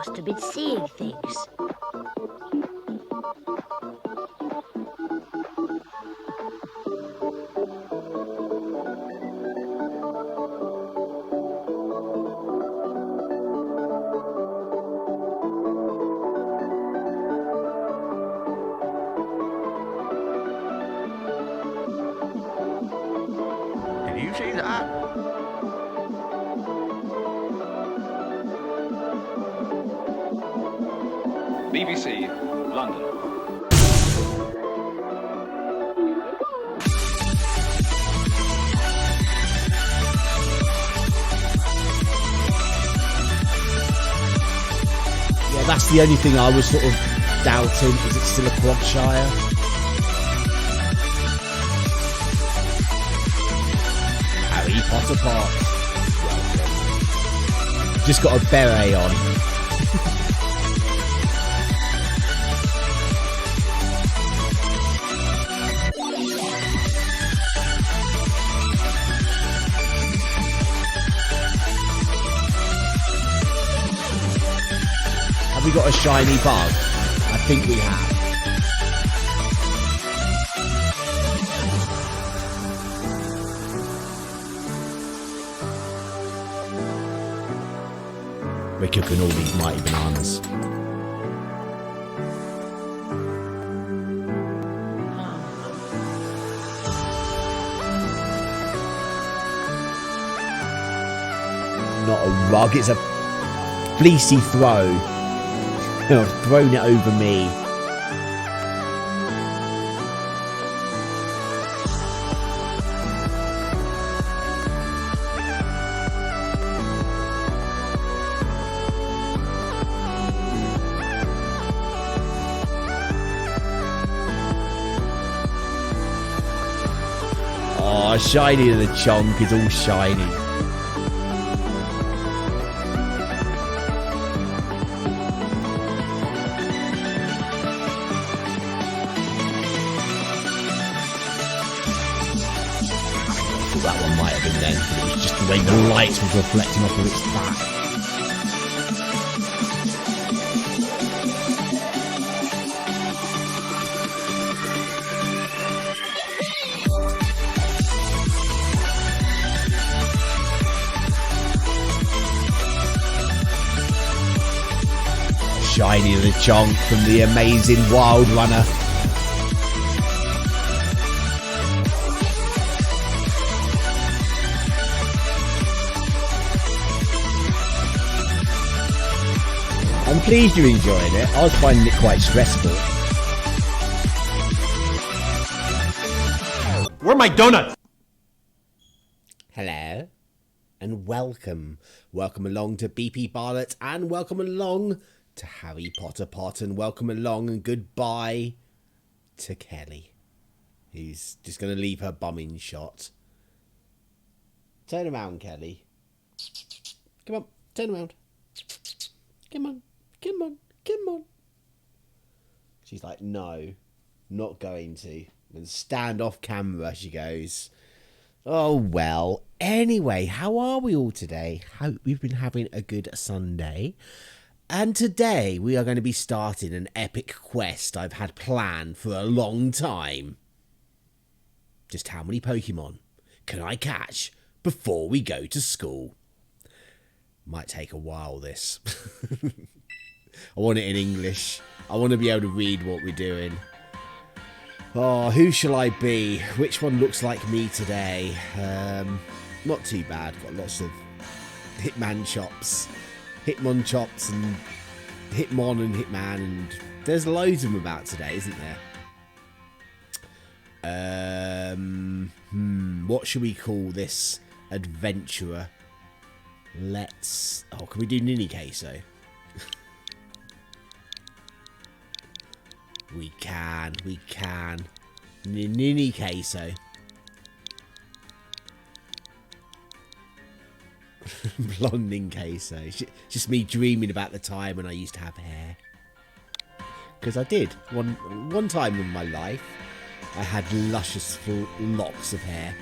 must have been seeing things. Did you see that? BBC, London. Yeah, that's the only thing I was sort of doubting. Is it still a Quagshire? Harry Potter Pot. Welcome. Just got a beret on. Have we got a shiny bug? I think we have. We're cooking all these mighty bananas. Not a rug, it's a fleecy throw. I've thrown it over me. Oh, shiny the chonk is all shiny. That one might have been then. It was just the way the light was reflecting off of its back. Shiny the chonk from the amazing Wild Runner. I'm pleased you're enjoying it. I was finding it quite stressful. Where are my donuts? Hello and welcome. Welcome along to BP Bartlett and welcome along to Harry Potter Pot and welcome along and goodbye to Kelly, who's just going to leave her bumming shot. Turn around, Kelly. Come on, turn around. Come on. Come on, come on. She's like, no, not going to. And stand off camera, she goes. Oh, well. Anyway, how are we all today? Hope we've been having a good Sunday. And today we are going to be starting an epic quest I've had planned for a long time. Just how many Pokemon can I catch before we go to school? Might take a while, this. I want it in English. I want to be able to read what we're doing. Oh, who shall I be? Which one looks like me today? Not too bad. Got lots of Hitman chops. Hitmon chops and Hitmon and Hitman. And there's loads of them about today, isn't there? What should we call this adventurer? Let's... Oh, can we do Ninqueso? We can. Ninqueso. Blonde Ninqueso. It's just me dreaming about the time when I used to have hair. Because I did. One time in my life, I had luscious full locks of hair.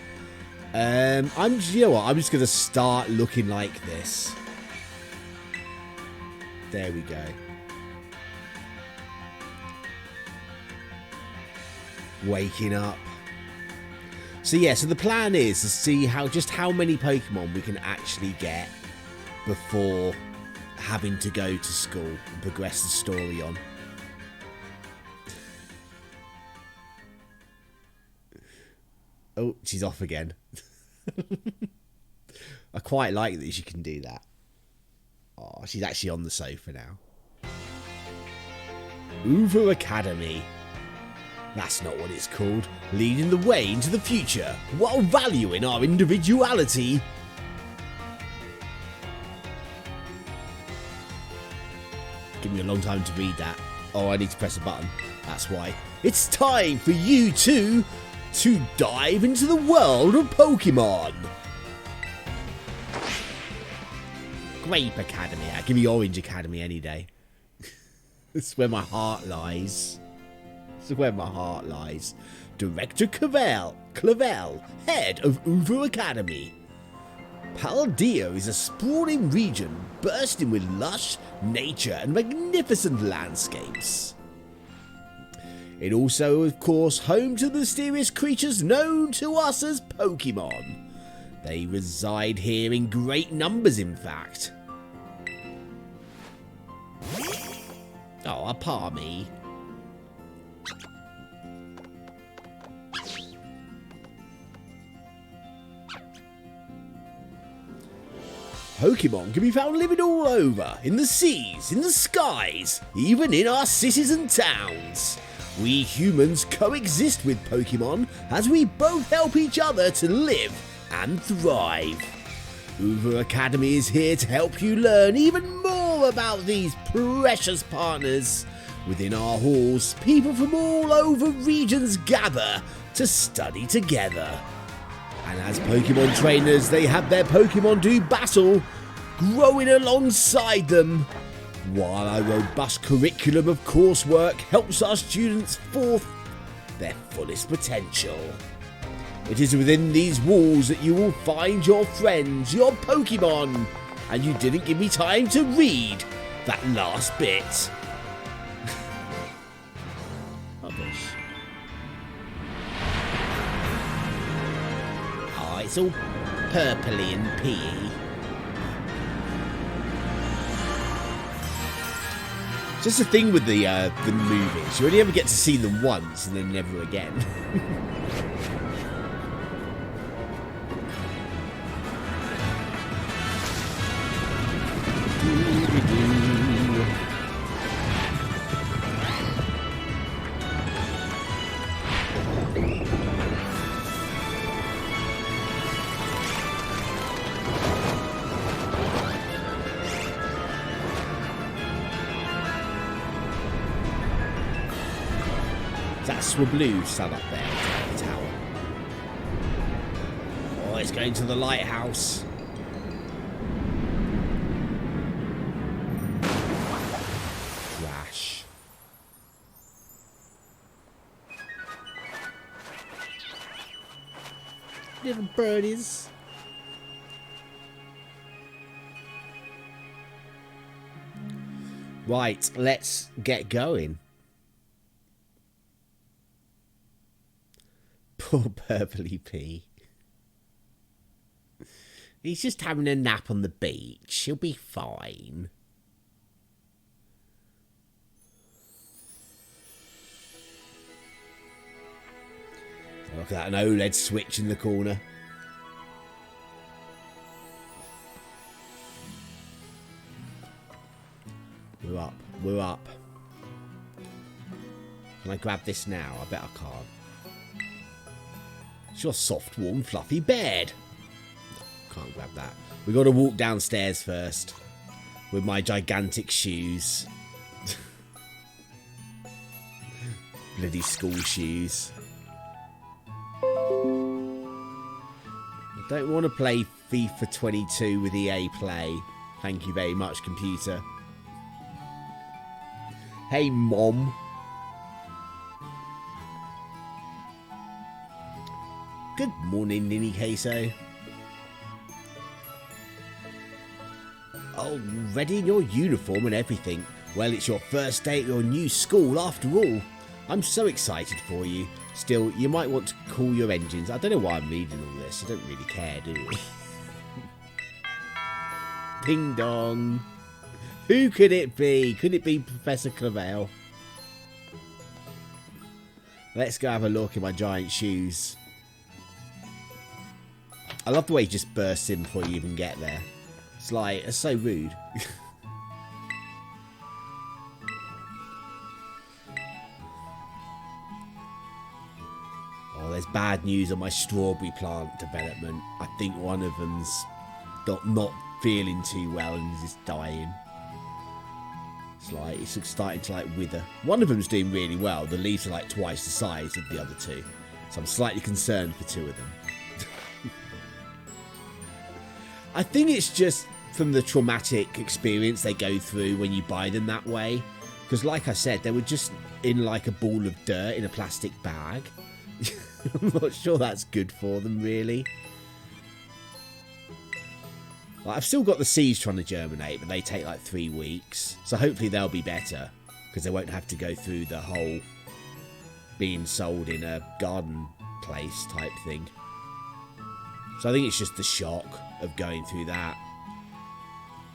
You know what? I'm just going to start looking like this. There we go. Waking up. So yeah, so the plan is to see how many Pokemon we can actually get before having to go to school and progress the story on. Oh, she's off again. I quite like that she can do that. Oh, she's actually on the sofa now. Uva Academy. That's not what it's called. Leading the way into the future while valuing our individuality. Give me a long time to read that. Oh, I need to press a button. That's why. It's time for you two to dive into the world of Pokemon. Grape Academy. I'll give me Orange Academy any day. That's where my heart lies. This is where my heart lies. Director Clavel, head of Uva Academy. Paldea is a sprawling region bursting with lush nature and magnificent landscapes. It also, of course, home to the mysterious creatures known to us as Pokemon. They reside here in great numbers, in fact. Oh, a palmy. Pokemon can be found living all over, in the seas, in the skies, even in our cities and towns. We humans coexist with Pokemon as we both help each other to live and thrive. Uva Academy is here to help you learn even more about these precious partners. Within our halls, people from all over regions gather to study together. And as Pokemon trainers, they have their Pokemon do battle, growing alongside them, while our robust curriculum of coursework helps our students forth their fullest potential. It is within these walls that you will find your friends, your Pokemon, and you didn't give me time to read that last bit. Rubbish. Oh, it's all purpley and peey. Just the thing with the movies, you only ever get to see them once and then never again. Swablu sat up there at the tower. Oh, it's going to the lighthouse. Crash. Little birdies. Right, let's get going. Poor Purpley P. He's just having a nap on the beach. He'll be fine. Look at that, an OLED switch in the corner. We're up. We're up. Can I grab this now? I bet I can't. It's your soft, warm, fluffy bed. No, can't grab that. We got to walk downstairs first with my gigantic shoes. Bloody school shoes. I don't want to play FIFA 22 with EA Play. Thank you very much, computer. Hey, Mom. Good morning, Ninqueso. Oh, ready in your uniform and everything. Well, it's your first day at your new school after all. I'm so excited for you. Still, you might want to cool your engines. I don't know why I'm reading all this. I don't really care, do we? Ding dong. Who could it be? Could it be Professor Clavel? Let's go have a look in my giant shoes. I love the way he just bursts in before you even get there. It's like, it's so rude. Oh, there's bad news on my strawberry plant development. I think one of them's not feeling too well and is just dying. It's like, it's starting to like wither. One of them's doing really well. The leaves are like twice the size of the other two. So I'm slightly concerned for two of them. I think it's just from the traumatic experience they go through when you buy them that way. Because like I said, they were just in like a ball of dirt in a plastic bag. I'm not sure that's good for them, really. Like, I've still got the seeds trying to germinate, but they take like 3 weeks. So hopefully they'll be better. Because they won't have to go through the whole being sold in a garden place type thing. So I think it's just the shock of going through that.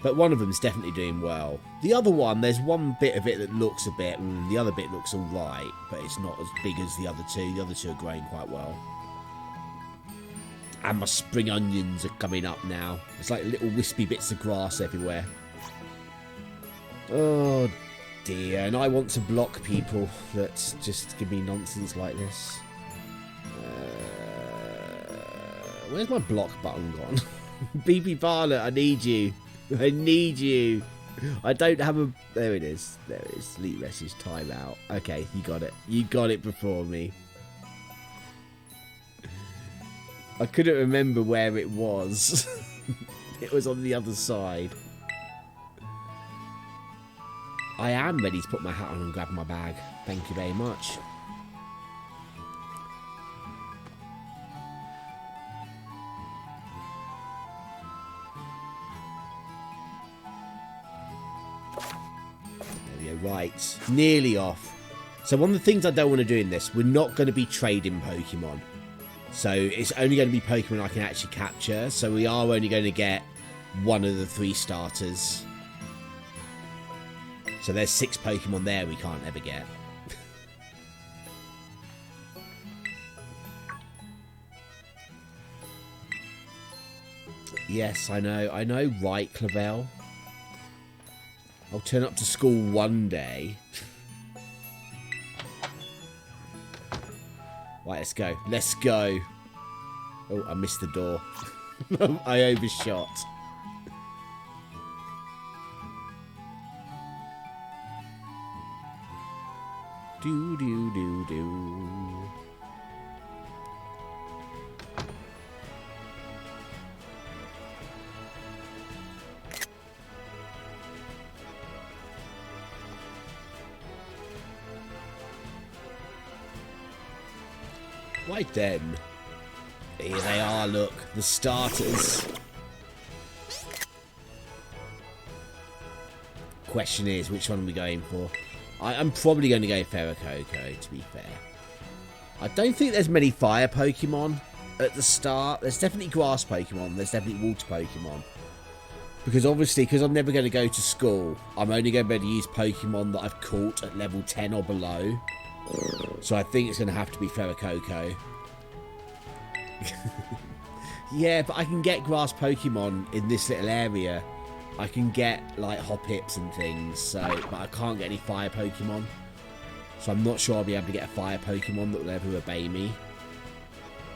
But one of them's definitely doing well. The other one, there's one bit of it that looks a bit, and the other bit looks alright, but it's not as big as the other two. The other two are growing quite well. And my spring onions are coming up now. It's like little wispy bits of grass everywhere. Oh dear, and I want to block people that just give me nonsense like this. Where's my block button gone? BP Barlet, I need you. I need you. I don't have a... There it is. There it is. Delete message, timeout. Okay, you got it. You got it before me. I couldn't remember where it was. It was on the other side. I am ready to put my hat on and grab my bag. Thank you very much. Right, nearly off. So one of the things I don't want to do in this, we're not going to be trading Pokemon. So it's only going to be Pokemon I can actually capture. So we are only going to get one of the 3 starters. So there's 6 Pokemon there we can't ever get. Yes, I know, right, Clavel? I'll turn up to school one day. Right, let's go. Let's go. Oh, I missed the door. I overshot. Do, do, do, do. Right then. Here they are, look. The starters. Question is, which one are we going for? I'm probably going to go Ferrococo, to be fair. I don't think there's many fire Pokemon at the start. There's definitely grass Pokemon. There's definitely water Pokemon. Because obviously, because I'm never going to go to school, I'm only going to be able to use Pokemon that I've caught at level 10 or below. So I think it's going to have to be Ferrococo. Yeah, but I can get grass Pokemon in this little area. I can get, like, Hoppips and things, so, but I can't get any fire Pokemon. So I'm not sure I'll be able to get a fire Pokemon that will ever obey me.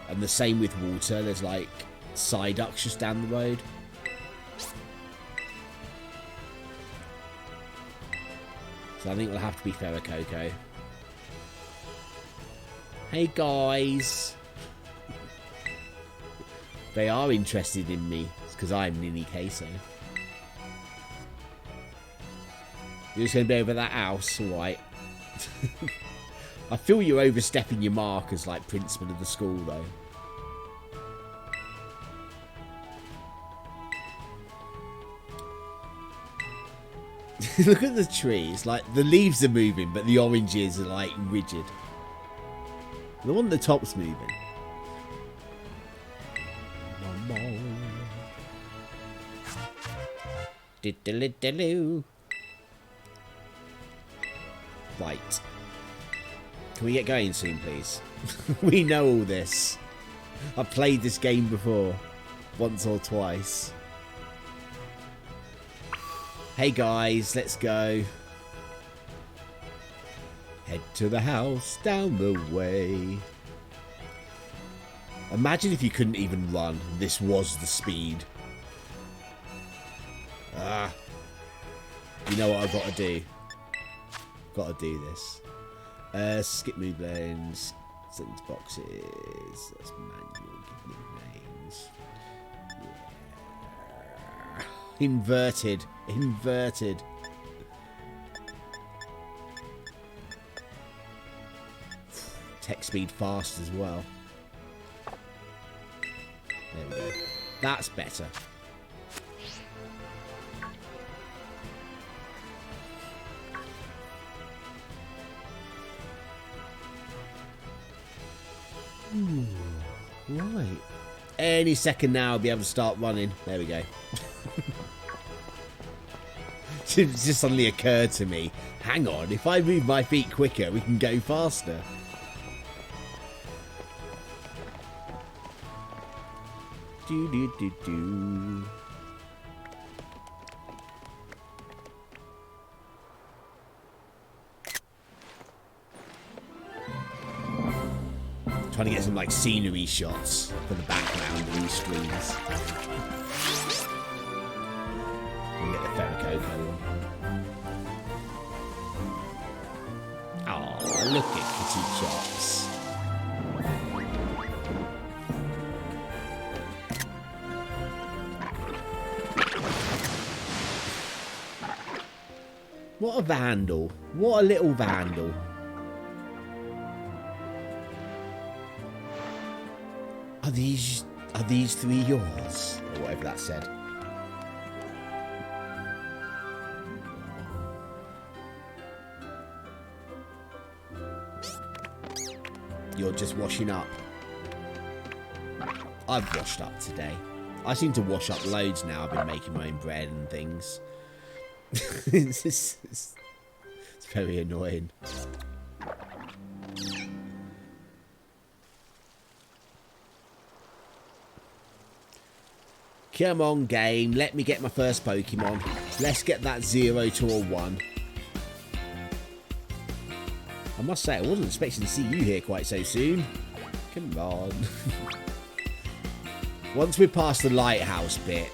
And the same with water. There's, like, Psyducks just down the road. So I think it'll have to be Ferrococo. Hey, guys. They are interested in me. It's because I'm Ninqueso. You're just going to be over that house, alright. I feel you're overstepping your mark as, like, principal of the school, though. Look at the trees. Like, the leaves are moving, but the oranges are, like, rigid. The one at the top's moving. Right. Can we get going soon, please? We know all this. I've played this game before. Once or twice. Hey guys, let's go. Head to the house down the way. Imagine if you couldn't even run. This was the speed. Ah. You know what I've got to do? Got to do this. Skip move lanes. Sentence boxes. That's manual. Give nicknames. Yeah. Inverted. Inverted. Text speed fast as well. There we go. That's better. Right. Any second now I'll be able to start running. There we go. It just suddenly occurred to me. Hang on, if I move my feet quicker, we can go faster. Do do do do. Trying to get some like scenery shots for the background of these streams. And get the Ferricoco on. Oh, look at Kitty Chops. What a vandal. What a little vandal. Are these three yours? Or whatever that said. You're just washing up. I've washed up today. I seem to wash up loads now. I've been making my own bread and things. It's very annoying. Come on, game. Let me get my first Pokemon. Let's get that 0 to a 1. I must say, I wasn't expecting to see you here quite so soon. Come on. Once we're past the lighthouse bit,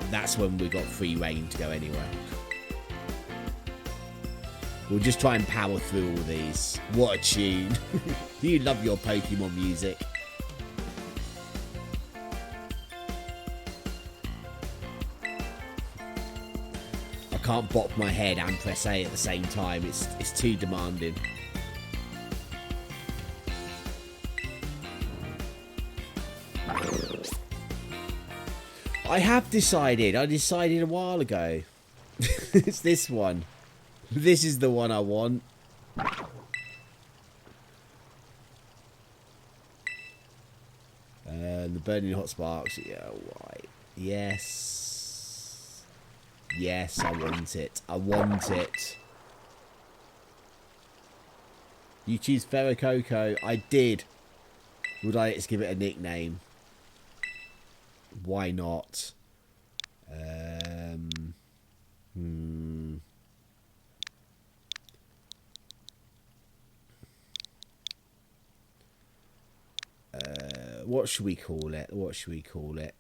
that's when we got free reign to go anywhere. We'll just try and power through all these. What a tune. You love your Pokemon music. I can't bop my head and press A at the same time. It's too demanding. I decided a while ago. It's this one. This is the one I want. The burning hot sparks. Yeah, right. Yes. Yes, I want it. I want it. You choose Ferricoco. I did. Would I just give it a nickname? Why not? What should we call it? What should we call it?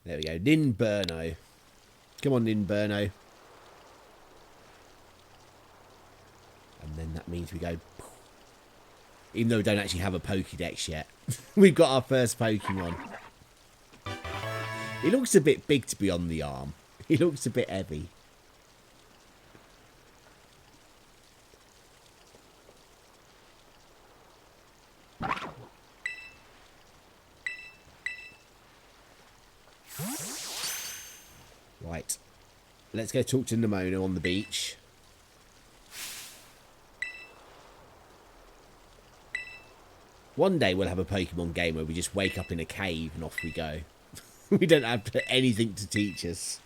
There we go. Ninqueso. Come on, Ninqueso. And then that means we go... Even though we don't actually have a Pokédex yet. We've got our first Pokemon. He looks a bit big to be on the arm. He looks a bit heavy. Let's go talk to Nimona on the beach. One day we'll have a Pokemon game where we just wake up in a cave and off we go. We don't have anything to teach us.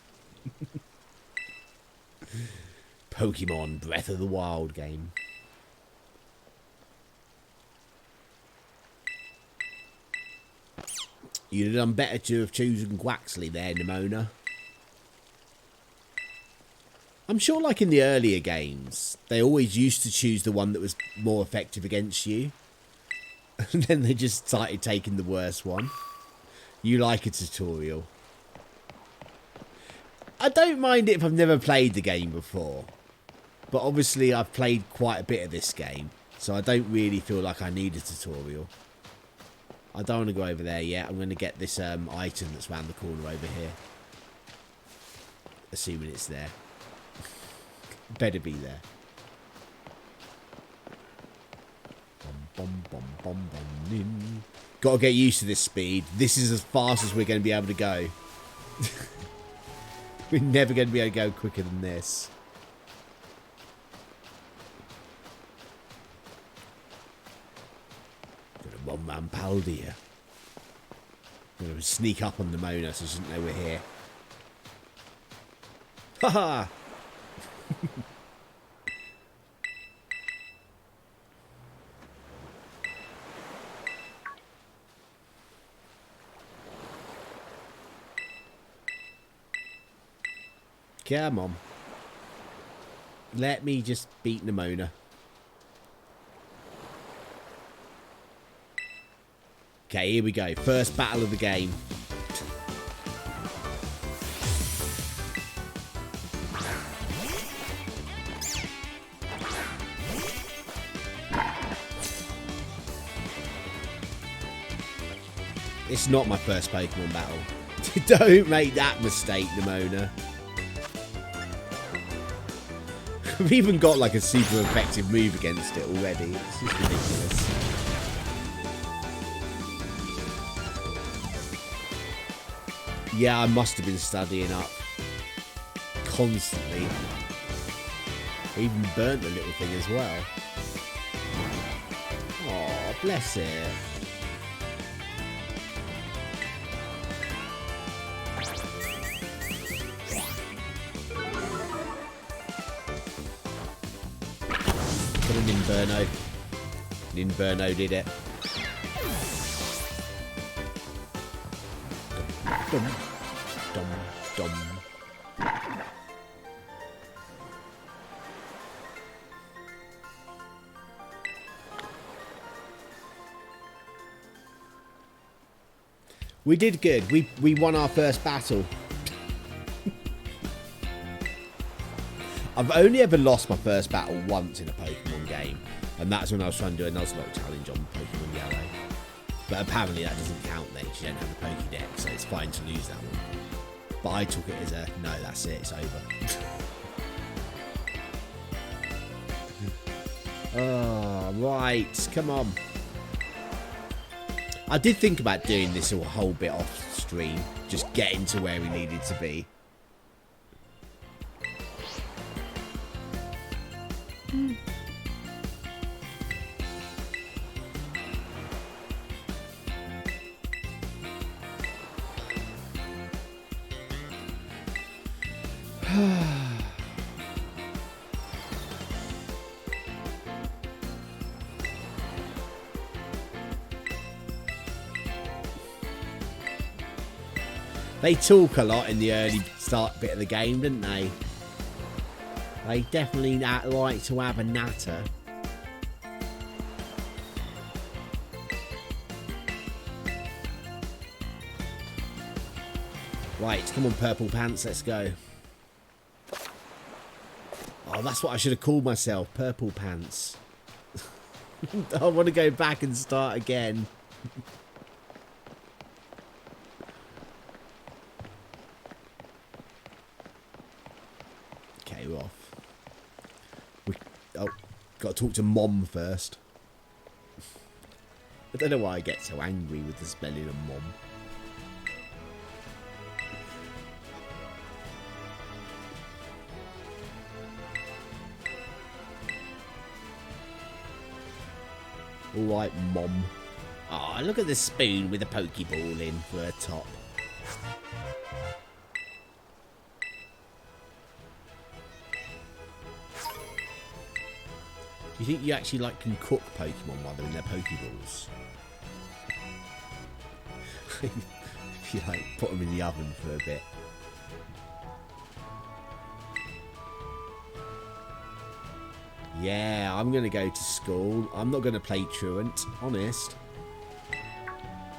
Pokemon Breath of the Wild game. You'd have done better to have chosen Quaxley there, Nimona. I'm sure like in the earlier games, they always used to choose the one that was more effective against you. And then they just started taking the worst one. You like a tutorial. I don't mind it if I've never played the game before. But obviously I've played quite a bit of this game. So I don't really feel like I need a tutorial. I don't want to go over there yet. I'm going to get this item that's round the corner over here. Assuming it's there. Better be there. Gotta get used to this speed. This is as fast as we're going to be able to go. We're never going to be able to go quicker than this. Got a one-man Paldia. I'm going to sneak up on Nimona so she doesn't know we're here. Haha! Come on. Let me just beat Nimona. Okay, here we go. First battle of the game. It's not my first Pokemon battle. Don't make that mistake, Nimona. I've even got like a super effective move against it already. It's just ridiculous. Yeah, I must have been studying up constantly. I even burnt the little thing as well. Oh, bless it. Ninqueso. Ninqueso did it. Dum, dum, dum. We did good. We won our first battle. I've only ever lost my first battle once in a Pokemon game, and that's when I was trying to do a Nuzlocke challenge on Pokemon Yellow. But apparently that doesn't count then, because you don't have a Pokédex, so it's fine to lose that one. But I took it as a, no, that's it, it's over. Oh, right, come on. I did think about doing this a whole bit off stream, just getting to where we needed to be. They talk a lot in the early start bit of the game, didn't they? They definitely like to have a natter. Right, come on, Purple Pants, let's go. Oh, that's what I should have called myself, Purple Pants. I want to go back and start again. Okay, we're off. Oh, got to talk to Mom first. I don't know why I get so angry with the spelling of Mom. Alright, Mom. Ah, look at the spoon with a Pokeball in for a top. Do you think you actually like can cook Pokemon while they're in their Pokeballs? You like put them in the oven for a bit. Yeah, I'm gonna go to school. I'm not gonna play truant, honest.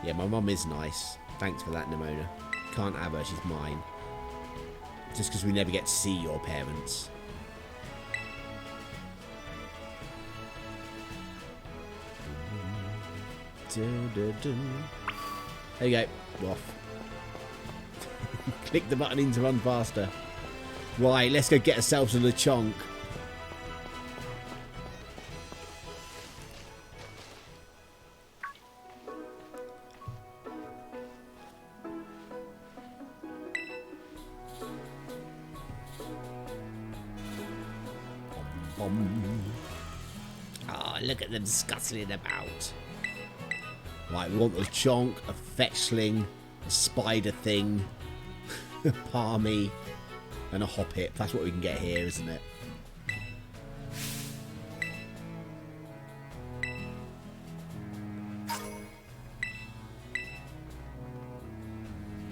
Yeah, my mum is nice. Thanks for that, Nimona. Can't have her, she's mine. Just because we never get to see your parents. There you go. Off. Click the button in to run faster. Right, let's go get ourselves a Lechonk. Ah, look at them scuttling about. Right, we want a Lechonk, a Fetchling, a Spider Thing, a Palmy, and a Hoppip. That's what we can get here, isn't it?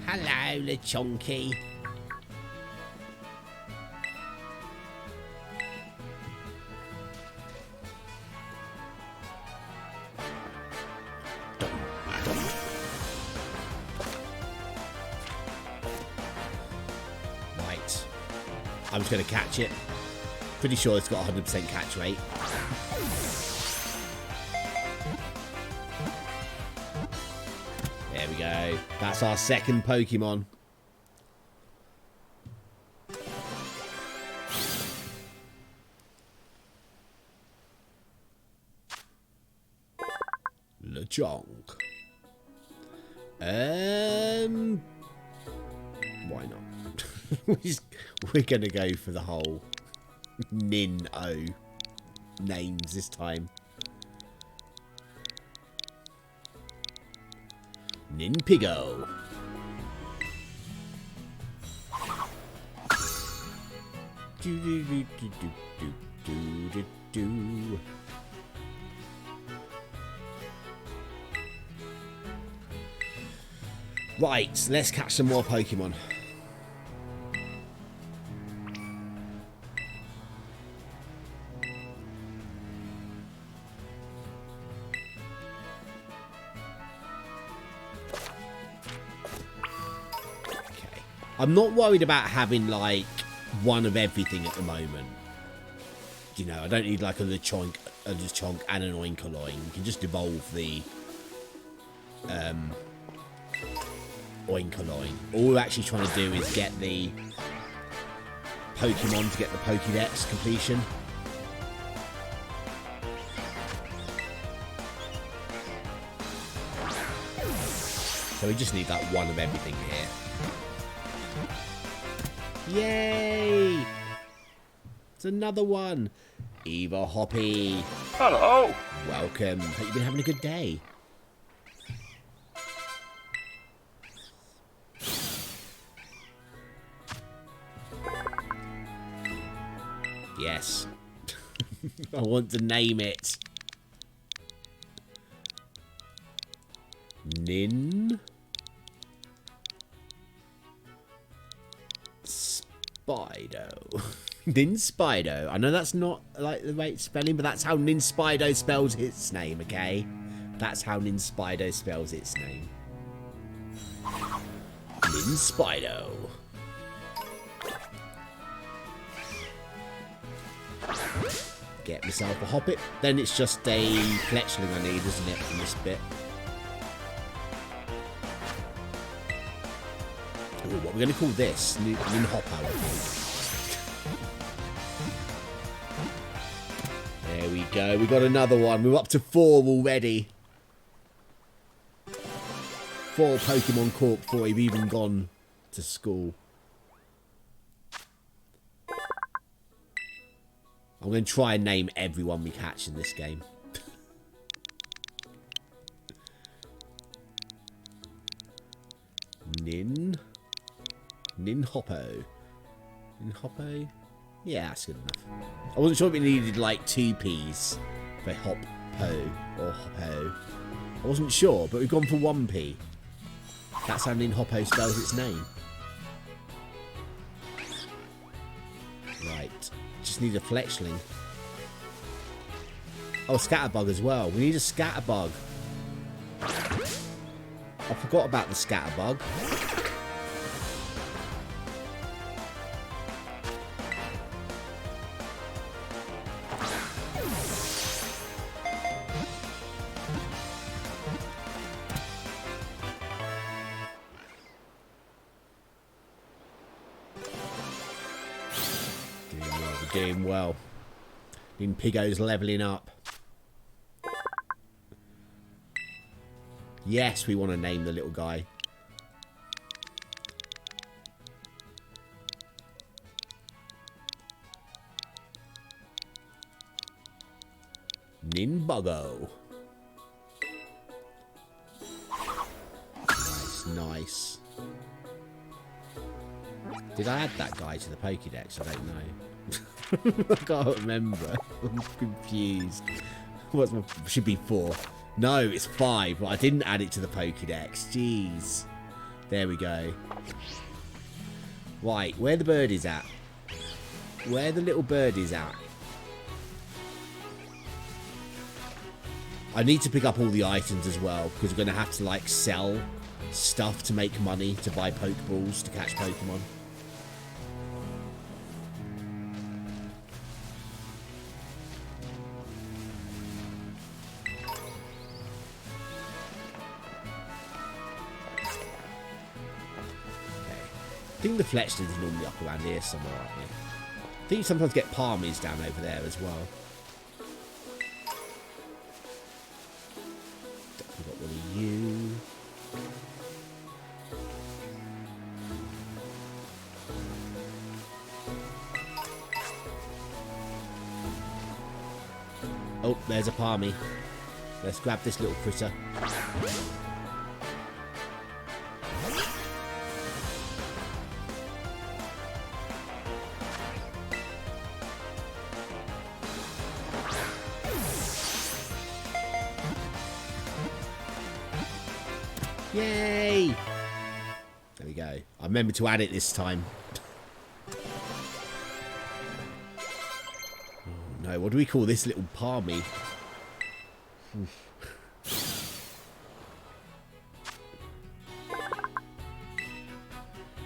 Hello, Lechonky. Right. I'm just going to catch it. Pretty sure it's got a 100% catch rate. There we go. That's our second Pokemon. Lechonk. Why not? We're gonna go for the whole Nin-O names this time. Ninpigo. Do do do do do do do do. Right, let's catch some more Pokemon. Okay. I'm not worried about having, like, one of everything at the moment. You know, I don't need, like, a Lechonk and an Oinkoloin. You can just evolve the Oinkoloin. All we're actually trying to do is get the Pokemon to get the Pokédex completion. So we just need that one of everything here. Yay! It's another one. Eva Hoppy. Hello. Welcome. Hope you've been having a good day. Yes. I want to name it. Nin Spido. Ninspido. I know that's not like the right spelling, but that's how Ninspido spells its name, okay? That's how Ninspido spells its name. Ninspido. Get myself a Hoppip. Then it's just a Fletchling I need, isn't it, in this bit? Ooh, what are we going to call this? Ninhoppo, I think. There we go. We got another one. We're up to 4 already. 4 Pokemon caught before we've even gone to school. I'm going to try and name everyone we catch in this game. Ninhoppo. Ninhoppo? Yeah, that's good enough. I wasn't sure if it needed like 2 P's for hop-po or hoppo. I wasn't sure, but we've gone for 1 P. That's how Ninhoppo spells its name. Right. Just need a fletchling. Oh, a scatterbug as well. We need a scatterbug. I forgot about the scatterbug. We're doing well. Piggo's levelling up. Yes, we want to name the little guy. Ninbuggo. Nice, nice. Did I add that guy to the Pokédex? I don't know. I can't remember. I'm confused. Should be 4. No, it's 5, but I didn't add it to the Pokédex. Jeez. There we go. Right, where the bird is at. Where the little bird is at. I need to pick up all the items as well, because we're going to have to, like, sell stuff to make money to buy Pokeballs to catch Pokemon. I think the fletchlings are normally up around here somewhere, aren't they? I think you sometimes get palmies down over there as well. Definitely got one of you. Oh, there's a palmy. Let's grab this little critter. Yay! There we go. I remember to add it this time. Oh no, what do we call this little palmy?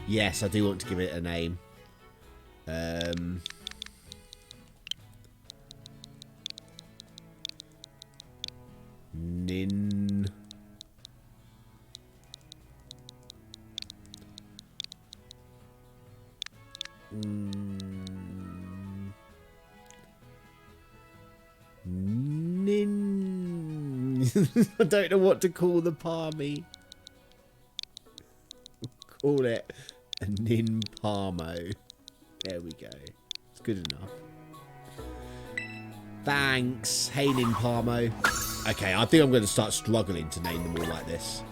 Yes, I do want to give it a name. I don't know what to call the palmy. Call it a Ninparmo. There we go. It's good enough. Thanks. Hey, Ninparmo. Okay, I think I'm going to start struggling to name them all like this.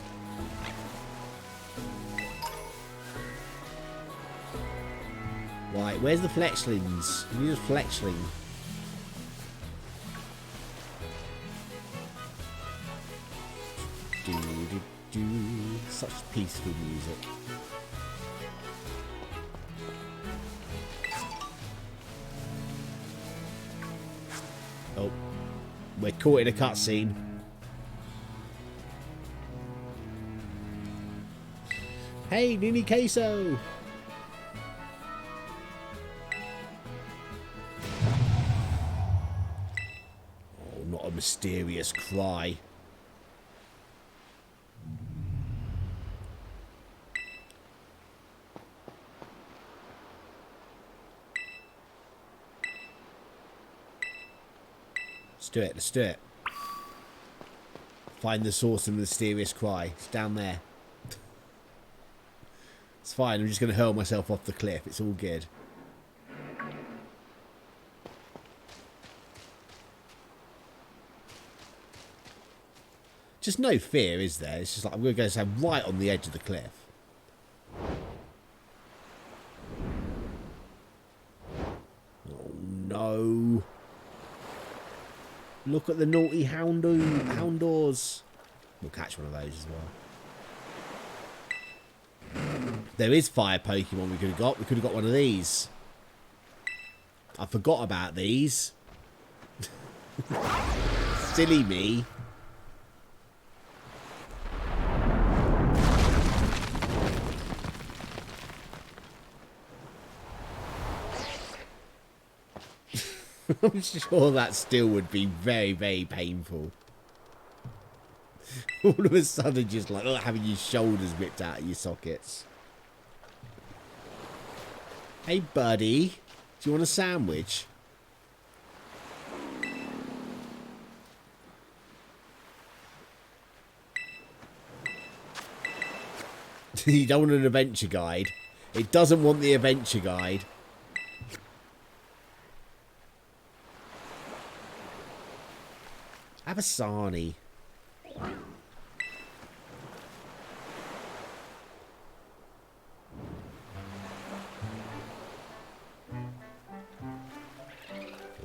Right, where's the fletchlings? We need a fletchling. Such peaceful music. Oh, we're caught in a cutscene. Hey, Ninqueso! Oh, not a mysterious cry. Let's do it, let's do it. Find the source of the mysterious cry. It's down there. It's fine, I'm just going to hurl myself off the cliff. It's all good. Just no fear, is there? It's just like I'm going to go stand right on the edge of the cliff. Look at the naughty houndors. We'll catch one of those as well. There is fire Pokemon we could have got. We could have got one of these. I forgot about these. Silly me. I'm sure that still would be very, very painful. All of a sudden, just like having your shoulders ripped out of your sockets. Hey, buddy. Do you want a sandwich? You don't want an adventure guide. It doesn't want the adventure guide. Have a sarnie.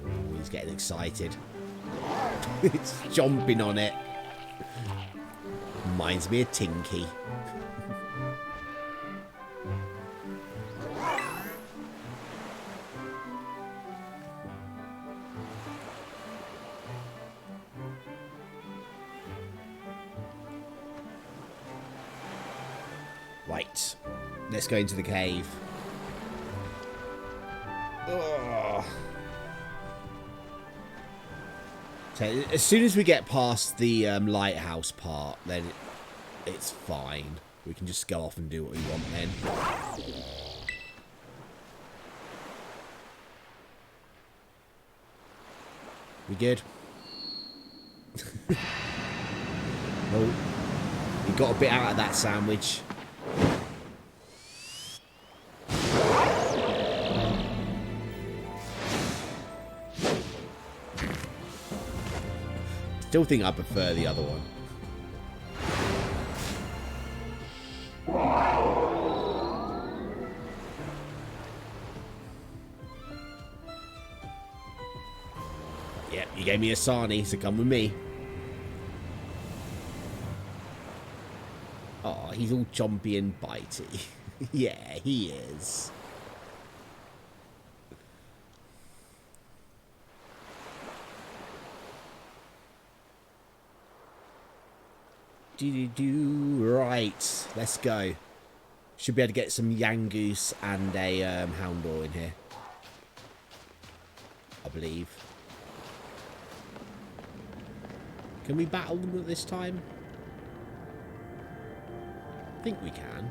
Oh, he's getting excited. It's jumping on it. Reminds me of Tinky. Right, let's go into the cave. Ugh. So as soon as we get past the lighthouse part, then it's fine. We can just go off and do what we want then. We good? Oh, we got a bit out of that sandwich. Still think I prefer the other one. Yep, you gave me a sarnie, so come with me. Oh, he's all chompy and bitey. Yeah, he is. Right, let's go. Should be able to get some Yangoose and a Houndour in here, I believe. Can we battle them at this time? I think we can.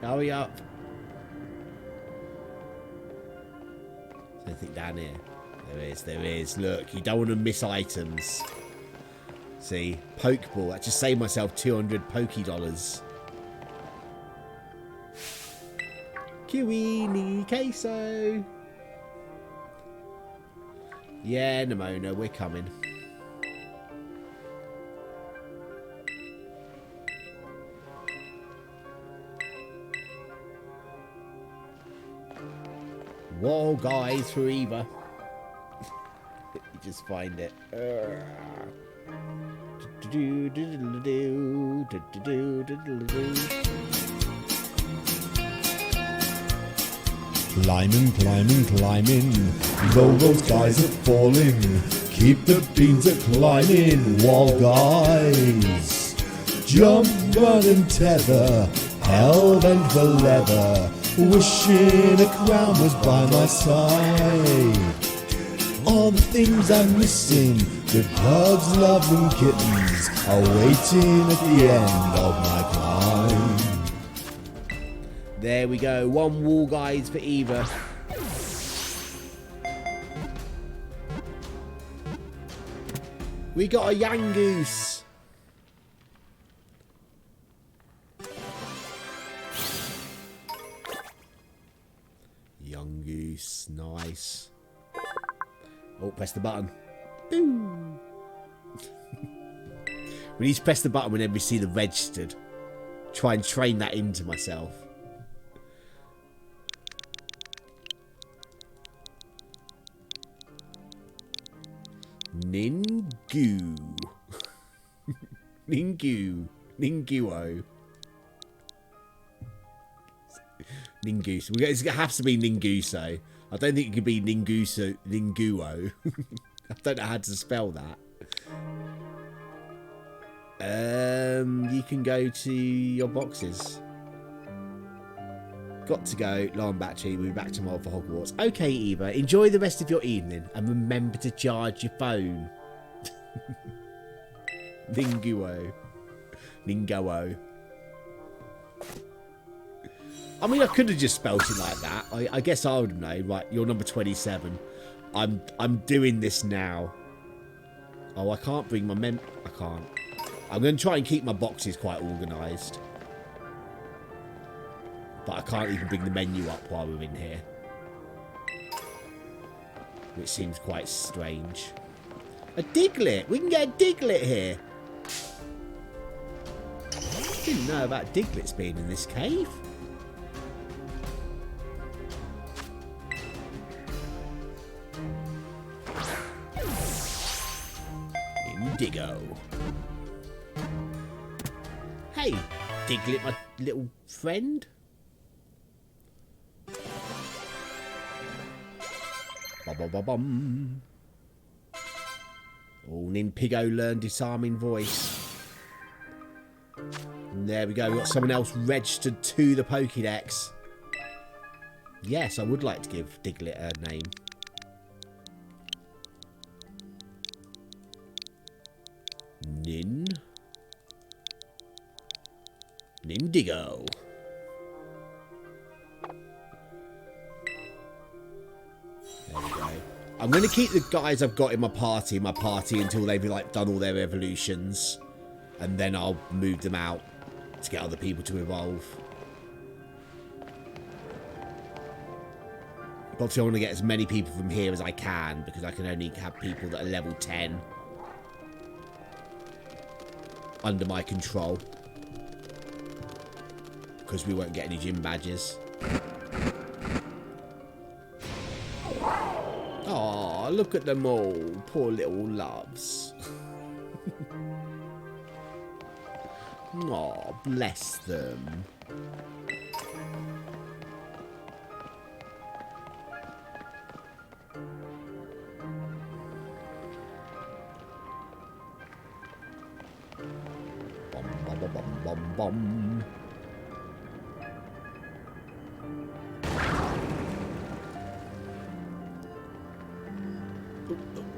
Hurry up. Anything down here? There is. Look, you don't want to miss items. See, Pokeball. I just saved myself 200 Poké dollars. Ninqueso. Yeah, Nimona, we're coming. Whoa, guys, for Eva. You just find it. Climbing, climbing, climbing, though those guys are falling. Keep the beans a climbing, wall guys. Jump, run and tether, hell bent for leather. Wishing a crown was by my side. All the things I'm missing, good pugs, love and kittens, are waiting at the end of my climb. There we go. One wall guides for Eva. We got a Yangoose. Yangoose, nice. Oh, press the button. Boom. We need to press the button whenever we see the registered. Try and train that into myself. Ningu. Ningu. Ninguo. Ninguso. It has to be Ninguso. I don't think it could be Ninguso. Ninguo. I don't know how to spell that. You can go to your boxes. Got to go. Low on battery. We'll be back tomorrow for Hogwarts. Okay, Eva. Enjoy the rest of your evening. And remember to charge your phone. Ninguo. Ninguo. I mean, I could have just spelled it like that. I guess I would know. Right, you're number 27. I'm doing this now. Oh, I can't bring my I can't. I'm going to try and keep my boxes quite organised. But I can't even bring the menu up while we're in here. Which seems quite strange. A Diglett! We can get a Diglett here! Didn't know about Digletts being in this cave. Indigo. Hey, Diglett, my little friend. Bum. Oh, Ninqueso learned disarming voice. And there we go. We've got someone else registered to the Pokédex. Yes, I would like to give Diglett a name. Nindigo. There we go. I'm going to keep the guys I've got in my party until they've like done all their evolutions, and then I'll move them out to get other people to evolve. But obviously I want to get as many people from here as I can, because I can only have people that are level 10 under my control, because we won't get any gym badges. Oh, look at them all. Poor little loves. Oh, bless them. Bum.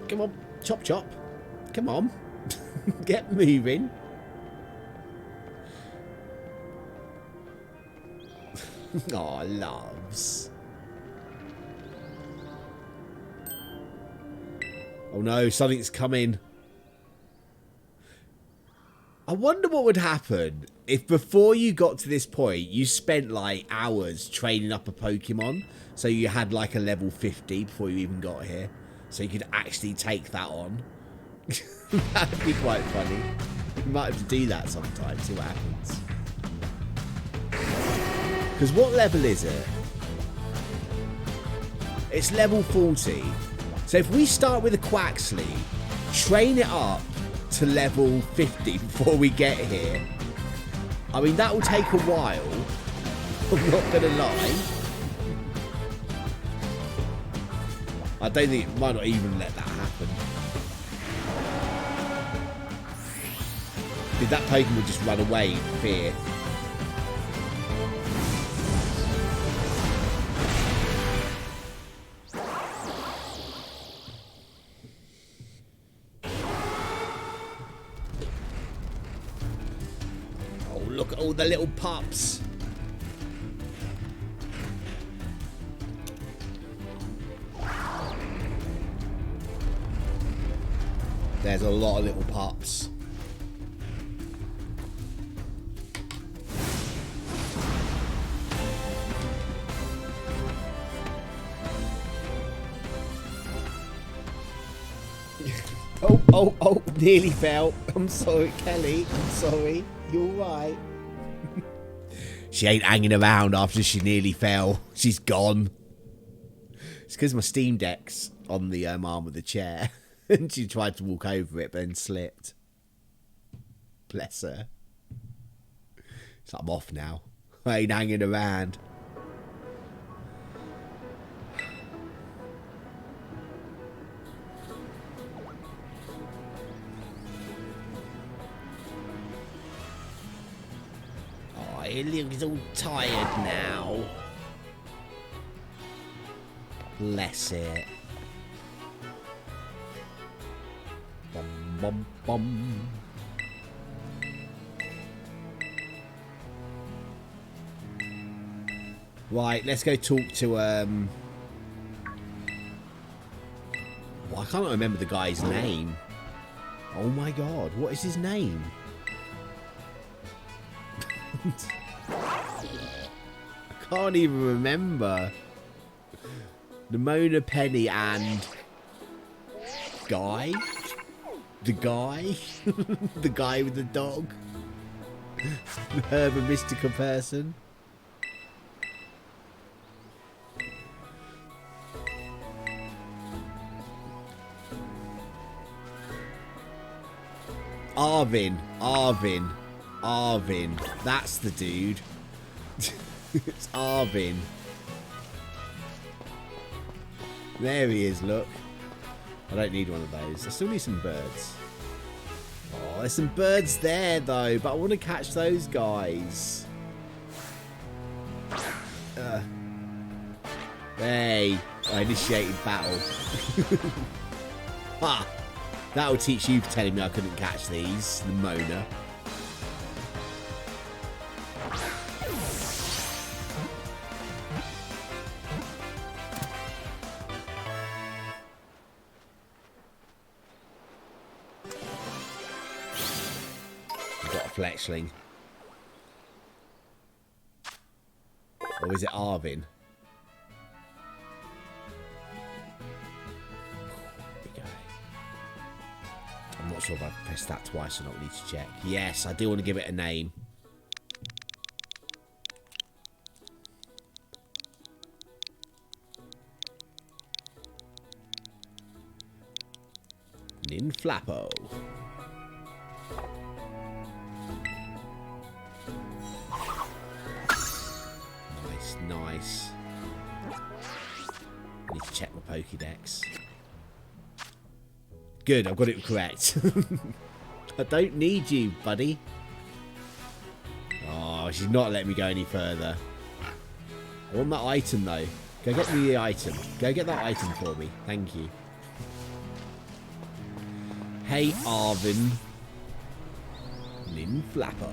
Come on, chop. Come on. Get moving. Aw, loves. Oh no, something's coming. I wonder what would happen if before you got to this point, you spent like hours training up a Pokemon. So you had like a level 50 before you even got here. So you could actually take that on. That'd be quite funny. You might have to do that sometime, see what happens. Because what level is it? It's level 40. So if we start with a Quaxley, train it up to level 50 before we get here. I mean, that will take a while. I'm not going to lie. I don't think it might not even let that happen. Did that Pokemon just run away in fear? Oh, look at all the little pups. There's a lot of little pups. Oh, nearly fell. I'm sorry, Kelly. I'm sorry. You're right. She ain't hanging around after she nearly fell. She's gone. It's because my Steam Deck's on the arm of the chair. And she tried to walk over it, but then slipped. Bless her. So I'm off now. I ain't hanging around. Oh, he looks all tired now. Bless it. Bum, bum, bum. Right, let's go talk to, well, I can't remember the guy's name. Oh my god, what is his name? I can't even remember. Nimona Penny and... Guy? The guy? The guy with the dog? The Herba Mystica person? Arvin. That's the dude. It's Arvin. There he is, look. I don't need one of those. I still need some birds. Oh, there's some birds there, though. But I want to catch those guys. Hey, I initiated battle. Ha! That'll teach you for telling me I couldn't catch these, the Mona. I've got a fletchling. Or is it Arvin? I'm not sure if I've pressed that twice or not. We need to check. Yes, I do want to give it a name. Ninflappo. Nice. Need to check my Pokédex. Good, I've got it correct. I don't need you, buddy. Oh, she's not letting me go any further. I want that item, though. Go get me the item. Go get that item for me. Thank you. Hey, Arvin. Ninflappo.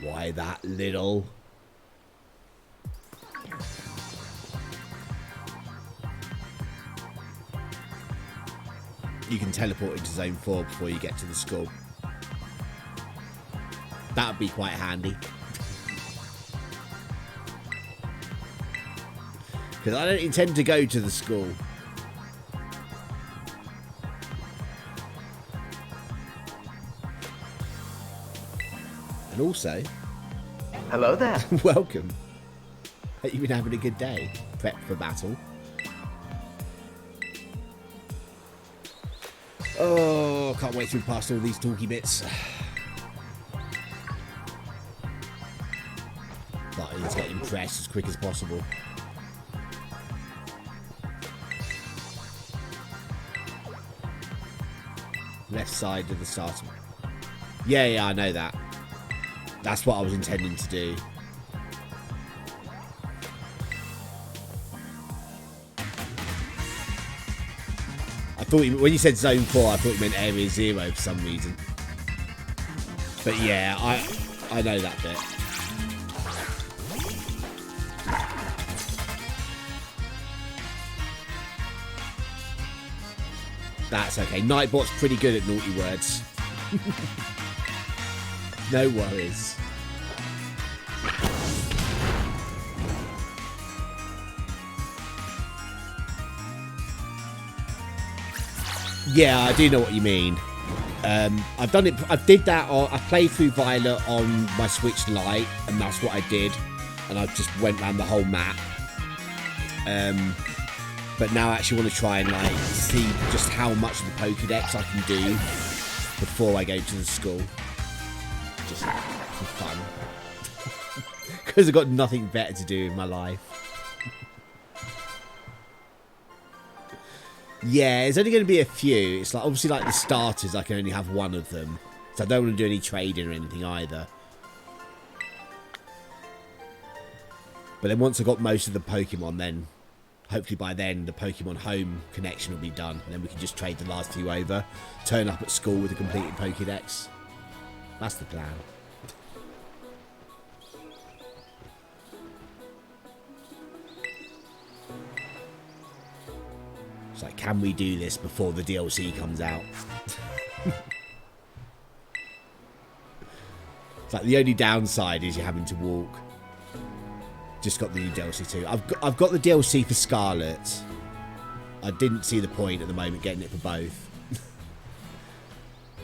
Why that little... You can teleport into Zone 4 before you get to the school. That would be quite handy. Because I don't intend to go to the school. And also... Hello there. Welcome. Hope you've been having a good day. Prep for battle. Oh, can't wait to move past all these talky bits. But I need to get impressed as quick as possible. Left side of the start. Yeah, I know that. That's what I was intending to do. I thought when you said Zone 4, I thought you meant Area 0 for some reason. But yeah, I know that bit. That's okay. Nightbot's pretty good at naughty words. No worries. Yeah, I do know what you mean. I've done it. I did that. I played through Violet on my Switch Lite, and that's what I did. And I just went around the whole map. But now I actually want to try and like see just how much of the Pokédex I can do before I go to the school. Just for fun. Because I've got nothing better to do in my life. Yeah, it's only going to be a few. It's like obviously like the starters, I can only have one of them. So I don't want to do any trading or anything either. But then once I've got most of the Pokemon, then hopefully by then the Pokemon Home connection will be done. And then we can just trade the last few over. Turn up at school with a completed Pokédex. That's the plan. It's like, can we do this before the DLC comes out? It's like the only downside is you're having to walk. Just got the new DLC too. I've got the DLC for Scarlet. I didn't see the point at the moment getting it for both.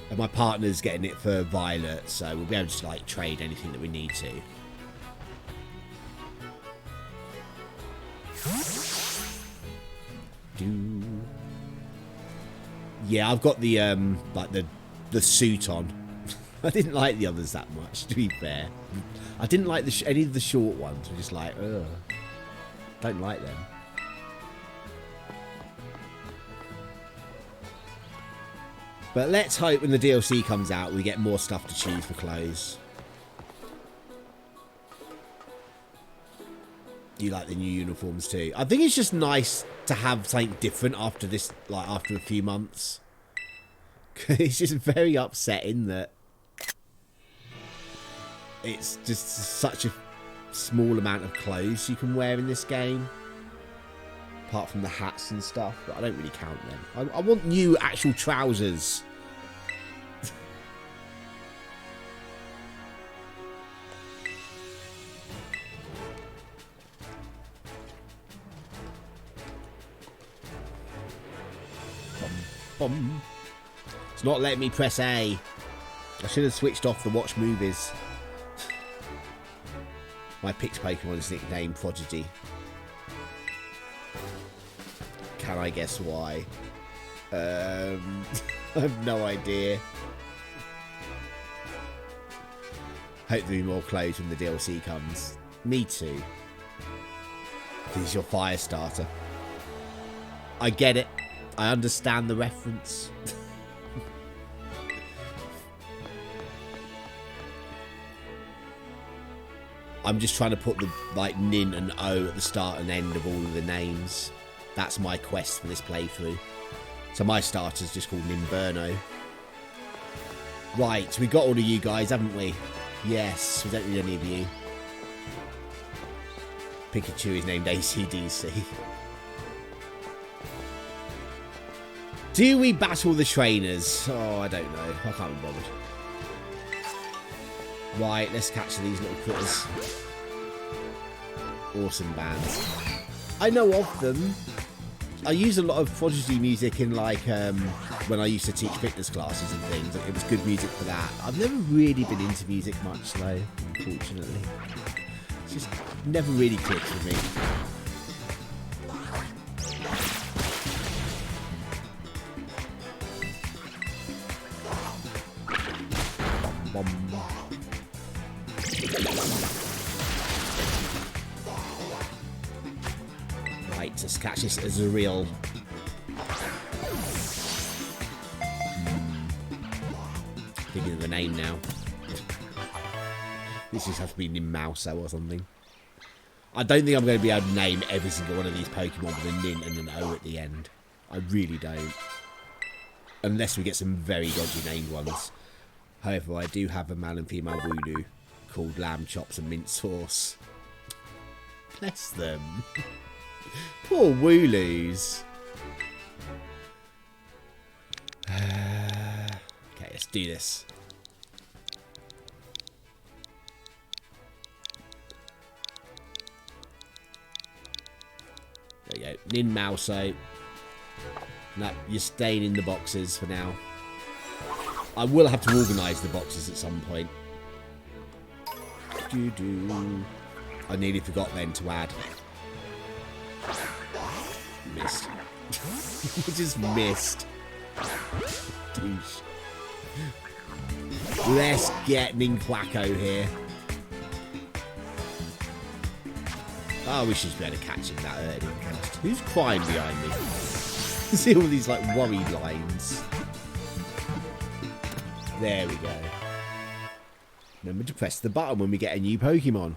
And my partner's getting it for Violet, so we'll be able to like trade anything that we need to. Yeah, I've got the like the suit on. I didn't like the others that much, to be fair. I didn't like any of the short ones. I'm just like, ugh, don't like them. But let's hope when the DLC comes out, we get more stuff to choose for clothes. You like the new uniforms too. I think it's just nice to have something different after this, like after a few months. It's just very upsetting that it's just such a small amount of clothes you can wear in this game. Apart from the hats and stuff, but I don't really count them. I want new actual trousers. It's not letting me press A. I should have switched off the watch movies. My picked Pokemon is nicknamed Prodigy. Can I guess why? I have no idea. Hope there'll be more clothes when the DLC comes. Me too. This is your fire starter. I get it. I understand the reference. I'm just trying to put the like Nin and O at the start and end of all of the names. That's my quest for this playthrough. So my starter's just called Ninqueso. Right, we got all of you guys, haven't we? Yes, we don't need any of you. Pikachu is named AC/DC. Do we battle the trainers? Oh, I don't know. I can't be bothered. Right, let's catch these little critters. Awesome bands. I know of them. I use a lot of Prodigy music in like when I used to teach fitness classes and things. It was good music for that. I've never really been into music much though, unfortunately. It's just never really clicked with me. Right, let's catch this as a real. Thinking of the name now. This just has to be Ninmauso or something. I don't think I'm going to be able to name every single one of these Pokemon with a Nin and an O at the end. I really don't. Unless we get some very dodgy named ones. However, I do have a male and female Wooloo called Lamb Chops and Mint Sauce. Bless them. Poor Wooloos. Okay, let's do this. There we go. Ninmauso. No, you're staying in the boxes for now. I will have to organise the boxes at some point. I nearly forgot then to add. missed. You just missed. Douche. Let's get Ninqueso here. Oh, we should be able to catch him that early. Who's crying behind me? See all these like worried lines. There we go. Remember to press the button when we get a new Pokemon.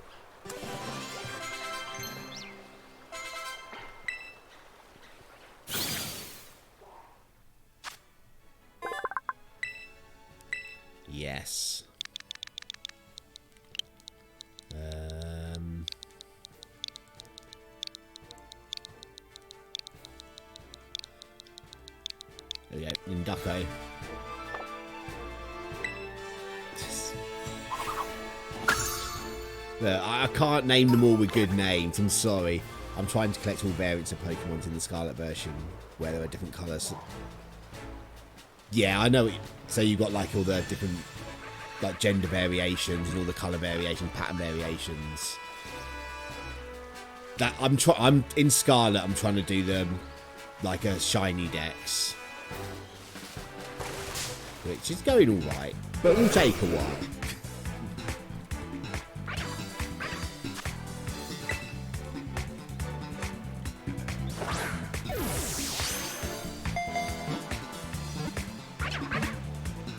Yes. There we go. Ninqueso. Look, I can't name them all with good names. I'm sorry. I'm trying to collect all variants of Pokemon in the Scarlet version where there are different colours. Yeah, I know. So you've got like all the different like gender variations and all the colour variations, pattern variations. That I'm in Scarlet. I'm trying to do them like a shiny Dex, which is going all right, but will take a while.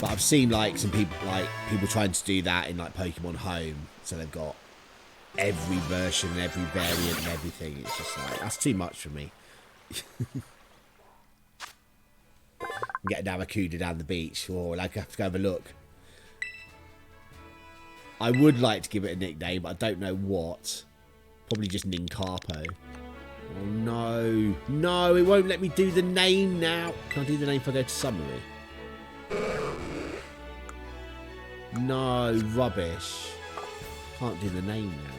But I've seen like some people trying to do that in like Pokemon Home, so they've got every version, every variant, and everything. It's just like that's too much for me. Get a Narracuda down the beach, or like I have to go have a look. I would like to give it a nickname, but I don't know what. Probably just Nincarpo. Oh no, no! It won't let me do the name now. Can I do the name if I go to summary? No, rubbish. Can't do the name now.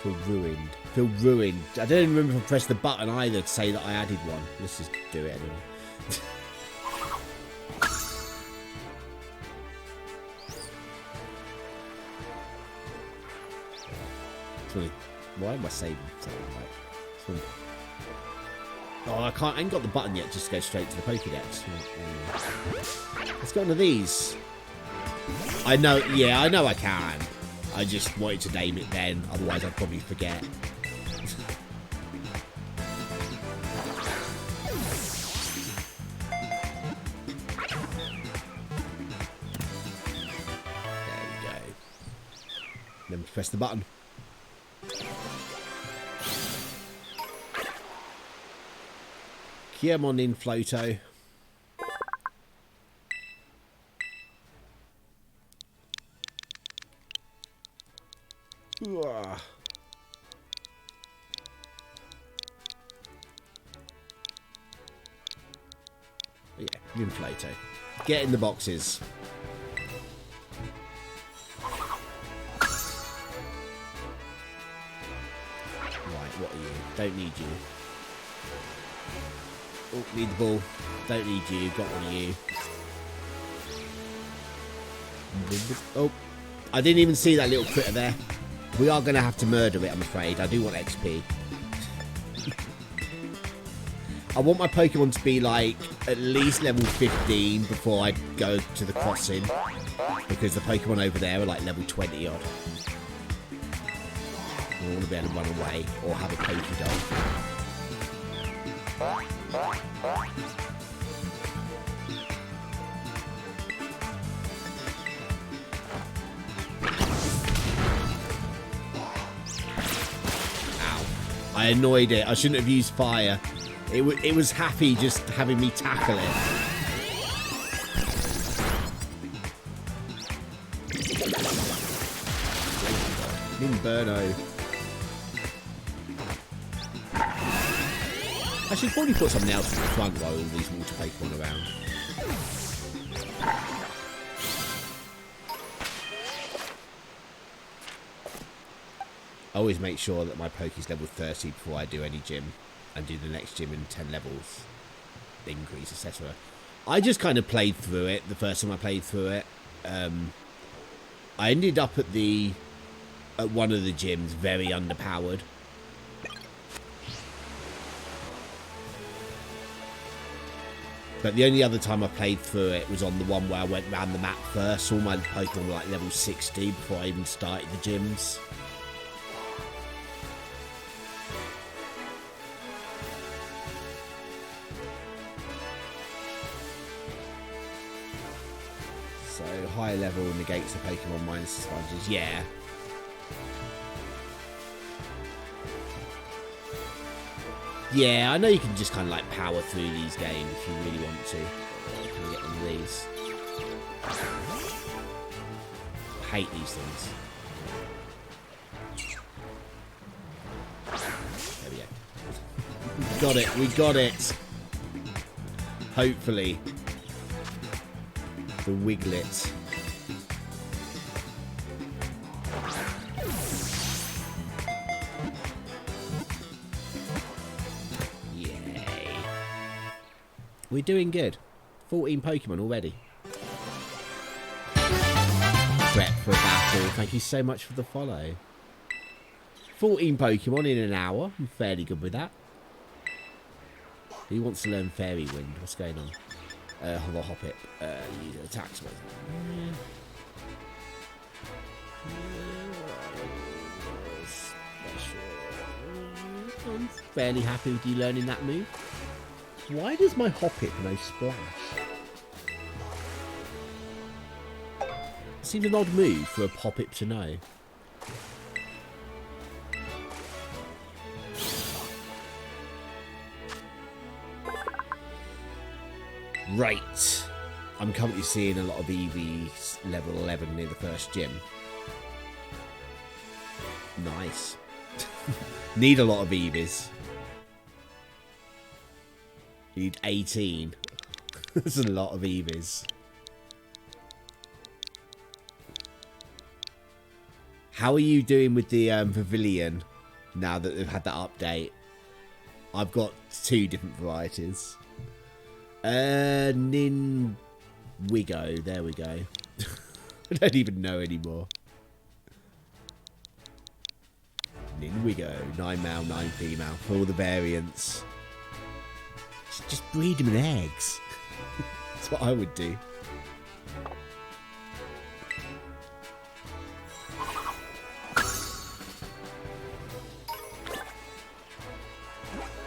Feel ruined. Feel ruined. I don't even remember if I pressed the button either to say that I added one. Let's just do it anyway. Why am I saving something like? Oh, I can't. I ain't got the button yet. Just go straight to the Pokédex. Let's go on to these. I know. Yeah, I know I can. I just wanted to name it then. Otherwise, I'd probably forget. There we go. Then press the button. Kiamon in Floto. Yeah, in Floto. Get in the boxes. Right, what are you? Don't need you. Oh, need the ball. Don't need you. Got one of you. Oh, I didn't even see that little critter there. We are going to have to murder it, I'm afraid. I do want XP. I want my Pokemon to be like at least level 15 before I go to the crossing. Because the Pokemon over there are like level 20 odd. I want to be able to run away or have a Pokédog. Ow. I annoyed it. I shouldn't have used fire. It was happy just having me tackle it. Inferno. I should probably put something else in the front while all these water Pokemon around. I always make sure that my Poke's level 30 before I do any gym and do the next gym in 10 levels increase, etc. I just kind of played through it the first time I played through it. I ended up at one of the gyms very underpowered. But the only other time I played through it was on the one where I went round the map first. All my Pokemon were like level 60 before I even started the gyms. So high level negates the Pokemon minus disadvantages. Yeah. Yeah, I know you can just kind of like power through these games if you really want to. Can I get one of these? I hate these things. There we go. Got it, we got it. Hopefully. The Wiglet. We're doing good. 14 Pokemon already. Prep for a battle. Thank you so much for the follow. 14 Pokemon in an hour. I'm fairly good with that. Who wants to learn Fairy Wind? What's going on? The Hoppip. Use attacks with. I'm fairly happy with you learning that move. Why does my Hoppip know Splash? Seems an odd move for a Hoppip to know. Right. I'm currently seeing a lot of EVs level 11 near the first gym. Nice. Need a lot of EVs. You need 18. That's a lot of EVs. How are you doing with the Pavilion now that they've had that update? I've got 2 different varieties. Ninqueso. There we go. I don't even know anymore. Ninqueso. 9 male, 9 female. For all the variants. Just breed them in eggs. That's what I would do.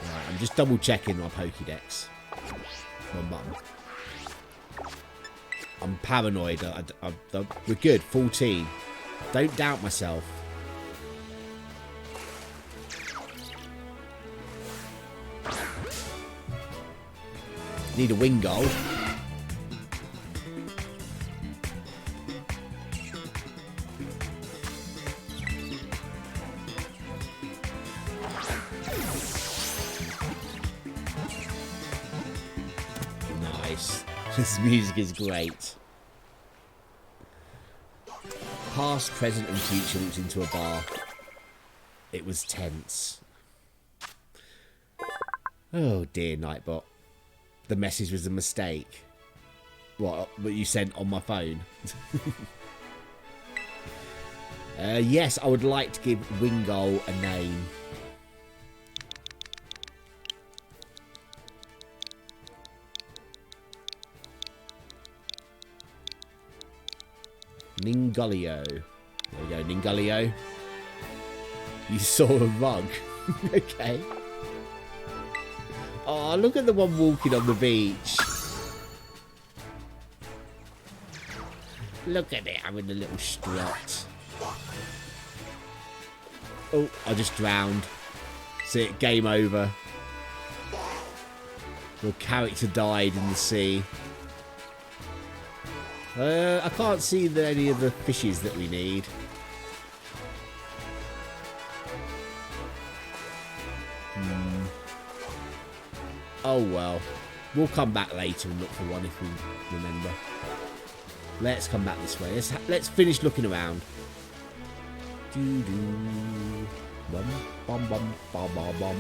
Right, I'm just double checking my Pokédex. My mum. I'm paranoid. We're good. 14. Don't doubt myself. Need a Wingull. Nice. This music is great. Past, present and future looked into a bar. It was tense. Oh dear, Nightbot. The message was a mistake. What you sent on my phone? Yes, I would like to give Wingull a name. Ningueso. There we go, Ningueso. You saw a rug. Okay. Oh, look at the one walking on the beach. Look at it having a little strut. Oh, I just drowned. See it, game over. Your character died in the sea. I can't see any of the fishes that we need. Oh well. We'll come back later and look for one if we remember. Let's come back this way. Let's finish looking around. Doo-doo. Bum, bum, bum, bum, bum, bum.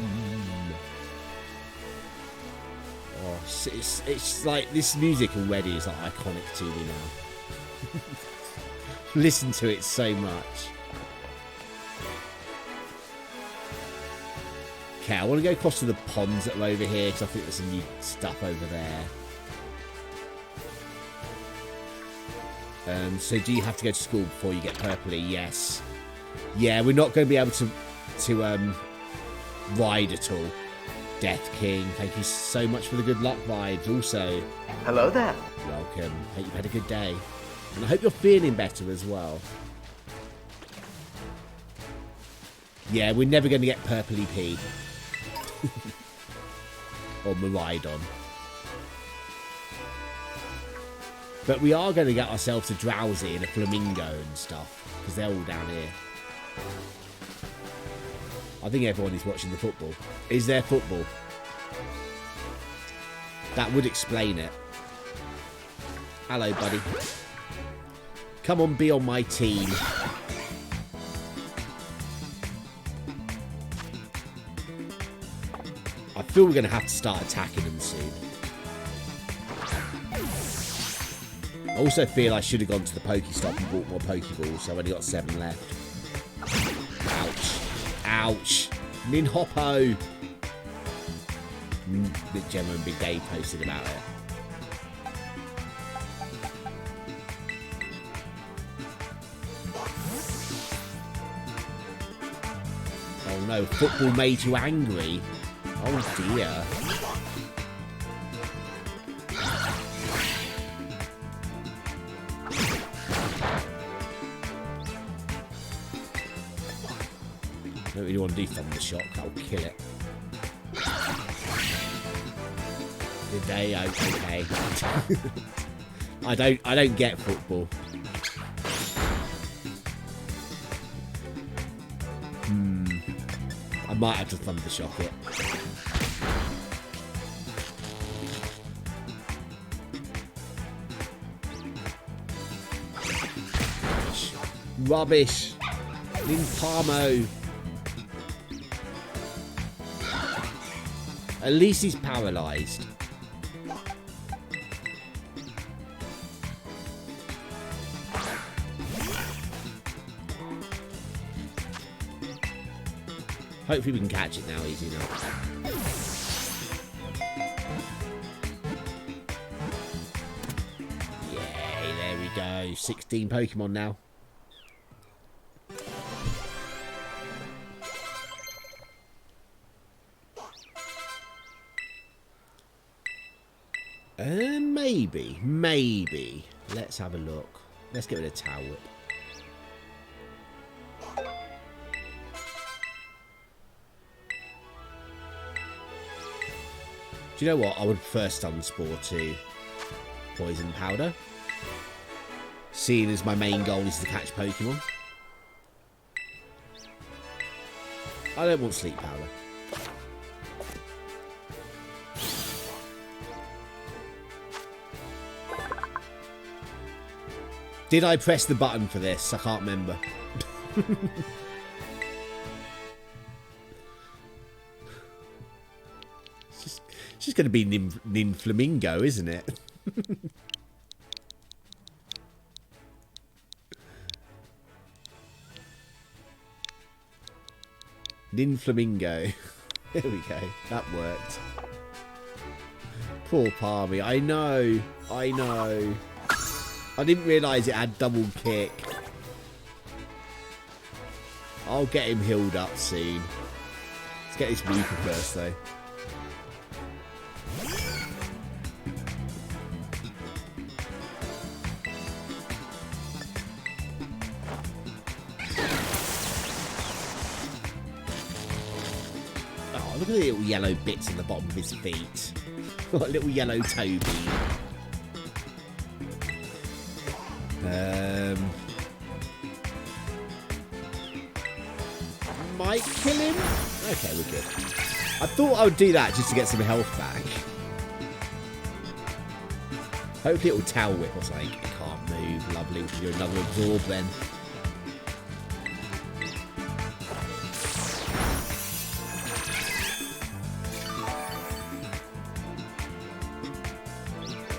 Oh, it's like this music already is like iconic to me now. Listen to it so much. Okay, I want to go across to the ponds that are over here because I think there's some new stuff over there. So do you have to go to school before you get purpley? Yes. Yeah, we're not going to be able to ride at all. Death King, thank you so much for the good luck vibes. Also, Hello there. welcome. Hope you've had a good day. And I hope you're feeling better as well. Yeah, we're never going to get Purpley P. Or Maridon. But we are going to get ourselves a Drowsy and a Flamingo and stuff. Because they're all down here. I think everyone is watching the football. Is there football? That would explain it. Hello, buddy. Come on, be on my team. I feel we're going to have to start attacking them soon. I also feel I should have gone to the Pokestop and bought more Pokeballs, so I've only got 7 left. Ouch. Ouch. Ninhoppo. Big Gemma and Big Dave posted about it. Oh no, football made you angry. Oh dear. I don't really want to do Thunder Shock, I'll kill it. Did they? Okay. I don't get football. I might have to Thunder Shock it. Rubbish. Limpamo. At least he's paralysed. Hopefully we can catch it now easy enough. Yay, there we go. 16 Pokemon now. Maybe. Let's have a look. Let's get rid of Tail Whip. Do you know what? I would prefer Stun Spore to Poison Powder. Seeing as my main goal is to catch Pokemon. I don't want Sleep Powder. Did I press the button for this? I can't remember. It's just going to be Nin Flamingo, isn't it? Nin Flamingo. There we go. That worked. Poor Palmy. I know. I didn't realise it had double kick. I'll get him healed up soon. Let's get this Reaper first, though. Oh, look at the little yellow bits on the bottom of his feet. Got a little yellow toe bean. Might kill him. Okay, we're good. I thought I would do that just to get some health back. Hopefully it will Tail Whip or something. I can't move. Lovely. We can do another absorb then.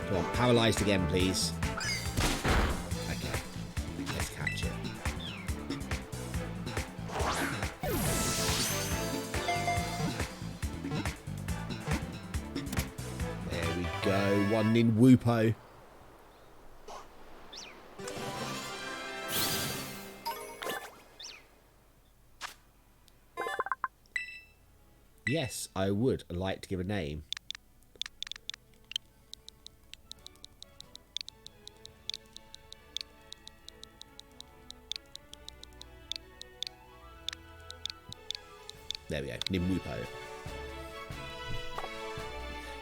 Come on, paralysed again, please. Okay, let's catch it. There we go. One in Woopo. Yes, I would like to give a name. There we go. Ninqueso.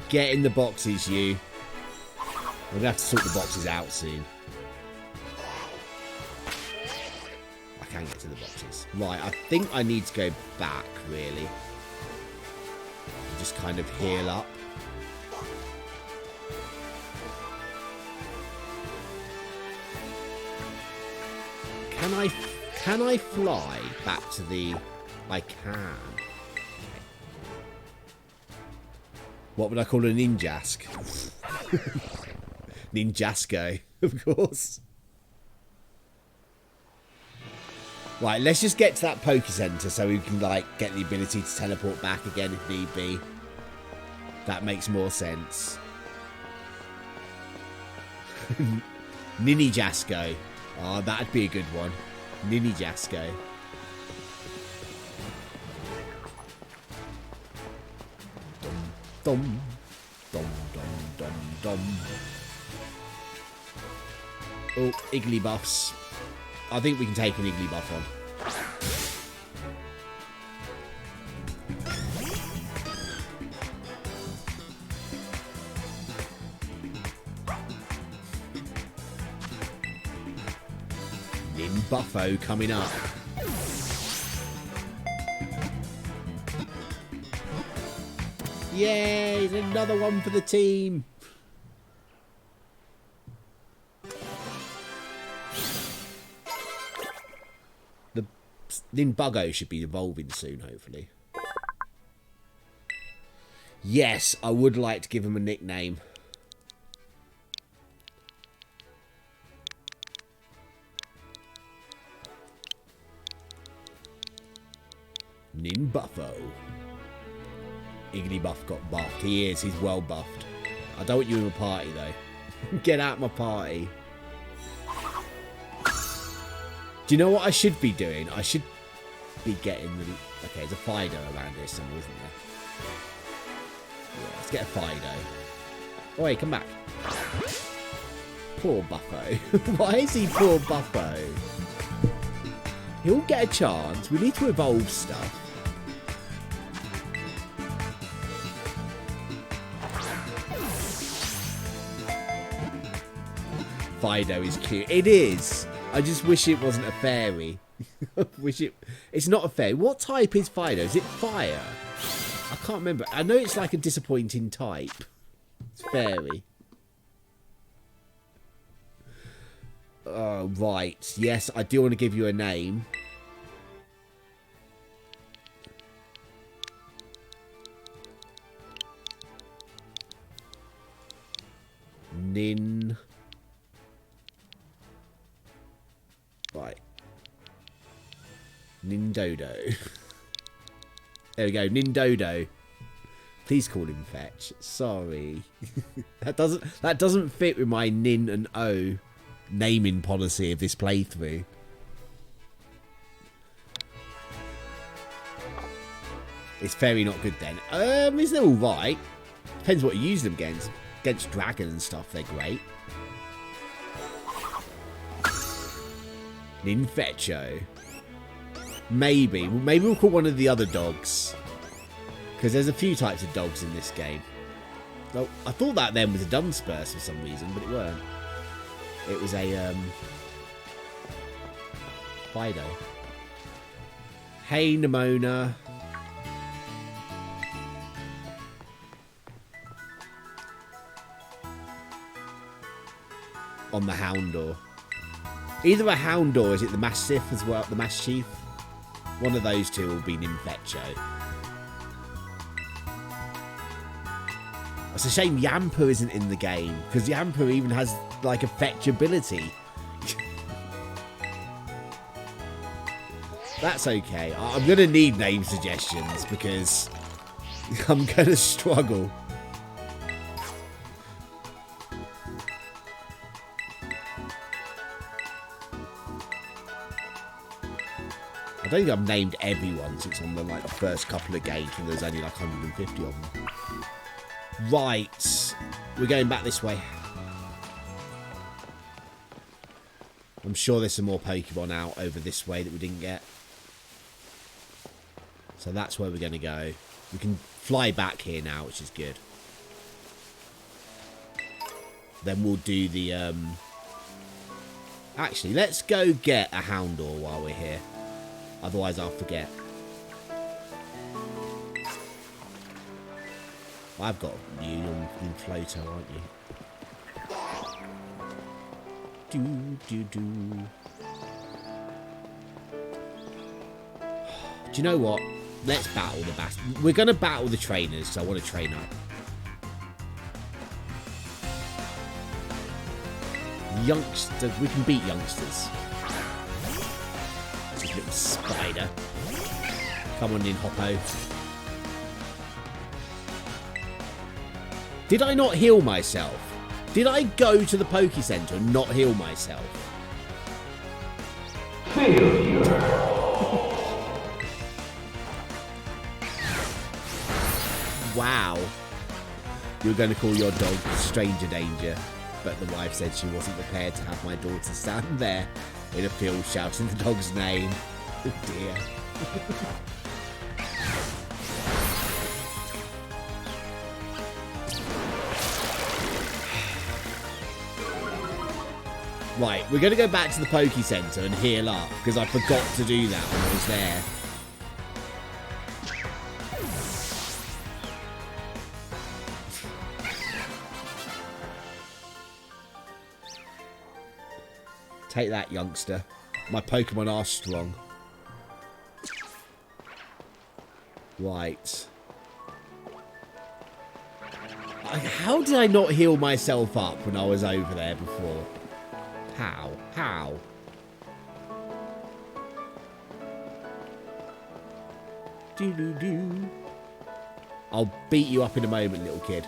Get in the boxes, you. We're going to have to sort the boxes out soon. I can get to the boxes. Right, I think I need to go back, really. Just kind of heal up. Can I fly back to the... I can. What would I call a ninjask? Ninjasco, of course. Right, let's just get to that Poke Center so we can, like, get the ability to teleport back again if need be. That makes more sense. Ninjasko. Oh, that'd be a good one. Ninjasko. Dum, dum, dum, dum, dum. Oh, Iggly buffs. I think we can take an Iggly buff on. Ninbuffo coming up. Yay! Another one for the team. The Ninbuggo should be evolving soon, hopefully. Yes, I would like to give him a nickname. Ninbuffo. Igglybuff got buffed. He is. He's well buffed. I don't want you in my party, though. Get out of my party. Do you know what I should be doing? I should be getting the... Okay, there's a Fido around here somewhere, isn't there? Yeah, let's get a Fido. Oh, wait, come back. Poor Buffo. Why is he poor Buffo? He'll get a chance. We need to evolve stuff. Fido is cute. It is. I just wish it wasn't a fairy. It's not a fairy. What type is Fido? Is it fire? I can't remember. I know it's like a disappointing type. It's fairy. Right. Yes, I do want to give you a name. Nin... Right. Nindodo. There we go, Nindodo. Please call him Fetch. Sorry. that doesn't fit with my Nin and O naming policy of this playthrough. It's very not good then. Is it alright? Depends what you use them against. Against dragon and stuff, they're great. Ninfetcho. Maybe we'll call one of the other dogs. Because there's a few types of dogs in this game. Well, I thought that then was a Dunsparce for some reason, but it weren't. It was a, Fido. Hey, Nimona. On the Houndour. Either a Houndour or is it the Mastiff as well? The Mastiff? One of those two will be Ninfetcho. It's a shame Yamper isn't in the game. Because Yamper even has like a fetch ability. That's okay. I'm going to need name suggestions because I'm going to struggle. I don't think I've named everyone since on the like the first couple of games when there's only like 150 of them. Right, we're going back this way. I'm sure there's some more Pokemon out over this way that we didn't get. So that's where we're going to go. We can fly back here now, which is good. Then we'll do the... Actually, let's go get a Houndour while we're here. Otherwise, I'll forget. I've got you in Floater, aren't you? Do. Do you know what? Let's battle the bass. We're going to battle the trainers, so I want to train up. Youngster, we can beat youngsters. This little spider. Come on in, Hoppo. Did I not heal myself? Did I go to the Poke Center and not heal myself? Wow. You were going to call your dog Stranger Danger, but the wife said she wasn't prepared to have my daughter stand there in a field shouting the dog's name. Oh dear. Right, we're going to go back to the Poke Center and heal up, because I forgot to do that when I was there. Take that, youngster. My Pokemon are strong. Right. How did I not heal myself up when I was over there before? How? How? Do. I'll beat you up in a moment, little kid.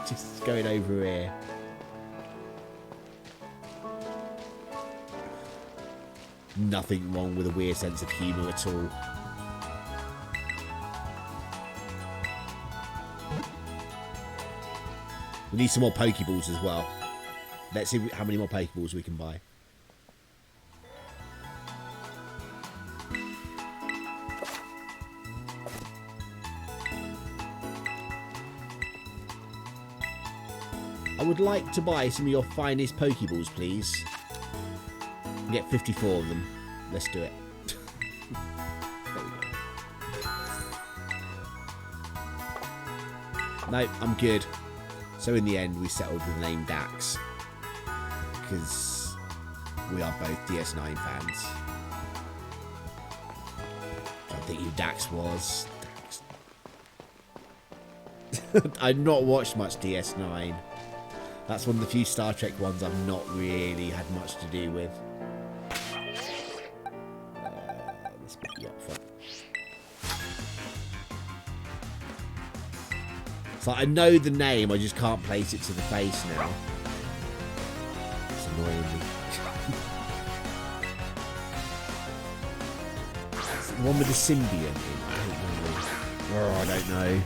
just going over here. Nothing wrong with a weird sense of humour at all. We need some more Pokeballs as well. Let's see how many more Pokeballs we can buy. I would like to buy some of your finest Pokeballs, please. Get 54 of them. Let's do it. There we go. Nope, I'm good. So in the end, we settled with the name Dax. Because we are both DS9 fans. I think who Dax was. Dax. I've not watched much DS9. That's one of the few Star Trek ones I've not really had much to do with. Let's put you up front. So I know the name, I just can't place it to the face now. It's annoying me. It's the one with the symbiont in. I don't know.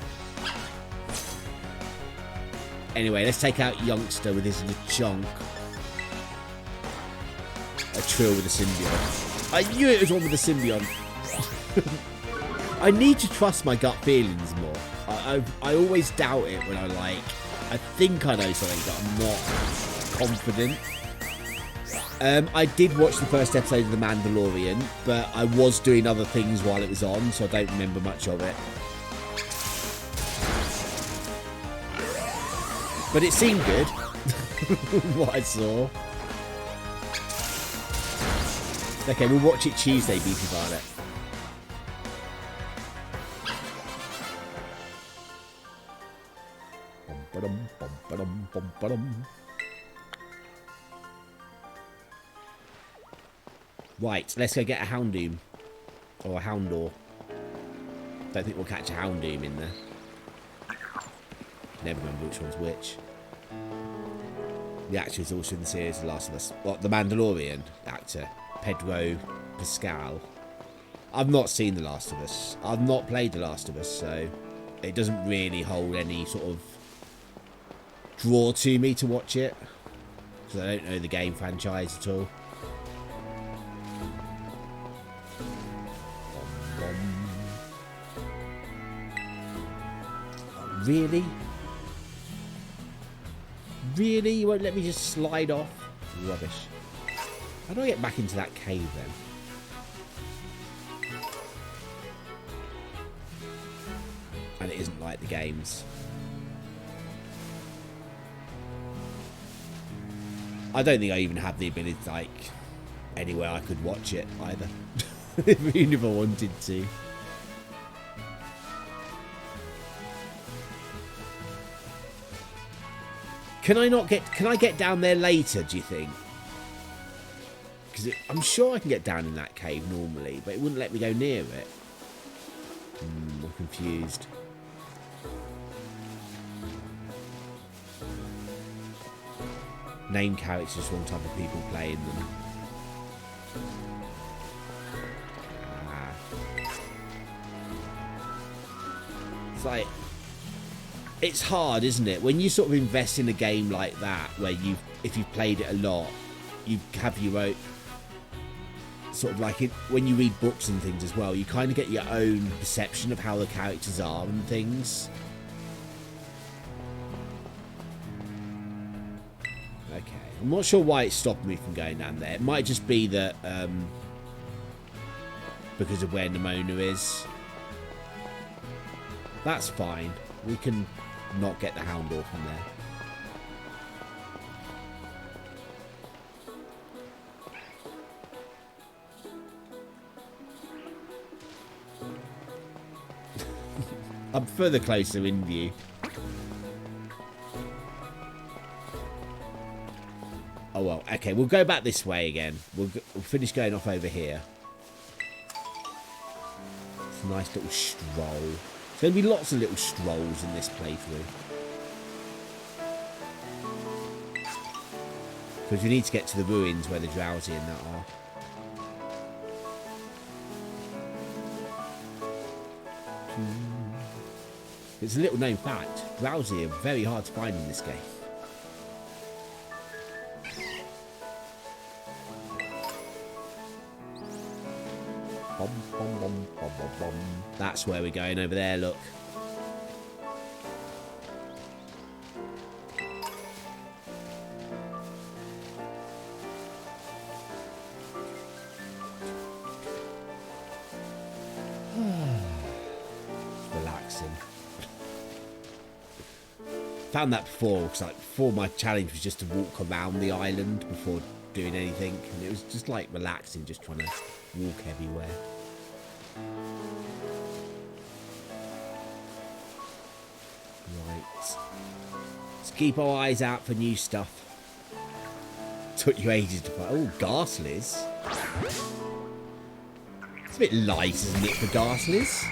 Anyway, let's take out Youngster with his Lechonk. A Trill with a symbiont. I knew it was one with a symbiont. I need to trust my gut feelings more. I always doubt it when I think I know something, but I'm not confident. I did watch the first episode of The Mandalorian, but I was doing other things while it was on, so I don't remember much of it. But it seemed good, what I saw. Okay, we'll watch it Tuesday, Beefy Violet. Right, let's go get a Houndoom. Or a Houndour. Don't think we'll catch a Houndoom in there. Never remember which one's which. The actor is also in the series The Last of Us. What, the Mandalorian actor? Pedro Pascal. I've not seen The Last of Us. I've not played The Last of Us, so it doesn't really hold any sort of draw to me to watch it, because I don't know the game franchise at all. Oh, really? Really? You won't let me just slide off? Rubbish. How do I get back into that cave then? And it isn't like the games. I don't think I even have the ability to, like, anywhere I could watch it either. Even if I wanted to. Can I get down there later, do you think? Because I'm sure I can get down in that cave normally, but it wouldn't let me go near it. I'm confused. Name characters, wrong type of people playing them. It's like, it's hard, isn't it? When you sort of invest in a game like that, where if you've played it a lot, you have your own sort of like it. When you read books and things as well, you kind of get your own perception of how the characters are and things. Okay, I'm not sure why it stopped me from going down there. It might just be that because of where Nimona is. That's fine. We can not get the Houndor from there. I'm further closer in view. Oh well, okay, we'll go back this way again. We'll finish going off over here. It's a nice little stroll. There's going to be lots of little strolls in this playthrough. Because we need to get to the ruins where the Drowsy and that are. It's a little known fact. Drowsy are very hard to find in this game. Bom, bom, bom, bom, bom, bom. That's where we're going over there, look. Relaxing. Found that before, because like before my challenge was just to walk around the island before doing anything, and it was just like relaxing, just trying to walk everywhere. Right. Let's keep our eyes out for new stuff. Took you ages to find. Oh, Ghastlies. It's a bit light, isn't it, for Ghastlies?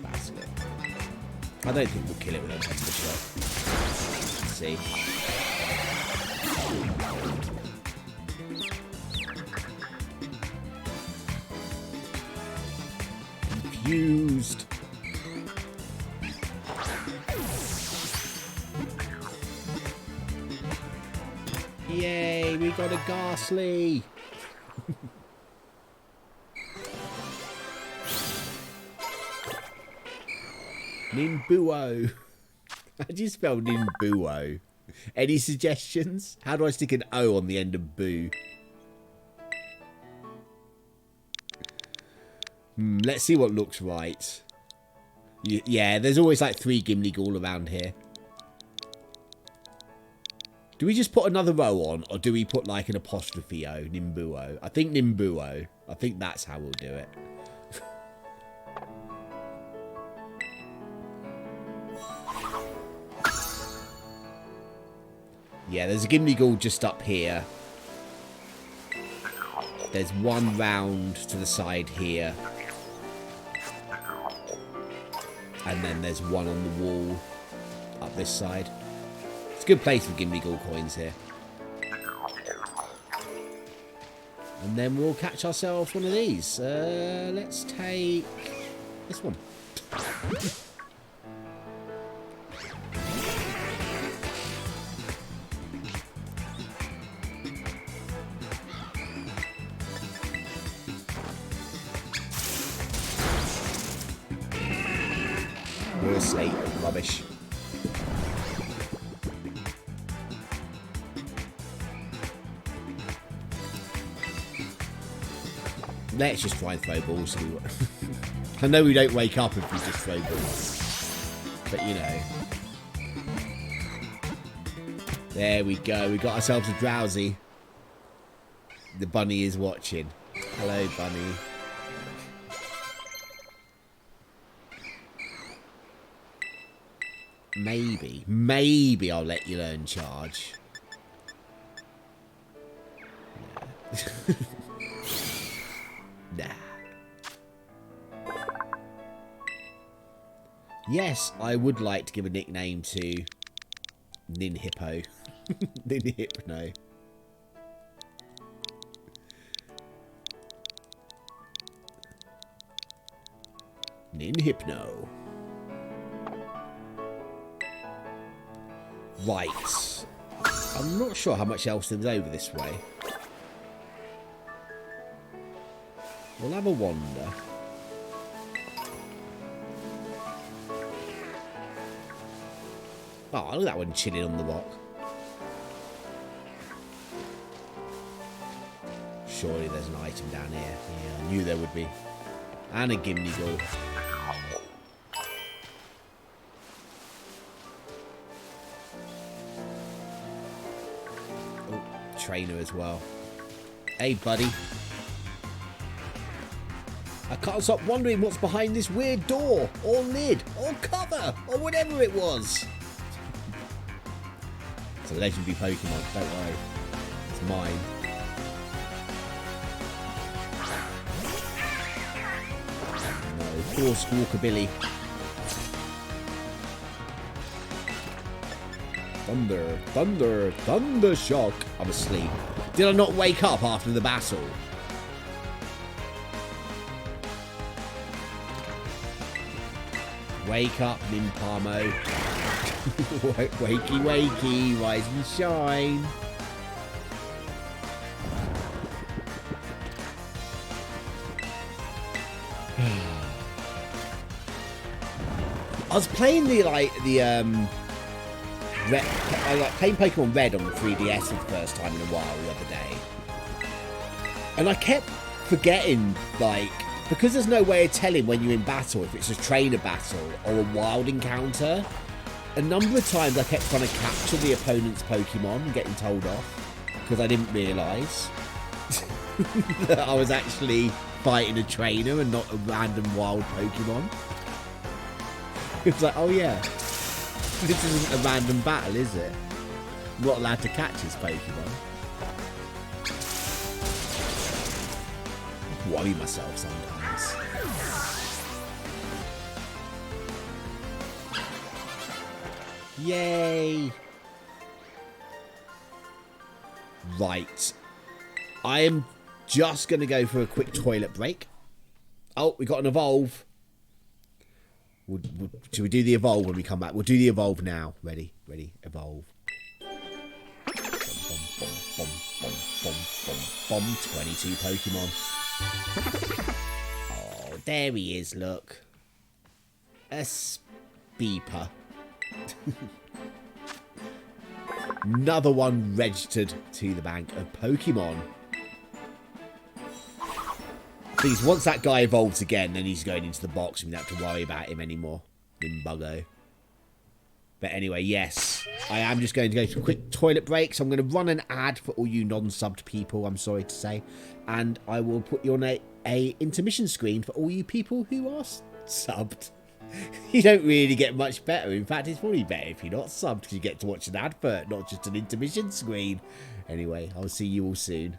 Basket. I don't think we'll kill it with a pistol shot. Let's see. Confused. Yay, we got a Ghastly. Ninbuo. How do you spell Ninbuo? Any suggestions? How do I stick an O on the end of boo? Let's see what looks right. Yeah, there's always like 3 Gimli Ghoul around here. Do we just put another row on, or do we put like an apostrophe O? Ninbuo. I think Ninbuo. I think that's how we'll do it. Yeah, there's a Gimli Ghoul just up here. There's one round to the side here. And then there's one on the wall up this side. It's a good place for Gimmigal coins here. And then we'll catch ourselves one of these. Let's take this one. We're asleep. Rubbish. Let's just try and throw balls. I know we don't wake up if we just throw balls. But, you know. There we go. We got ourselves a drowsy. The bunny is watching. Hello, bunny. Maybe I'll let you learn charge. Yeah. Nah. Yes, I would like to give a nickname to Ninhippo. Ninhypno. Ninhypno. Right. I'm not sure how much else there's over this way. We'll have a wander. Oh, look at that one chilling on the rock. Surely there's an item down here. Yeah, I knew there would be. And a Gimmigal. Oh, trainer as well. Hey, buddy. I can't stop wondering what's behind this weird door, or lid, or cover, or whatever it was. It's a legendary Pokemon, don't worry. It's mine. No, poor Squawkabilly. Thunder, thunder, thunder shock. I'm asleep. Did I not wake up after the battle? Wake up, Nimpamo. Wakey, wakey, rise and shine. I was playing playing Pokemon Red on the 3DS for the first time in a while the other day. And I kept forgetting, because there's no way of telling when you're in battle if it's a trainer battle or a wild encounter. A number of times I kept trying to capture the opponent's Pokemon and getting told off because I didn't realise that I was actually fighting a trainer and not a random wild Pokemon. It's like, oh yeah, this isn't a random battle, is it? I'm not allowed to catch his Pokemon. I worry myself sometimes. Yay! Right. I am just going to go for a quick toilet break. Oh, we got an evolve. Should we do the evolve when we come back? We'll do the evolve now. Ready? Ready? Evolve. 22 Pokemon. Oh, there he is, look. A Speeper. Another one registered to the bank of Pokemon. Please, once that guy evolves again, then he's going into the box and we don't have to worry about him anymore. Nimbuggo. But anyway, yes. I am just going to go to a quick toilet break. So I'm going to run an ad for all you non-subbed people, I'm sorry to say. And I will put you on a intermission screen for all you people who are subbed. You don't really get much better. In fact, it's probably better if you're not subbed because you get to watch an advert, not just an intermission screen. Anyway, I'll see you all soon.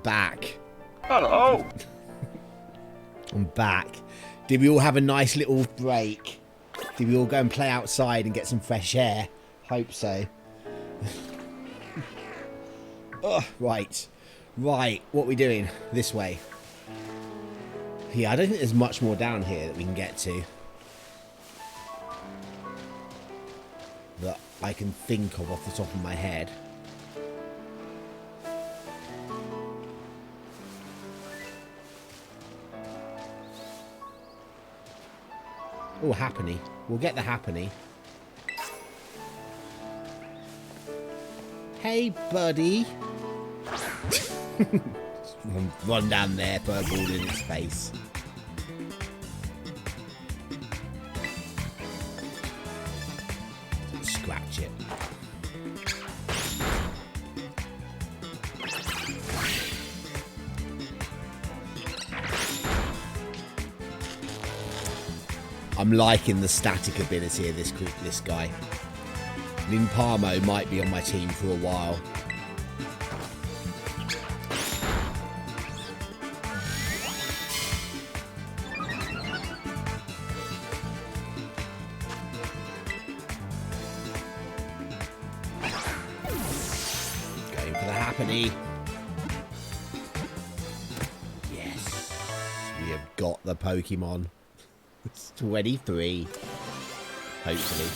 back. Hello. I'm back. Did we all have a nice little break? Did we all go and play outside and get some fresh air? Hope so. Oh, right. Right, what are we doing? This way. Yeah, I don't think there's much more down here that we can get to. That I can think of off the top of my head. Oh, Happiny. We'll get the Happiny. Hey, buddy. Run down there, put a ball in its face. Scratch it. I'm liking the static ability of this guy. Ninqueso might be on my team for a while. Going for the Happiny. Yes. We have got the Pokemon. It's 23. Hopefully.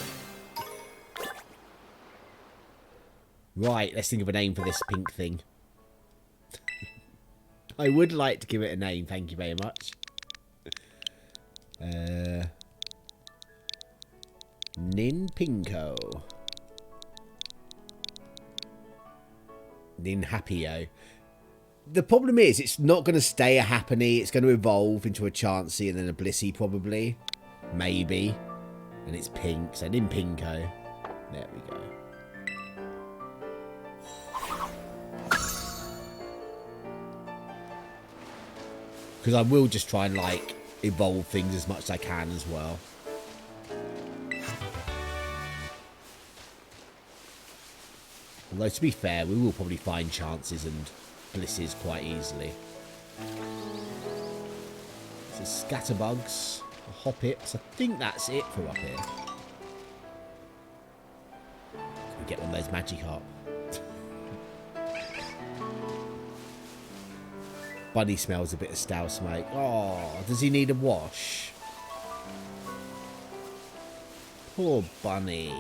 Right, let's think of a name for this pink thing. I would like to give it a name, thank you very much. Ninqueso. Ninhapio. The problem is, it's not going to stay a Happiny. It's going to evolve into a Chansey and then a Blissey, probably. Maybe. And it's pink, so Ninqueso. There we go. Because I will just try and, like, evolve things as much as I can as well. Although, to be fair, we will probably find Chances and Blisses quite easily. So Scatterbugs, Hoppits. I think that's it for up here. We get one of those Magikarp. Bunny smells a bit of stale smoke. Oh, does he need a wash? Poor Bunny.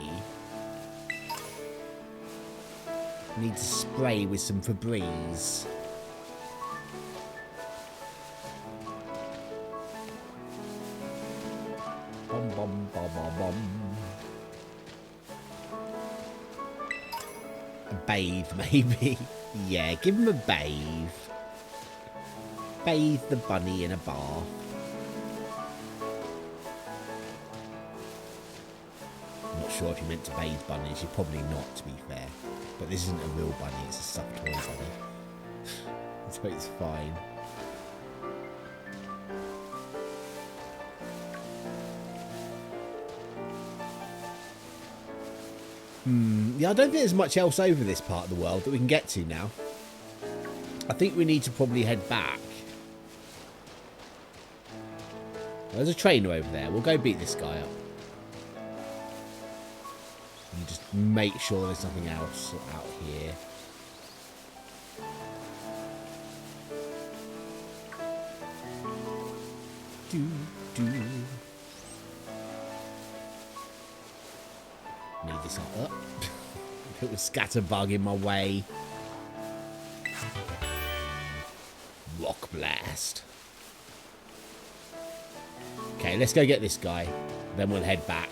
Needs a spray with some Febreze. Bum bum bum bum bum. A bathe, maybe. Yeah, give him a bathe. Bathe the bunny in a bath. I'm not sure if you meant to bathe bunnies. You're probably not, to be fair. But this isn't a real bunny, it's a stuffed toy bunny. So it's fine. Yeah, I don't think there's much else over this part of the world that we can get to now. I think we need to probably head back. There's a trainer over there. We'll go beat this guy up. And just make sure there's nothing else out here. Need this up. Little scatterbug in my way. Rock blast. Okay, let's go get this guy. Then we'll head back.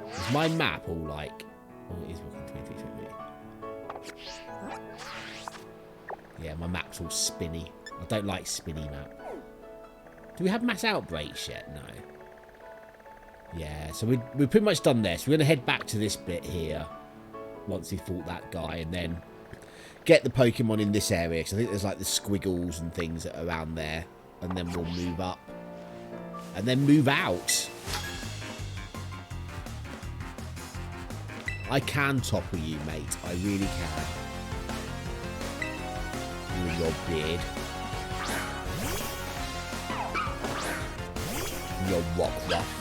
Is my map all like... Oh, it is walking 23. Yeah, my map's all spinny. I don't like spinny map. Do we have mass outbreaks yet? No. Yeah, so we're pretty much done there. So we're going to head back to this bit here. Once we fought that guy. And then get the Pokemon in this area. Because I think there's like the squiggles and things that are around there. And then we'll move up. And then move out. I can topple you, mate. I really can. Your beard. Your rock ruff.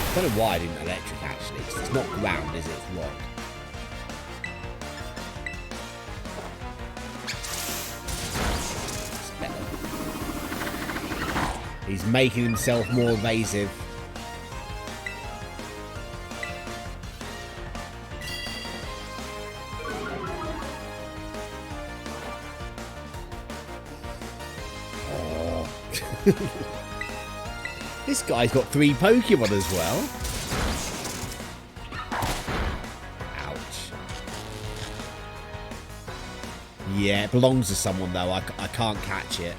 I don't know why I didn't electric actually, because it's not ground, is it? It's rock. It's better. He's making himself more evasive. Oh. This guy's got 3 Pokemon as well. Ouch. Yeah, it belongs to someone though. I can't catch it.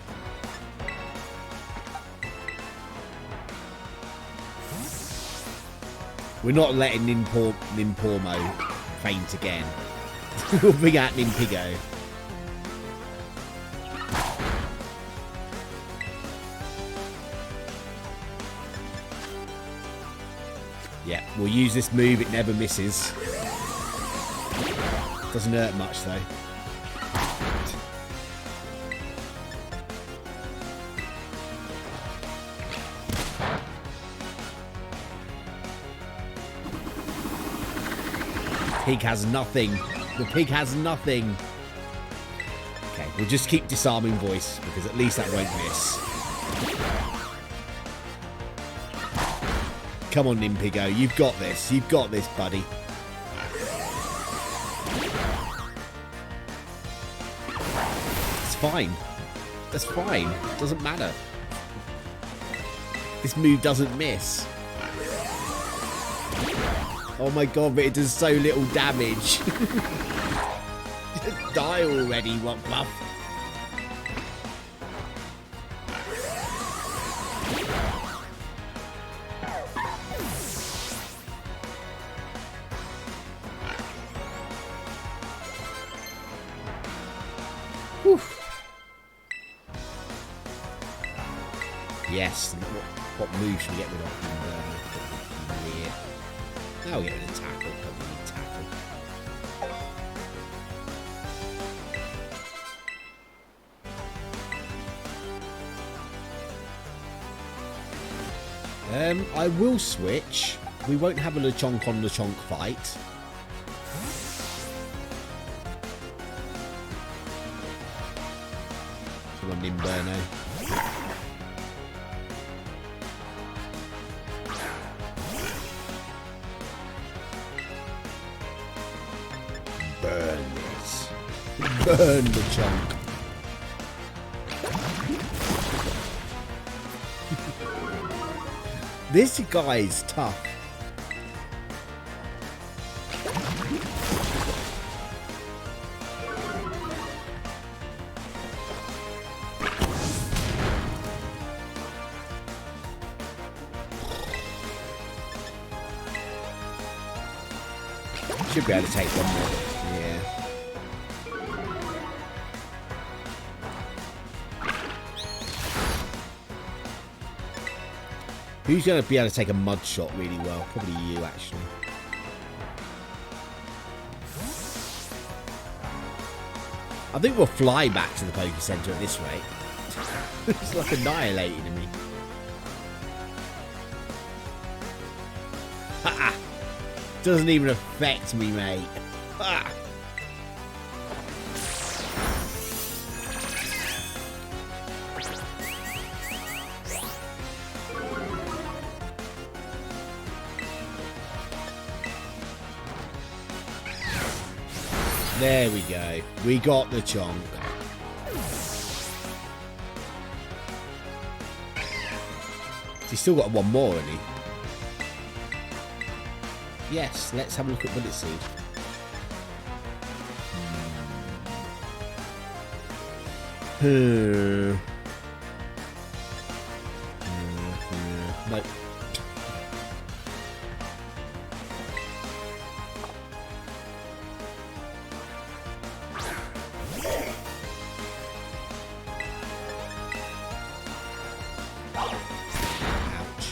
We're not letting Ninpormo faint again. We'll bring out Ninpigo. Yeah, we'll use this move, it never misses. Doesn't hurt much though. Pig has nothing. The pig has nothing. Okay, we'll just keep disarming voice because at least that won't miss. Come on, Ninpigo, you've got this. You've got this, buddy. It's fine. That's fine. Doesn't matter. This move doesn't miss. Oh my god, but it does so little damage. Just die already, what buff. Yes. What move should we get rid of? Now we'll get rid of tackle. Probably need tackle. I will switch. We won't have a Lechonk on Lechonk fight. Come on, Nimberno. Burn this. Burn the chunk. This guy's tough. Should be able to take one more. Yeah. Who's going to be able to take a mud shot really well? Probably you, actually. I think we'll fly back to the Poké Center at this rate. It's like annihilating me. Ha! Doesn't even affect me, mate. Ha! There we go. We got the chonk. He's still got one more, hasn't he? Yes, let's have a look at Bullet Seed. Nope. Ouch.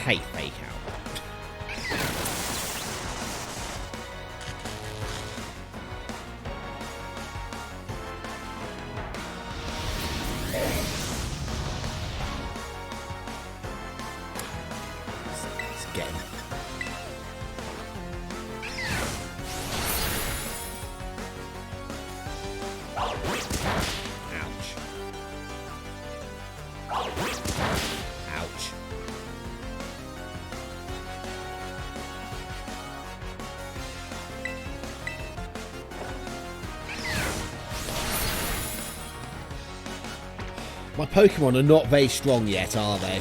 Hate fake out. Let's get him. Ouch. My Pokemon are not very strong yet, are they?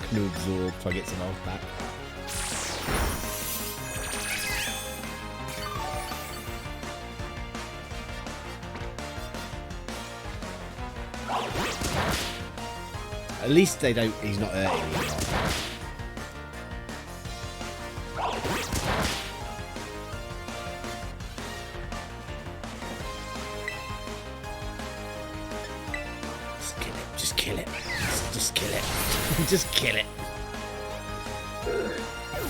Can absorb, try to get some health back. At least they don't. He's not hurting me. Just kill it. Just kill it. Just kill it.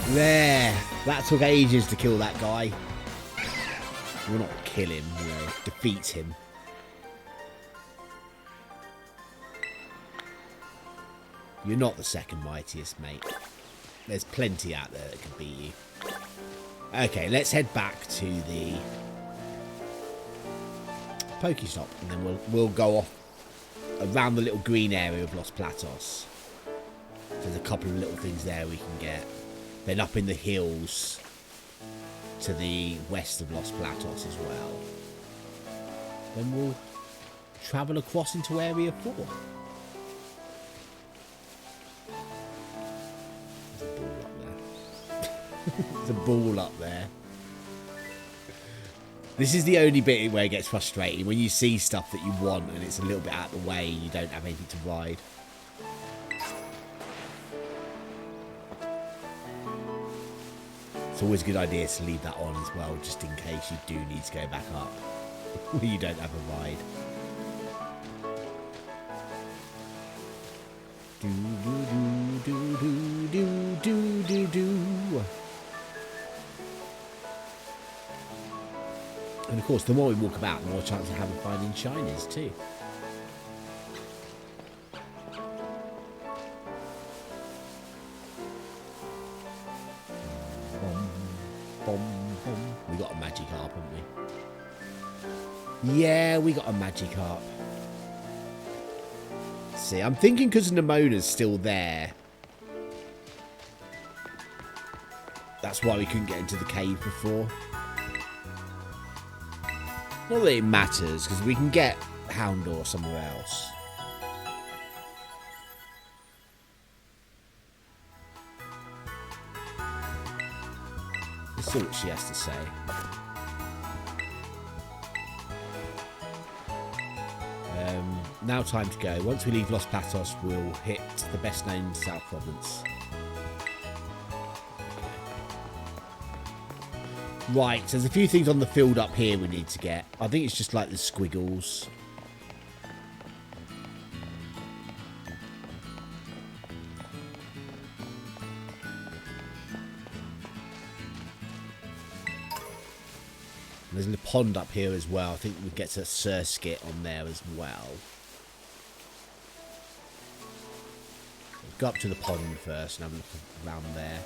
There. That took ages to kill that guy. Well, not kill him, you know, defeat him. You're not the second mightiest, mate. There's plenty out there that can beat you. Okay, let's head back to the Pokestop, and then we'll go off around the little green area of Los Platos. There's a couple of little things there we can get. Then up in the hills to the west of Los Platos as well. Then we'll travel across into Area 4. There's a ball up there. This is the only bit where it gets frustrating. When you see stuff that you want and it's a little bit out of the way, you don't have anything to ride. It's always a good idea to leave that on as well, just in case you do need to go back up. You don't have a ride. Do do do do do do do. And of course, the more we walk about, the more chance of having finding shinies too. We got a Magikarp, haven't we? Yeah, we got a Magikarp. See, I'm thinking because Nemona's still there. That's why we couldn't get into the cave before. Not that it matters, because we can get Houndour somewhere else. Let's see what she has to say. Now time to go. Once we leave Los Platos, we'll hit the best known South Province. Right, so there's a few things on the field up here we need to get. I think it's just like the squiggles. There's a pond up here as well. I think we get to Surskit on there as well. Go up to the pond first and have a look around there.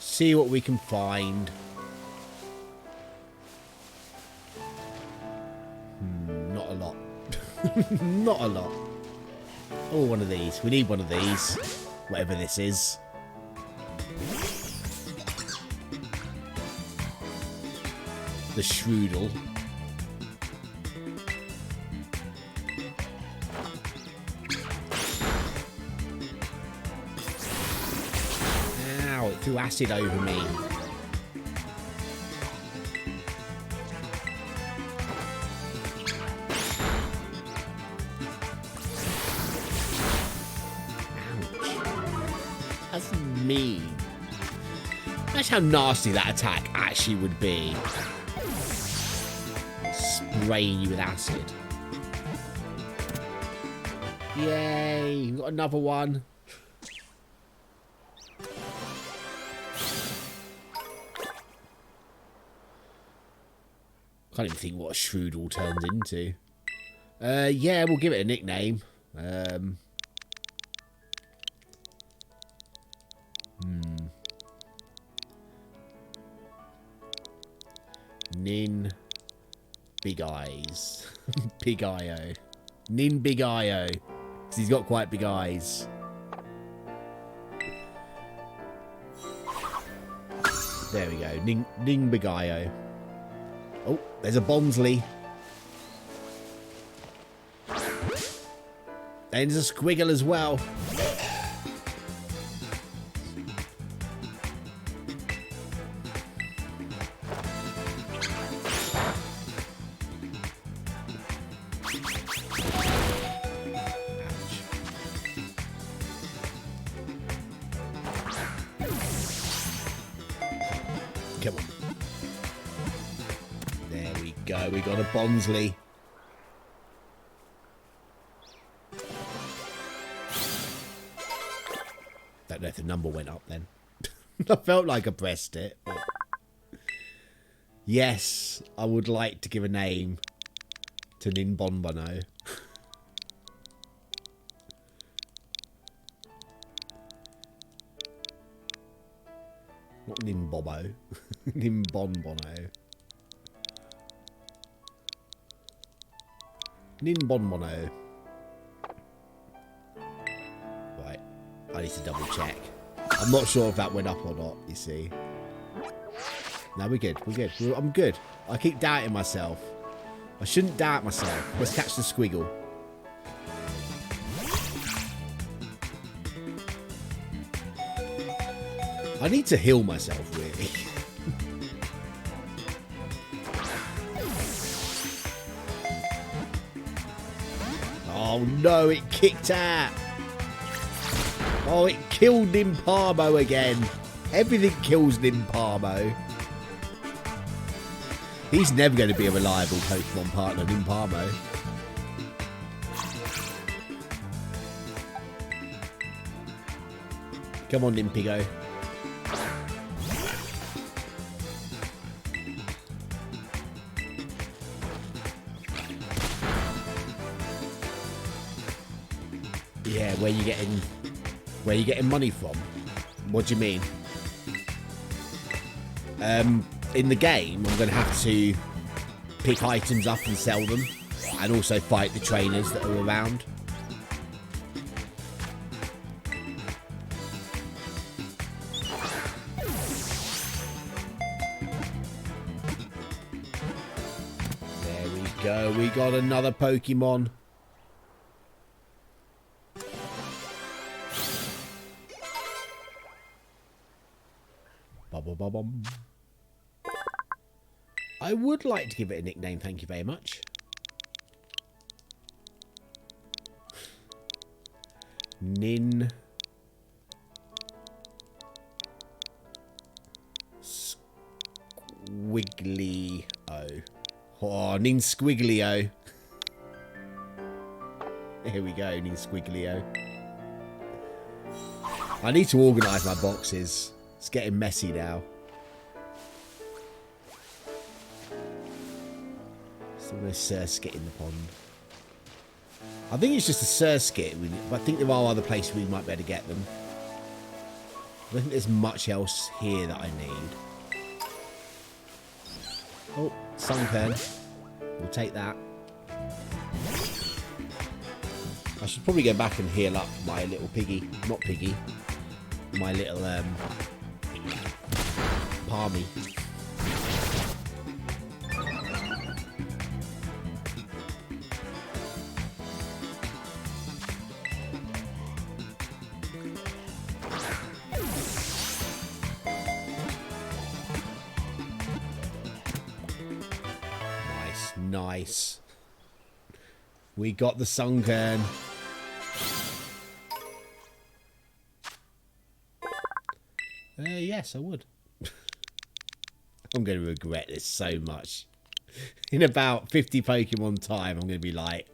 See what we can find. Not a lot. Not a lot. Oh, one of these. We need one of these. Whatever this is. The Shroodle. Ow, it threw acid over me. That's mean. That's how nasty that attack actually would be. drain you with acid. Yay! We've got another one. Can't even think what a Shroodle turns into. Yeah, we'll give it a nickname. Nin Big Eyes. Big Eye-O. Nin Big Eye-O. Because he's got quite big eyes. There we go. Ning Big Eye-O. Oh, there's a Bonsley. And there's a Squiggle as well. Come on. There we go. We got a Bonsley. Don't know if the number went up then. I felt like I pressed it. But... Yes, I would like to give a name to Nin Bonbono. Not Nin Bobo. Nin Bonbono. Nin Bonbono. Right. I need to double check. I'm not sure if that went up or not, you see. No, we're good. We're good. I'm good. I keep doubting myself. I shouldn't doubt myself. Let's catch the Squiggle. I need to heal myself, really. Oh no, it kicked out. Oh, it killed Nimpamo again. Everything kills Nimpamo. He's never going to be a reliable Pokemon partner, Nimpamo. Come on, Nimpigo. Yeah, where you getting money from? What do you mean? In the game, I'm going to have to pick items up and sell them, and also fight the trainers that are around. There we go. We got another Pokemon. Bum. I would like to give it a nickname, thank you very much. Nin Squiglio. Oh, Nin Squiglio. Here we go, Nin Squiglio. I need to organise my boxes. It's getting messy now. So there's Surskit in the pond. I think it's just a Surskit, but I think there are other places we might be able to get them. I don't think there's much else here that I need. Oh, Sunkern. We'll take that. I should probably go back and heal up my little piggy. Not piggy. My little, Palmy. Nice. We got the Sunkern. Yes, I would. I'm going to regret this so much. In about 50 Pokemon time, I'm going to be like,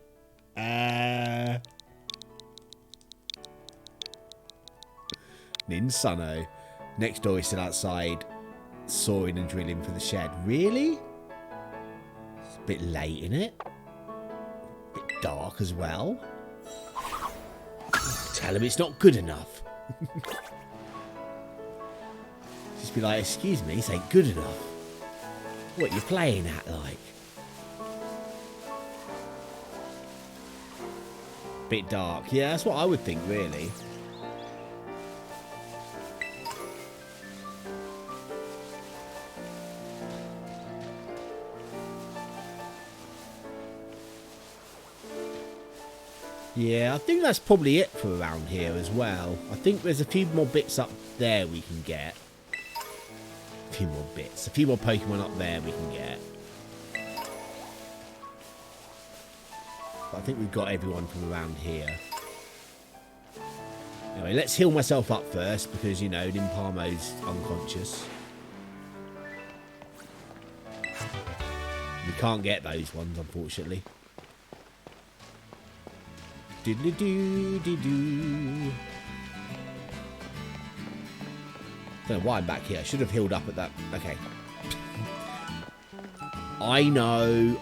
Ninsuno. Next door is still outside, sawing and drilling for the shed. Really? It's a bit late, isn't it? A bit dark as well. Tell him it's not good enough. Just be like, excuse me, this ain't good enough. What you playing at, like? Bit dark. Yeah, that's what I would think, really. Yeah, I think that's probably it for around here as well. I think there's a few more bits up there we can get. A few more bits. A few more Pokemon up there we can get. But I think we've got everyone from around here. Anyway, let's heal myself up first because, you know, Nimpamo's unconscious. We can't get those ones, unfortunately. Do-do-do-do-do. Don't know why I'm back here. I should have healed up at that. Okay. I know.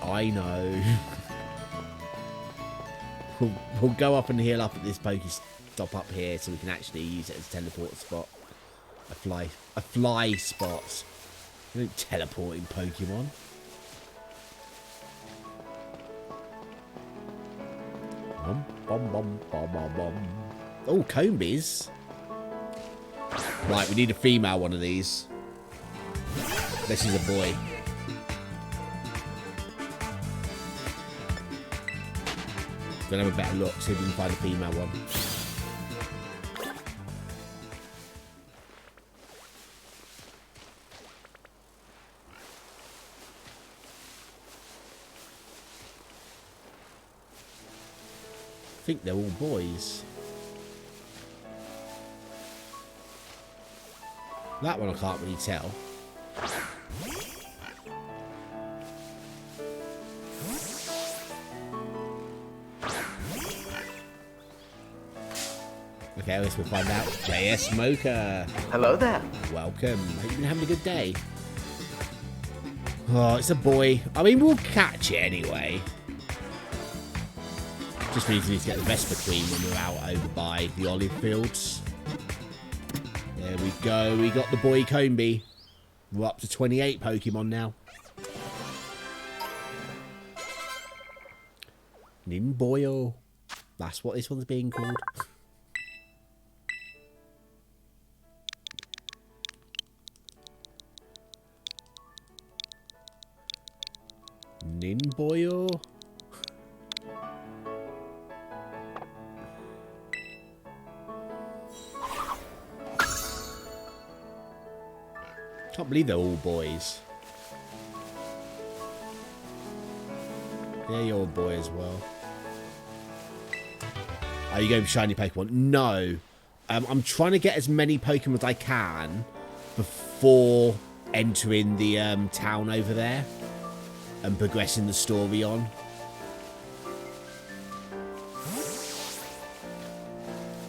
We'll go up and heal up at this Pokestop up here so we can actually use it as a teleport spot. A fly spot. We don't teleport in Pokemon. Oh, Combies. Right, we need a female one of these. This is a boy. Gonna have a better look, see if we can find a female one. I think they're all boys. That one I can't really tell. Okay, let's find out. JS Smoker. Hello there. Welcome. Hope you've been having a good day. Oh, it's a boy. I mean, we'll catch it anyway. Just means we need to get the Vespa Queen when we're out over by the olive fields. There we go. We got the boy Combi. We're up to 28 Pokemon now. Ninboyo. That's what this one's being called. Ninboyo. Can't believe they're all boys. Yeah, you're a boy as well. Are you going for shiny Pokemon? No. I'm trying to get as many Pokemon as I can before entering the town over there and progressing the story on.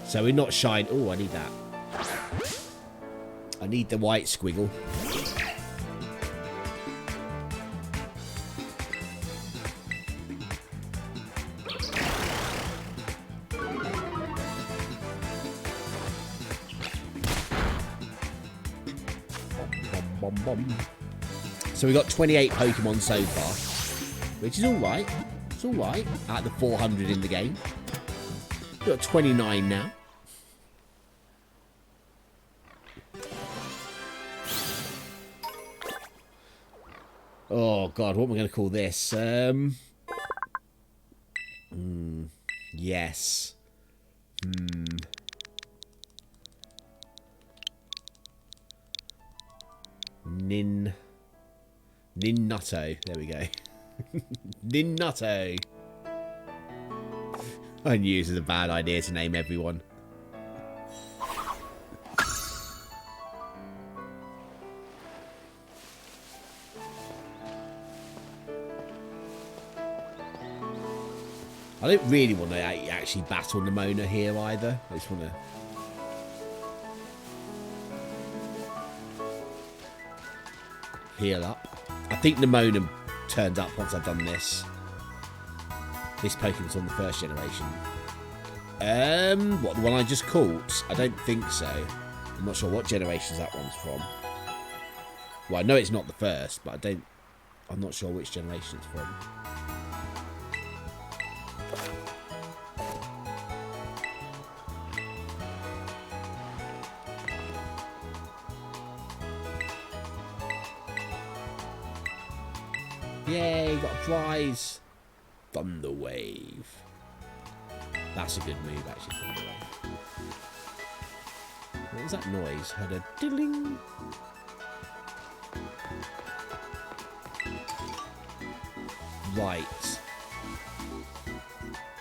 So we're not shiny. Oh, I need that. I need the white squiggle. So we got 28 Pokemon so far, which is alright. It's alright. Out of the 400 in the game. We've got 29 now. Oh god, what am I going to call this? Yes. Ninnutto. There we go. Ninnutto. I knew this was a bad idea to name everyone. I don't really want to actually battle Nimona here either. I just want to... heal up. I think Nimona turned up once I've done this. This Pokemon's on the first generation. What, the one I just caught? I don't think so. I'm not sure what generations that one's from. Well, I know it's not the first, but I'm not sure which generation it's from. Yay, got a prize. Thunder Wave. That's a good move, actually, Thunder Wave. What was that noise? Heard a diddling. Right.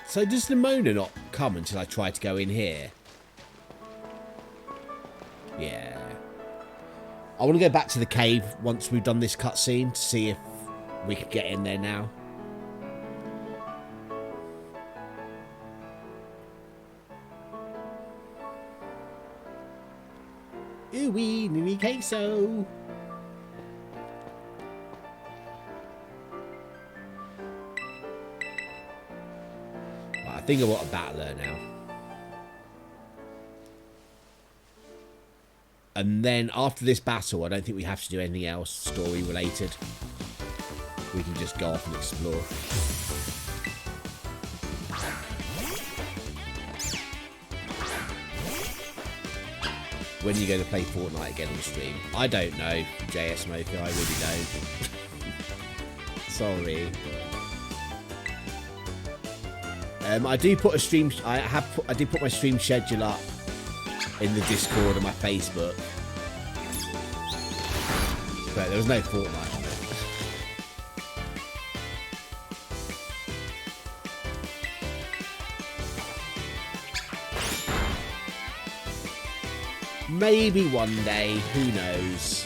So does Nimona not come until I try to go in here? Yeah. I want to go back to the cave once we've done this cutscene to see if we can get in there now. Ooh-wee, Ninqueso. I think I want a battler now. And then after this battle, I don't think we have to do anything else story related. We can just go off and explore. When are you going to play Fortnite again on stream? I don't know, JS Mocha, I really don't. Sorry. I do put a stream. I did put my stream schedule up in the Discord and my Facebook, but there was no Fortnite on it. Maybe one day, who knows?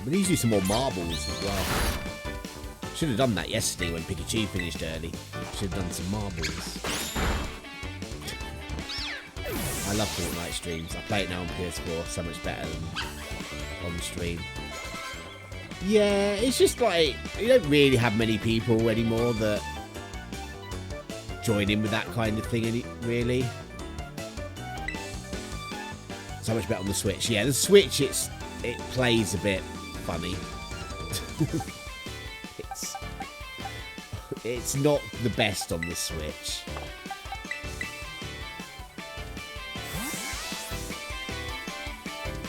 We need to do some more marbles as well. Should have done that yesterday when Pikachu finished early. Should have done some marbles. I love Fortnite streams. I play it now on PS4 so much better than on stream. Yeah, it's just like you don't really have many people anymore that join in with that kind of thing, really. So much better on the Switch. Yeah, the Switch, it plays a bit funny. It's not the best on the Switch.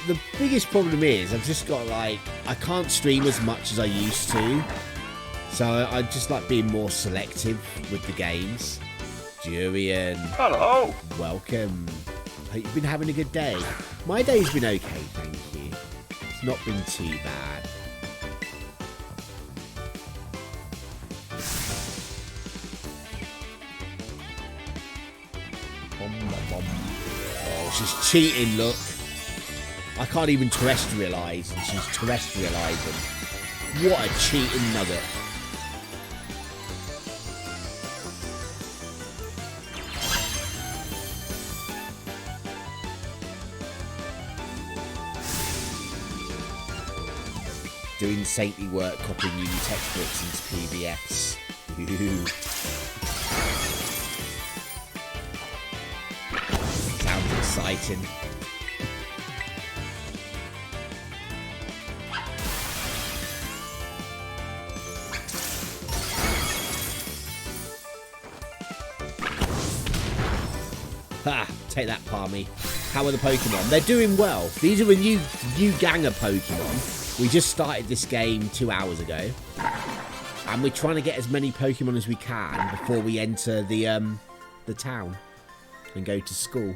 The biggest problem is I've just got like I can't stream as much as I used to, so I just like being more selective with the games. Jurian, Hello. welcome. Hope you've been having a good day. My day's been okay, thank you. It's not been too bad. Oh, she's cheating, look. I can't even terrestrialise, and she's terrestrialising. What a cheating nugget. Doing saintly work copying uni textbooks into PDFs. Sounds exciting. Ha! Take that, Palmy. How are the Pokemon? They're doing well. These are a new gang of Pokemon. We just started this game 2 hours ago, and we're trying to get as many Pokemon as we can before we enter the town and go to school.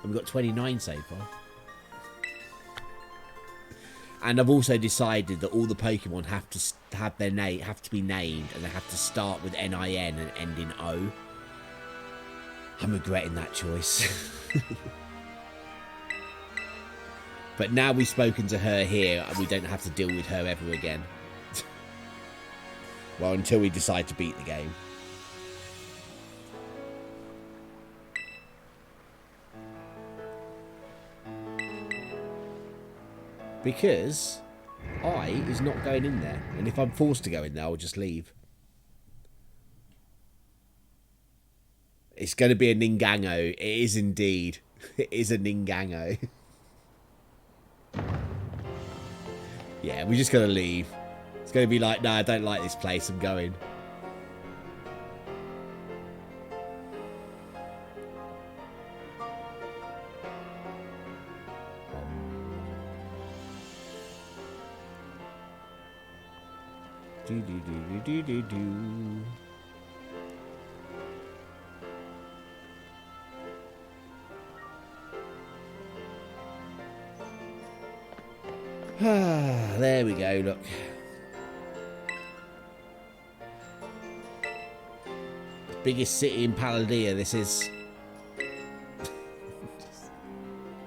And we've got 29 so far. And I've also decided that all the Pokemon have to have their have to be named, and they have to start with NIN and end in O. I'm regretting that choice. But now we've spoken to her here, we don't have to deal with her ever again. Well, until we decide to beat the game. Because I is not going in there. And if I'm forced to go in there, I'll just leave. It's going to be a Ninqueso. It is indeed. It is a Ninqueso. Yeah, we're just going to leave. It's going to be like, no, I don't like this place. I'm going. Do do do do do do. Ah, there we go, look. Biggest city in Paladia, this is.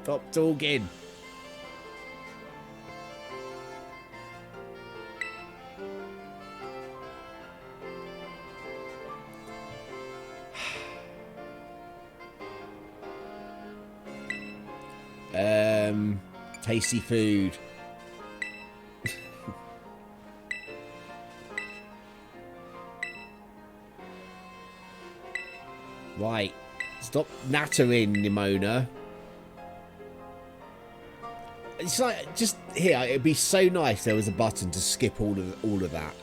Stop talking. Tasty food. Right. Stop nattering, Nimona. It's like, just here, it'd be so nice if there was a button to skip all of that.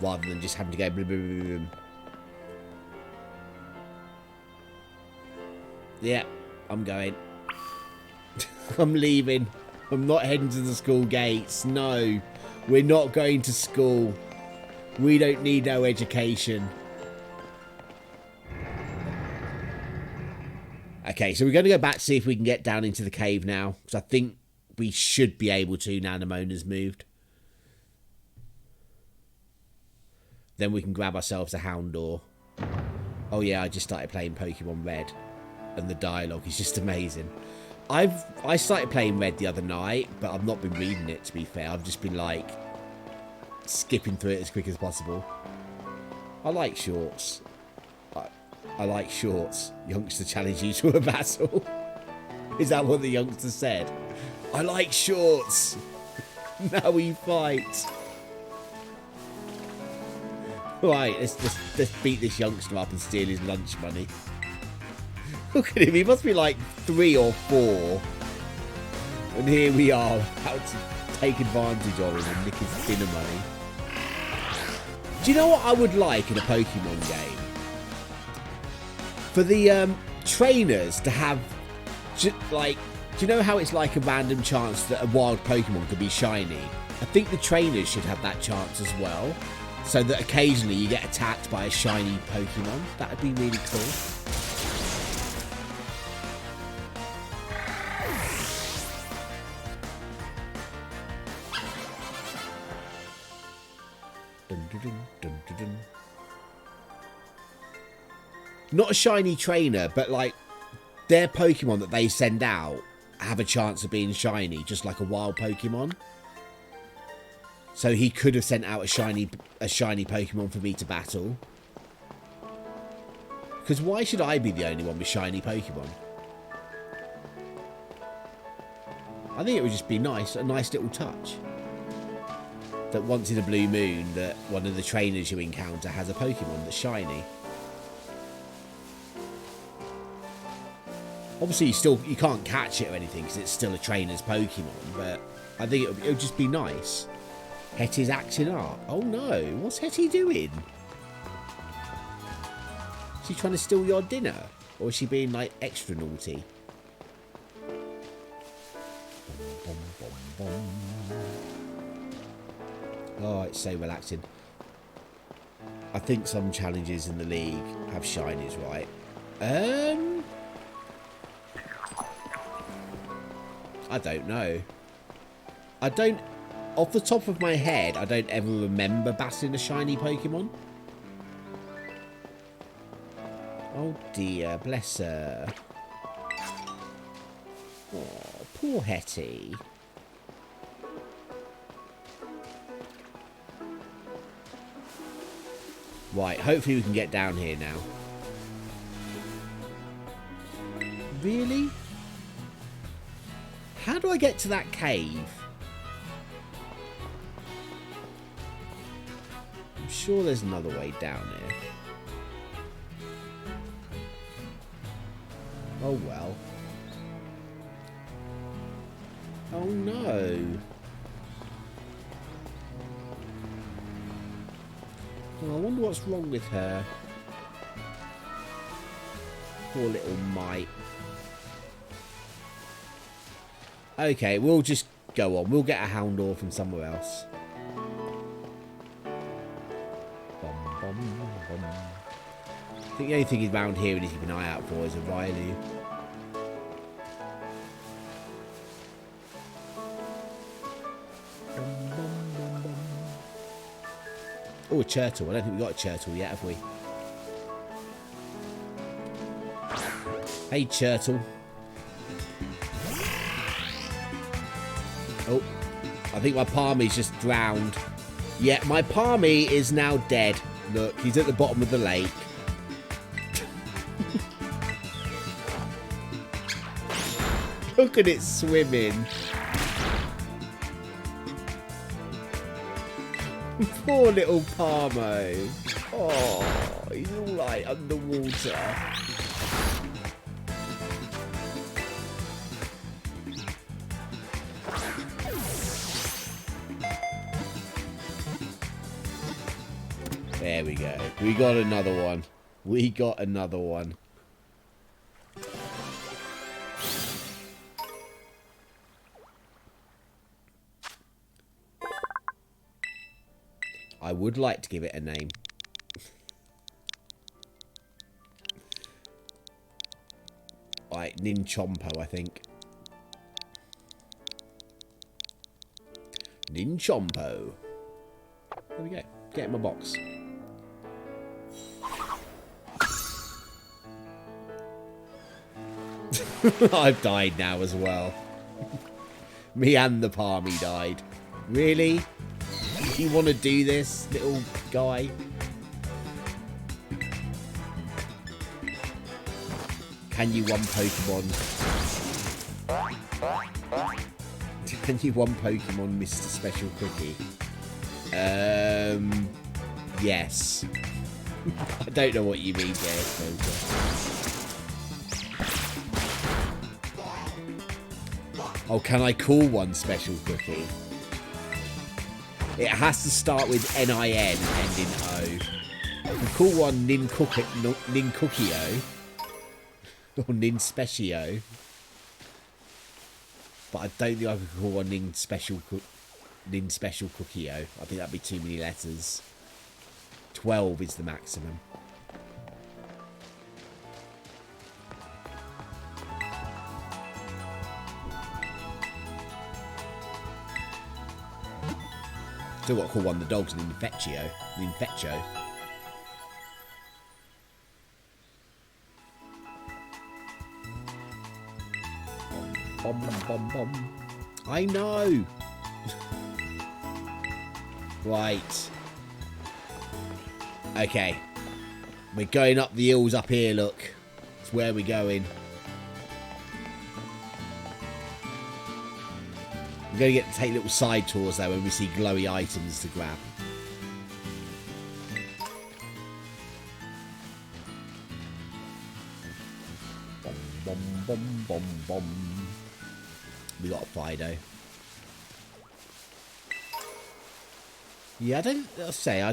Rather than just having to go blah, blah, blah, blah. Yeah, I'm going. I'm leaving. I'm not heading to the school gates. No, we're not going to school. We don't need no education. Okay, so we're going to go back to see if we can get down into the cave now. Because I think we should be able to now Nimona's moved. Then we can grab ourselves a Houndour. Oh yeah, I just started playing Pokemon Red. And the dialogue is just amazing. I started playing Red the other night, but I've not been reading it, to be fair. I've just been, like, skipping through it as quick as possible. I like shorts. I like shorts. Youngster challenge you to a battle. Is that what the youngster said? I like shorts. Now we fight. Right, let's beat this youngster up and steal his lunch money. Look at him, he must be like 3 or 4. And here we are, about to take advantage of him and nick his dinner money. Do you know what I would like in a Pokemon game? For the trainers to have, like, do you know how it's like a random chance that a wild Pokemon could be shiny? I think the trainers should have that chance as well. So that occasionally you get attacked by a shiny Pokemon. That would be really cool. Not a shiny trainer, but like their Pokemon that they send out have a chance of being shiny, just like a wild Pokemon. So he could have sent out a shiny Pokemon for me to battle. Because why should I be the only one with shiny Pokemon? I think it would just be nice, a nice little touch. That once in a blue moon, that one of the trainers you encounter has a Pokemon that's shiny. Obviously, you can't catch it or anything because it's still a trainer's Pokemon, but I think it would just be nice. Hetty's acting up. Oh no, what's Hetty doing? Is she trying to steal your dinner? Or is she being like extra naughty? Oh, it's so relaxing. I think some challenges in the league have shinies, right? I don't know. Off the top of my head, I don't ever remember battling a shiny Pokemon. Oh dear, bless her. Oh, poor Hetty. Right, hopefully we can get down here now. Really? How do I get to that cave? I'm sure there's another way down here. Oh well. Oh no. Oh, I wonder what's wrong with her. Poor little mite. Okay, we'll just go on. We'll get a hound or from somewhere else. I think the only thing around here we need to keep an eye out for is a Riley. Oh, a turtle. I don't think we got a turtle yet, have we? Hey, turtle. Oh, I think my palmy's just drowned. Yeah, my palmy is now dead. Look, he's at the bottom of the lake. Look at it swimming. Poor little Parmo. Oh, he's all like underwater. There we go. We got another one. We got another one. I would like to give it a name. Like Ninchompo, I think. Ninchompo. There we go. Get in my box. I've died now as well. Me and the palmy died. Really? You want to do this, little guy? Can you one Pokemon? Can you one Pokemon, Mr. Special Cookie? Yes. I don't know what you mean there, Oh, can I call one Special Cookie? It has to start with N-I-N, end in O. I can call one Ninqueso. Or Ninspeccio. But I don't think I could call one Ninspecial Cookio. I think that'd be too many letters. 12 is the maximum. Still got to call one of the dogs an Infeccio. Bom, bom, bom. I know. Right. Okay. We're going up the hills up here, look. It's where we're going. We're going to get to take little side tours though when we see glowy items to grab. Bom, bom, bom, bom, bom. We got a Fido. Yeah, I don't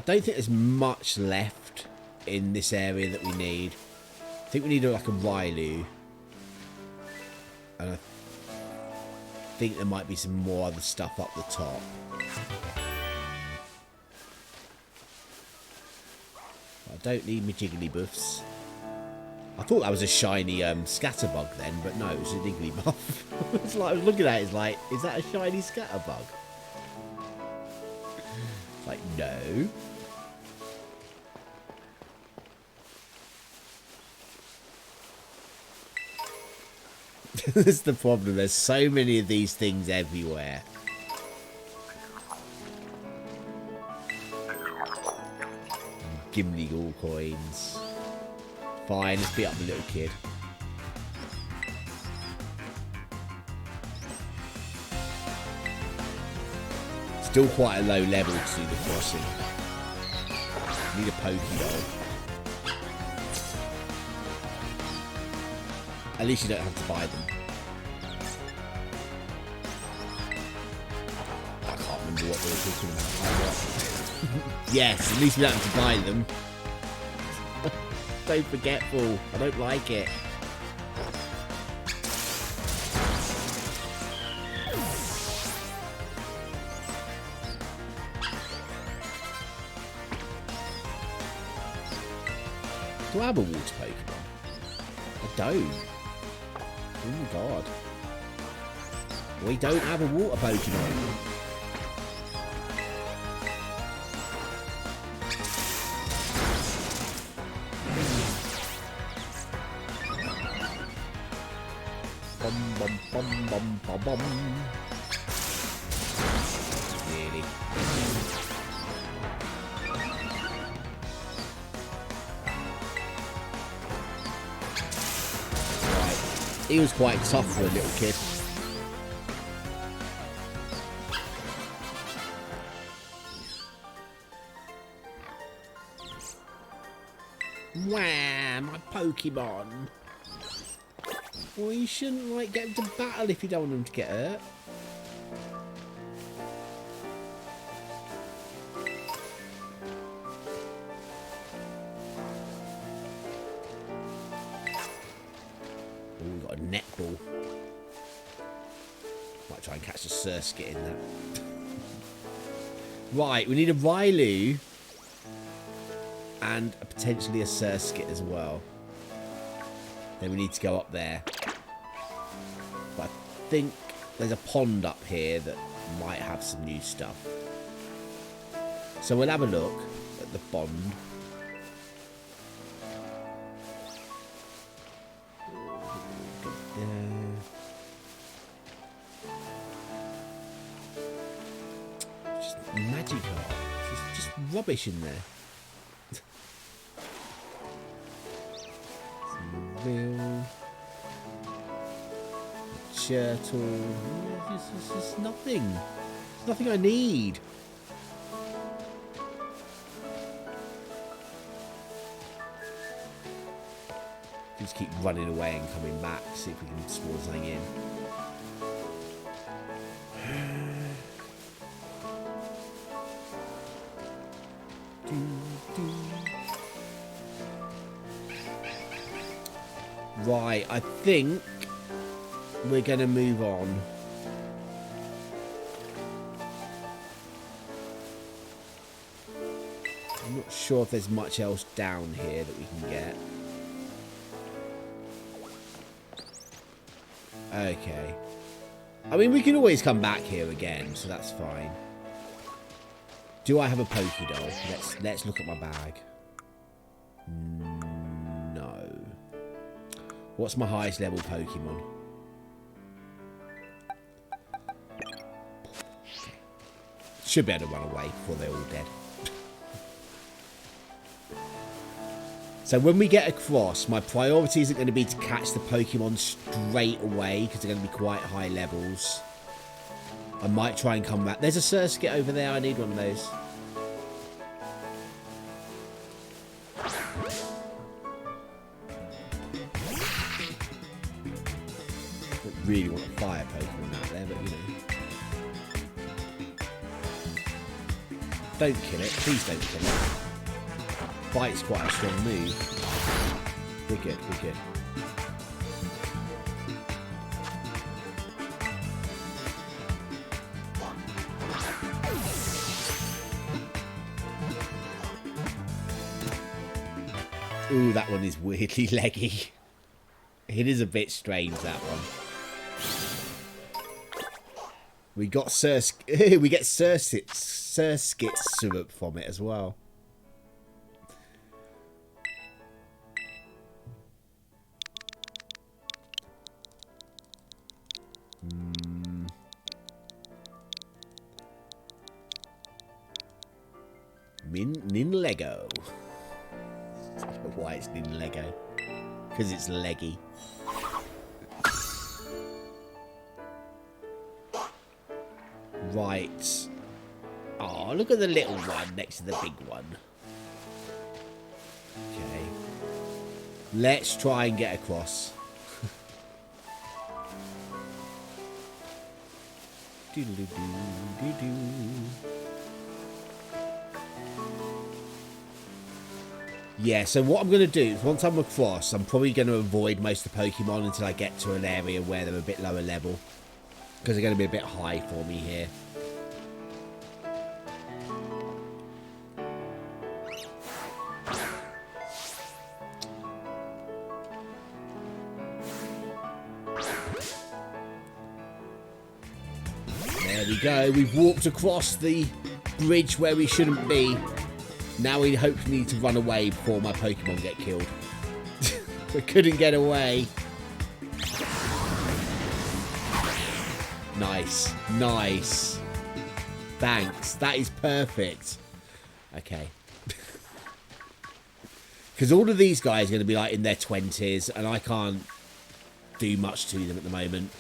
think there's much left in this area that we need. I think we need like a Railu. And I think there might be some more other stuff up the top. I don't need my Jigglypuffs. I thought that was a shiny Scatterbug then, but no, it was a Jigglypuff. It's like I was looking at it, it's like, is that a shiny Scatterbug? It's like, no. That's the problem. There's so many of these things everywhere. Gimli Ghoul coins. Fine, let's beat up the little kid. Still quite a low level to do the crossing. Need a Pokeball. At least you don't have to buy them. I can't remember what they were talking about. Yes, at least we don't have to buy them. So forgetful. I don't like it. Do I have a water Pokemon? I don't. Oh my god. We don't have a water Pokemon. Bum bum bum bum bum bum. Really? Right. He was quite tough for a little kid. Wah, my Pokemon. Well, you shouldn't like get them to battle if you don't want them to get hurt. Oh, we've got a netball. Might try and catch a Surskit in that. Right, we need a Railu and potentially a Surskit as well. Then we need to go up there. But I think there's a pond up here that might have some new stuff. So we'll have a look at the pond. Just Magikarp. Just rubbish in there. Real turtle. It's nothing. It's nothing I need. Just keep running away and coming back. See if we can spawn something in. Right, I think we're going to move on. I'm not sure if there's much else down here that we can get. Okay. I mean, we can always come back here again, so that's fine. Do I have a Pokédoll? Let's look at my bag. No. What's my highest level Pokemon? Should be able to run away before they're all dead. So when we get across, my priority isn't going to be to catch the Pokemon straight away because they're going to be quite high levels. I might try and come back. There's a Surskit over there. I need one of those. Don't really want a fire Pokemon out there, but you know. Don't kill it. Please don't kill it. Bite's quite a strong move. We're good, we're good. Ooh, that one is weirdly leggy. It is a bit strange, that one. We got we get Surskit syrup from it as well. Ninlego. I don't know why it's Ninlego. Because it's leggy. Right. Oh, look at the little one next to the big one. Okay. Let's try and get across. Yeah, so what I'm going to do is once I'm across, I'm probably going to avoid most of the Pokemon until I get to an area where they're a bit lower level. Because they're going to be a bit high for me here. There we go. We've walked across the bridge where we shouldn't be. Now we hopefully need to run away before my Pokemon get killed. We couldn't get away. Nice. Nice. Thanks. That is perfect. Okay. Because all of these guys are going to be like in their 20s and I can't do much to them at the moment.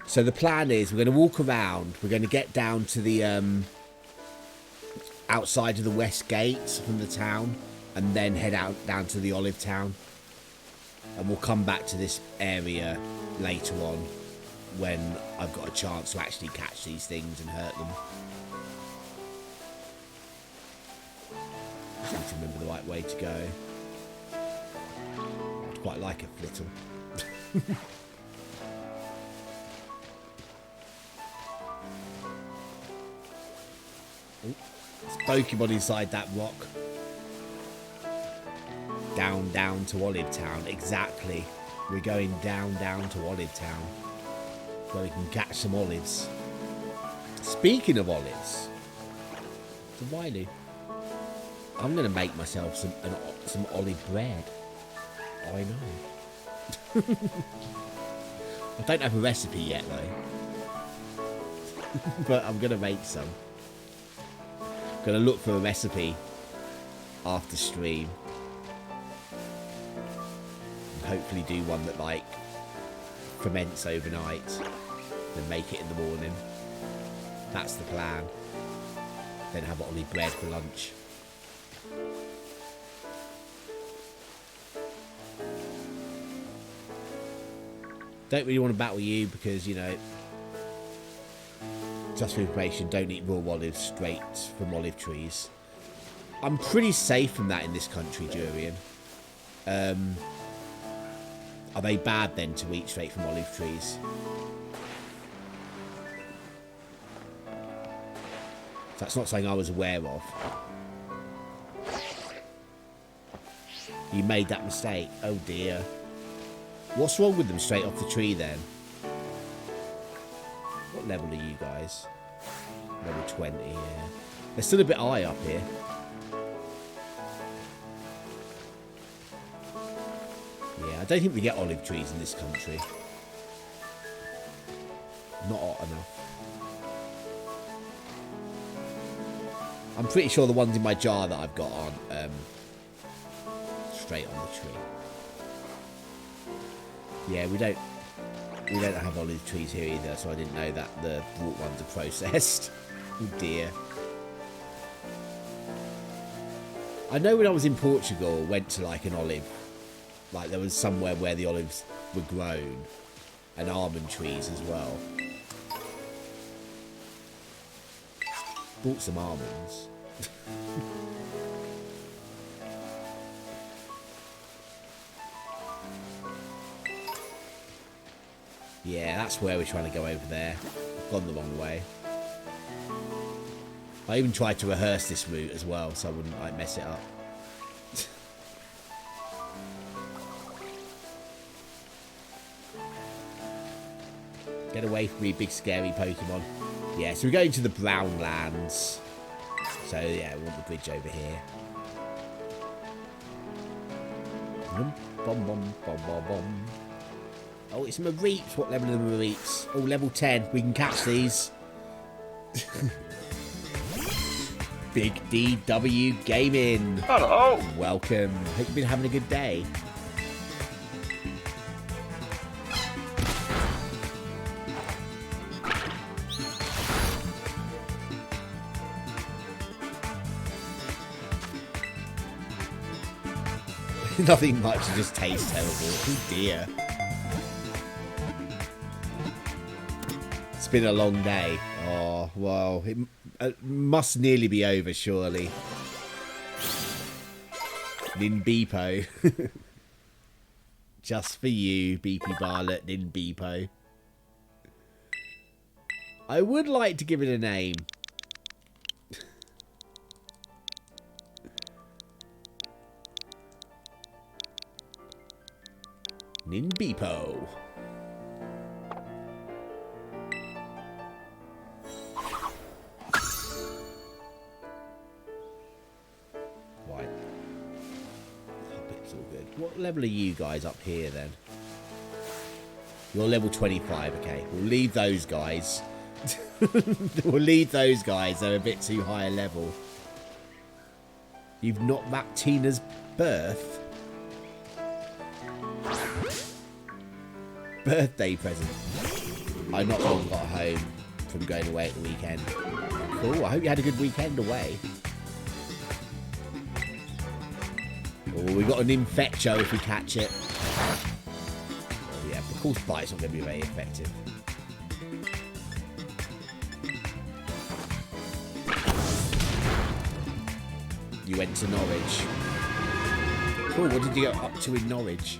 So the plan is we're going to walk around. We're going to get down to the outside of the west gate from the town and then head out down to the Olive Town. And we'll come back to this area later on when I've got a chance to actually catch these things and hurt them. I need to remember the right way to go. I'd quite like a flittle. There's Pokemon inside that rock. Down to Olive Town. Exactly. We're going down to Olive Town. Where we can catch some olives. Speaking of olives. It's a Wily. I'm going to make myself some olive bread. I know. I don't have a recipe yet though. But I'm going to make some. I'm going to look for a recipe after stream. And hopefully do one that like ferments overnight. Then make it in the morning. That's the plan. Then have olive bread for lunch. Don't really want to battle you because, you know, just for information, don't eat raw olives straight from olive trees. I'm pretty safe from that in this country, Durian. Are they bad then to eat straight from olive trees? That's not something I was aware of. You made that mistake. Oh dear. What's wrong with them straight off the tree then? What level are you guys? Level 20, yeah. They're still a bit high up here. Yeah, I don't think we get olive trees in this country. Not hot enough. I'm pretty sure the ones in my jar that I've got aren't straight on the tree. Yeah, we don't have olive trees here either, so I didn't know that the brought ones are processed. Oh dear. I know when I was in Portugal, went to like an olive, like there was somewhere where the olives were grown, and almond trees as well. Bought some almonds. Yeah, that's where we're trying to go over there. I've gone the wrong way. I even tried to rehearse this route as well, so I wouldn't like mess it up. Get away from me, big scary Pokemon. Yeah, so we're going to the Brown Lands. So yeah, we want the bridge over here. Bum, bum, bum, bum, bum, bum. Oh, it's Mareeps. What level are the Mareeps? Oh, level 10. We can catch these. Big DW Gaming. Hello. Welcome. Hope you've been having a good day. Nothing much, it just tastes terrible. Oh dear. It's been a long day. Oh, well, it must nearly be over, surely. Ninbeepo. Just for you, BP Barlet, Ninbeepo. I would like to give it a name. Ninbeepo. Right. It's all good. What level are you guys up here then? You're level 25, okay. We'll leave those guys. We'll leave those guys. They're a bit too high a level. You've not mapped Tina's birth? Birthday present. I not long got home from going away at the weekend. Cool. I hope you had a good weekend away. Oh, we got an Ninqueso if we catch it. Oh yeah, of course bite's not going to be very effective. You went to Norwich. Cool. What did you get up to in Norwich?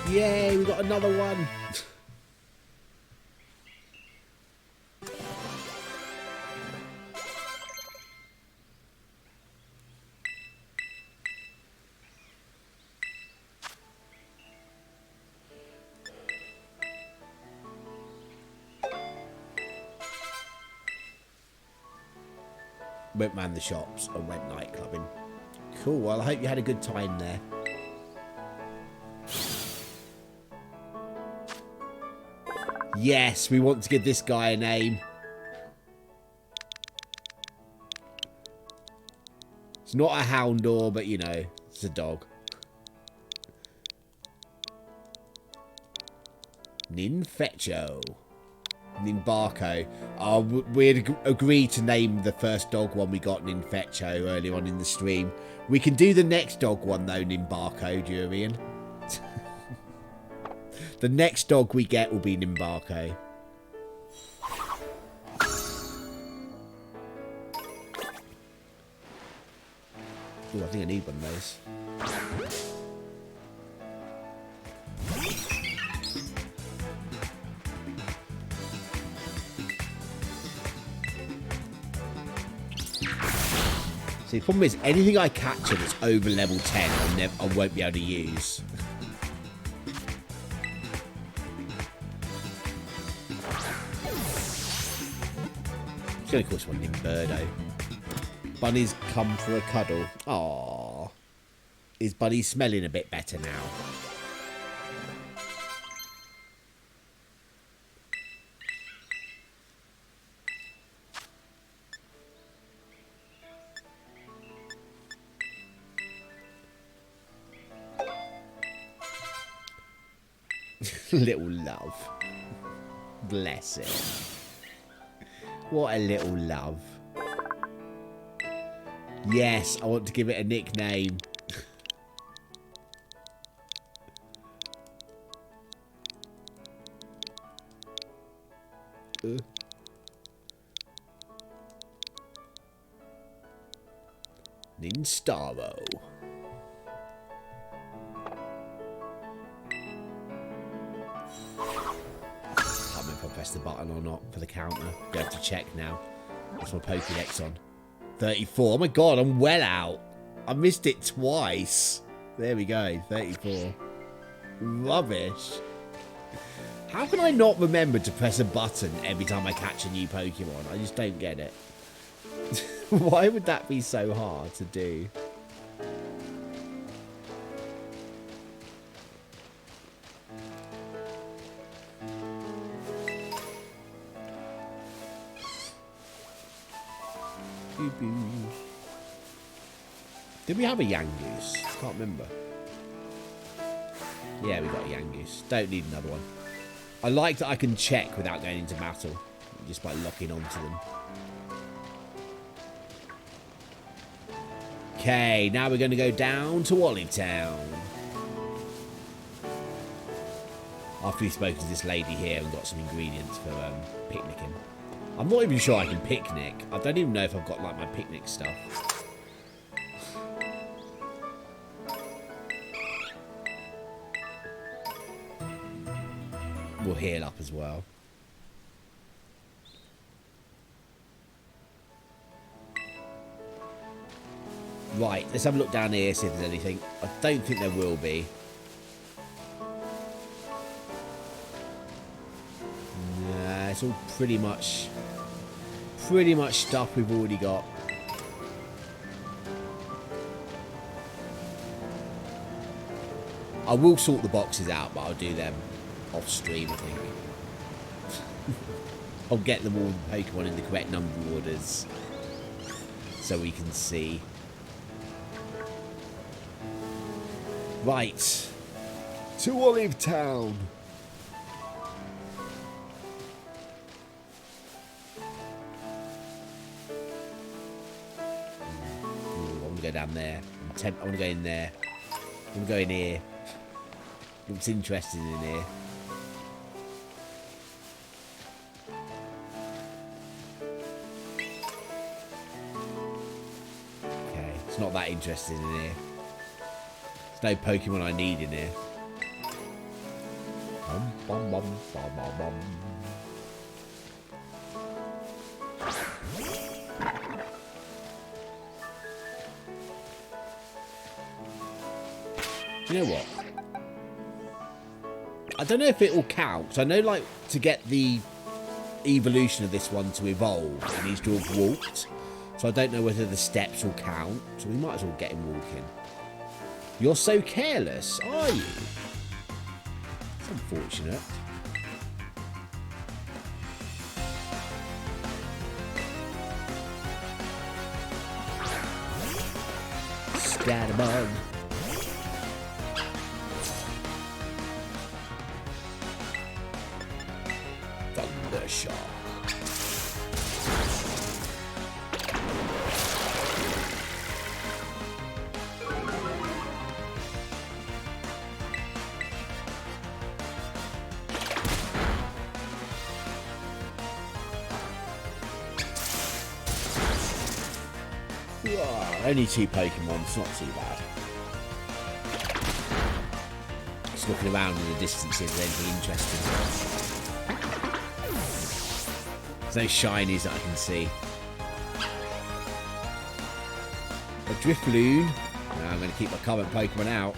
Yay, we got another one. Went round the shops and went night clubbing. Cool, well I hope you had a good time there. Yes, we want to give this guy a name. It's not a Houndor, but you know, it's a dog. Ninqueso. Nimbarco. Oh, we agreed to name the first dog one we got Ninqueso earlier on in the stream. We can do the next dog one though, Nimbarco, Durian. The next dog we get will be Nimbarco. Oh, I think I need one of those. See, the problem is, anything I capture that's over level 10, I won't be able to use. It's going to cost one named Birdo. Bunny's come for a cuddle. Aww. Is Bunny smelling a bit better now? Little love. Bless it. What a little love. Yes, I want to give it a nickname. Ninstaro. If I press the button or not for the counter. You have to check now. What's my Pokédex on? 34. Oh my god, I'm well out. I missed it twice. There we go. 34. Rubbish. How can I not remember to press a button every time I catch a new Pokemon? I just don't get it. Why would that be so hard to do? Did we have a Yangoose? I can't remember. Yeah, we got a Yangoose. Don't need another one. I like that I can check without going into battle, just by locking onto them. Okay, now we're going to go down to Olive Town. After we've spoken to this lady here and got some ingredients for picnicking. I'm not even sure I can picnic. I don't even know if I've got like my picnic stuff. We'll heal up as well. Right, let's have a look down here, see if there's anything. I don't think there will be. Nah, it's all pretty much stuff we've already got. I will sort the boxes out, but I'll do them off stream, I think. I'll get them all the Pokemon in the correct number orders so we can see. Right, to Olive Town. I want to go down there. I want to go in there. I want to go in here. Looks interesting in here. Okay, it's not that interesting in here. There's no Pokemon I need in here. Bum, bum, bum, bum, bum, bum. You know what? I don't know if it will count. 'Cause I know, like, to get the evolution of this one to evolve, it needs to have walked. So I don't know whether the steps will count. So we might as well get him walking. You're so careless, are you? It's unfortunate. Scatterbug. Thundershock. Only 2 Pokemon, it's not too bad. Just looking around in the distance, is there anything interesting? There's no shinies that I can see. A Drifloon. No, I'm going to keep my current Pokemon out.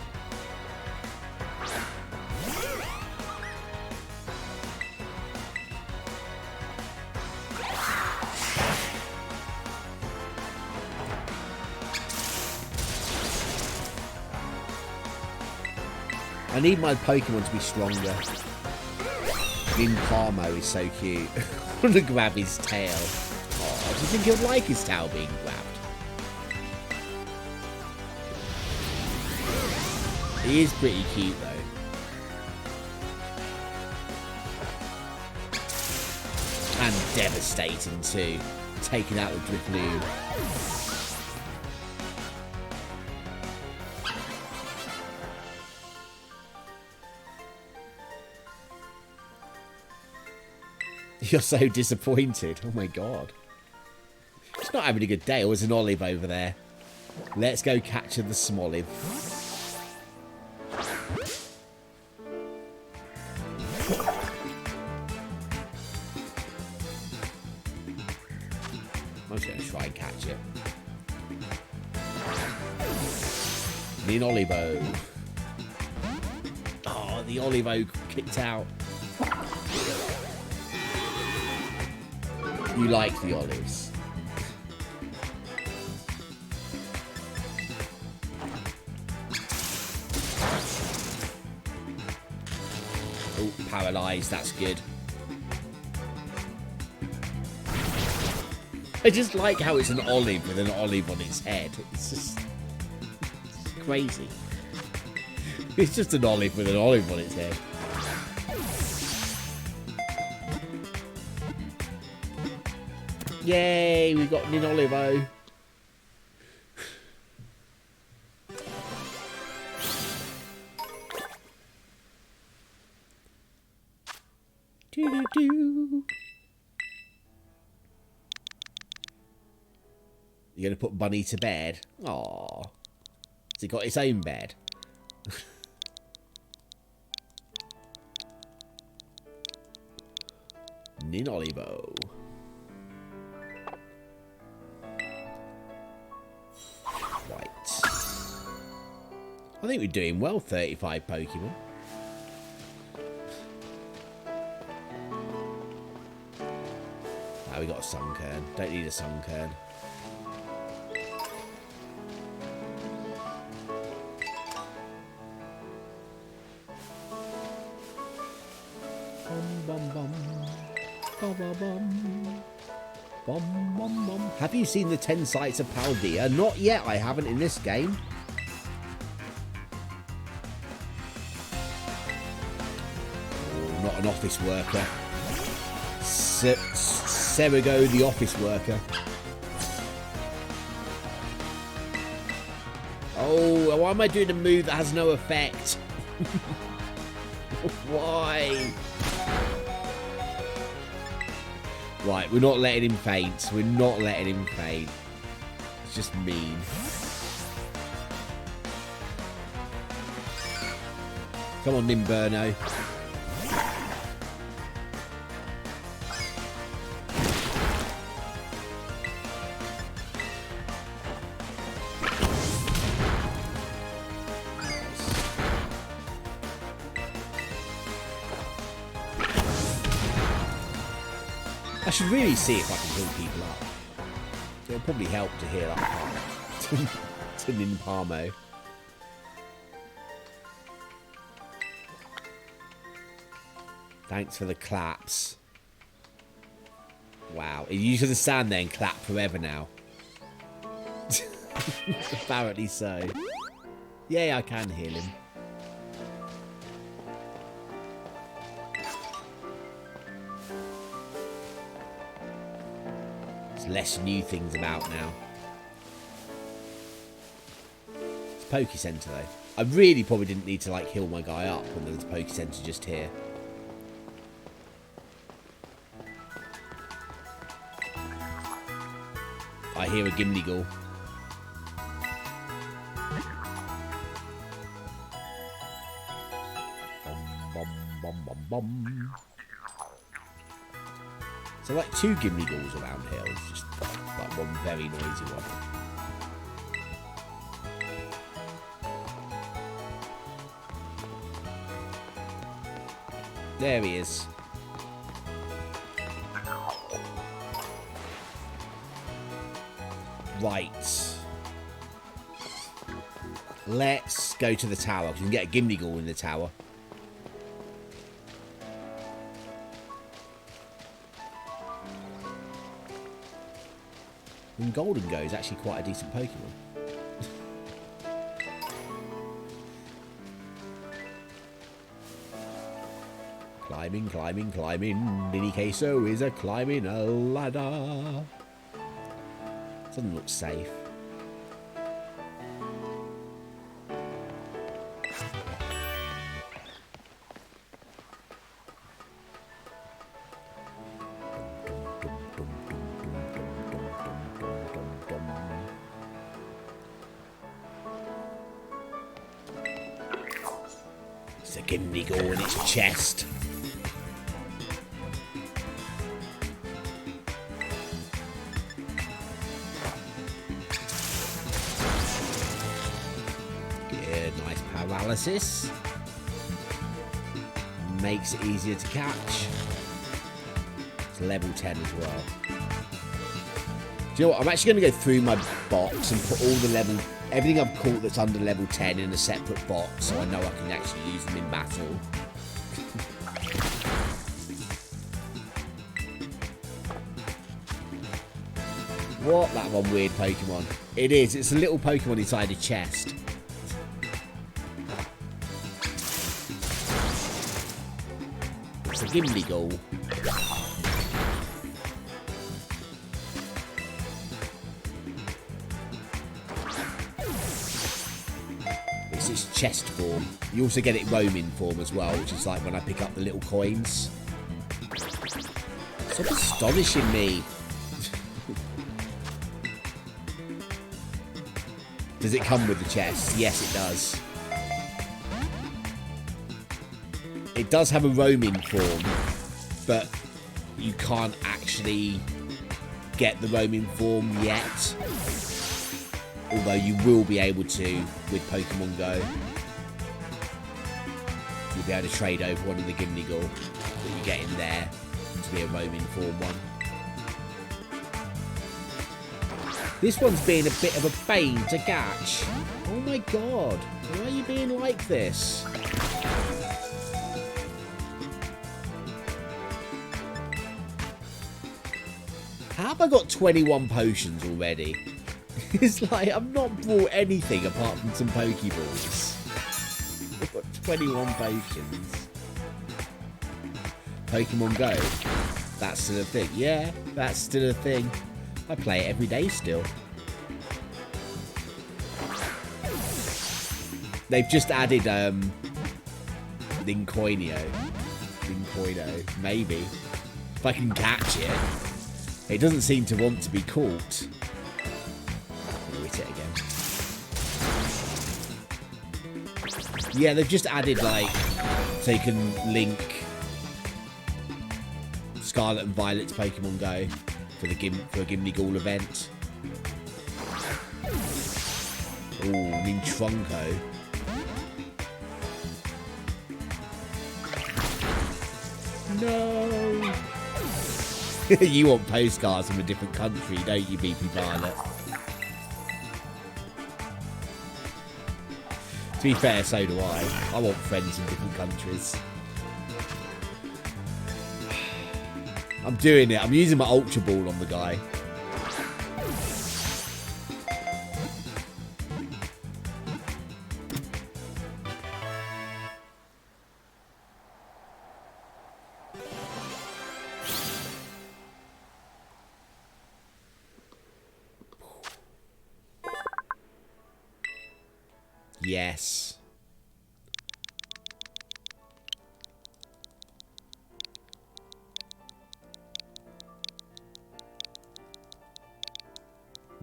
I need my Pokemon to be stronger. Ninqueso is so cute. I want to grab his tail. Oh, do you think he'll like his tail being grabbed? He is pretty cute though. And devastating too. Taking out the Drifloon. You're so disappointed. Oh my god. He's not having a good day. Oh, there's an Olive over there. Let's go capture the Smoliv. I'm just going to try and catch it. Need an Olivo. Oh, the Olivo kicked out. You like the olives. Oh, paralysed, that's good. I just like how it's an olive with an olive on its head. It's just crazy. It's just an olive with an olive on its head. Yay, we got Ninolivo. Doo-doo-doo. You're going to put Bunny to bed? Aww. Has it got its own bed? Ninolivo. Right. I think we're doing well, 35 Pokemon. Ah, we got a Sunkern. Don't need a Sunkern. Have you seen the 10 sites of Paldea? Not yet, I haven't in this game. Oh, not an office worker. Serigo, the office worker. Oh, why am I doing a move that has no effect? Why? Right, we're not letting him faint. We're not letting him faint. It's just mean. Come on, Nimberno. I should really see if I can build people up. It'll probably help to heal up to Ninparmo. Thanks for the claps. Wow. You should stand there and clap forever now. Apparently so. Yeah, I can heal him. Less new things about now. It's Poke Center though. I really probably didn't need to like heal my guy up when there was a Poke Center just here. I hear a Gimlighoul. Bum, bum, bum, bum. So like 2 Gimlighouls around here. It's just like one very noisy one. There he is. Right. Let's go to the tower. We can get a Gimlighoul in the tower. And Golden Go is actually quite a decent Pokemon. Climbing, climbing, climbing. Ninqueso is a climbing a ladder. Doesn't look safe. It's a Gimlighoul in its chest. Good, nice paralysis. Makes it easier to catch. It's level 10 as well. Do you know what? I'm actually going to go through my box and put all the level... everything I've caught that's under level 10 in a separate box, so I know I can actually use them in battle. What? That one weird Pokemon. It is. It's a little Pokemon inside a chest. It's a Gimlighoul. It's its chest form. You also get it roaming form as well, which is like when I pick up the little coins. Stop astonishing me. Does it come with the chest? Yes, it does. It does have a roaming form, but you can't actually get the roaming form yet. Although you will be able to with Pokemon Go. You'll be able to trade over one of the Gimlighoul that you get in there to be a roaming form one. This one's being a bit of a pain to catch. Oh my god. Why are you being like this? How have I got 21 potions already? It's like I've not brought anything apart from some Pokeballs. I've got 21 potions. Pokemon Go. That's still a thing. Yeah, that's still a thing. I play it every day still. They've just added Ninqueso. Maybe. If I can catch it. It doesn't seem to want to be caught. I'll hit it again. Yeah, they've just added like so you can link Scarlet and Violet's Pokemon Go for a Gimlighoul event. Ooh, Ninqueso. No. You want postcards from a different country, don't you, BP Violet? To be fair, so do I. I want friends in different countries. I'm doing it. I'm using my Ultra Ball on the guy. Yes.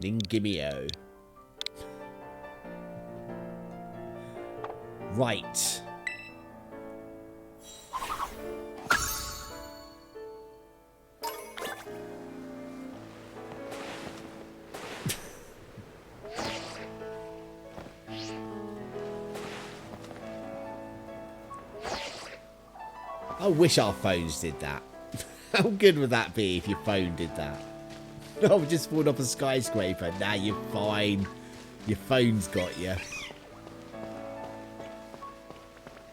Ninqueso. Right. I wish our phones did that. How good would that be if your phone did that? Oh, we just fallen off a skyscraper. Nah, you're fine. Your phone's got you.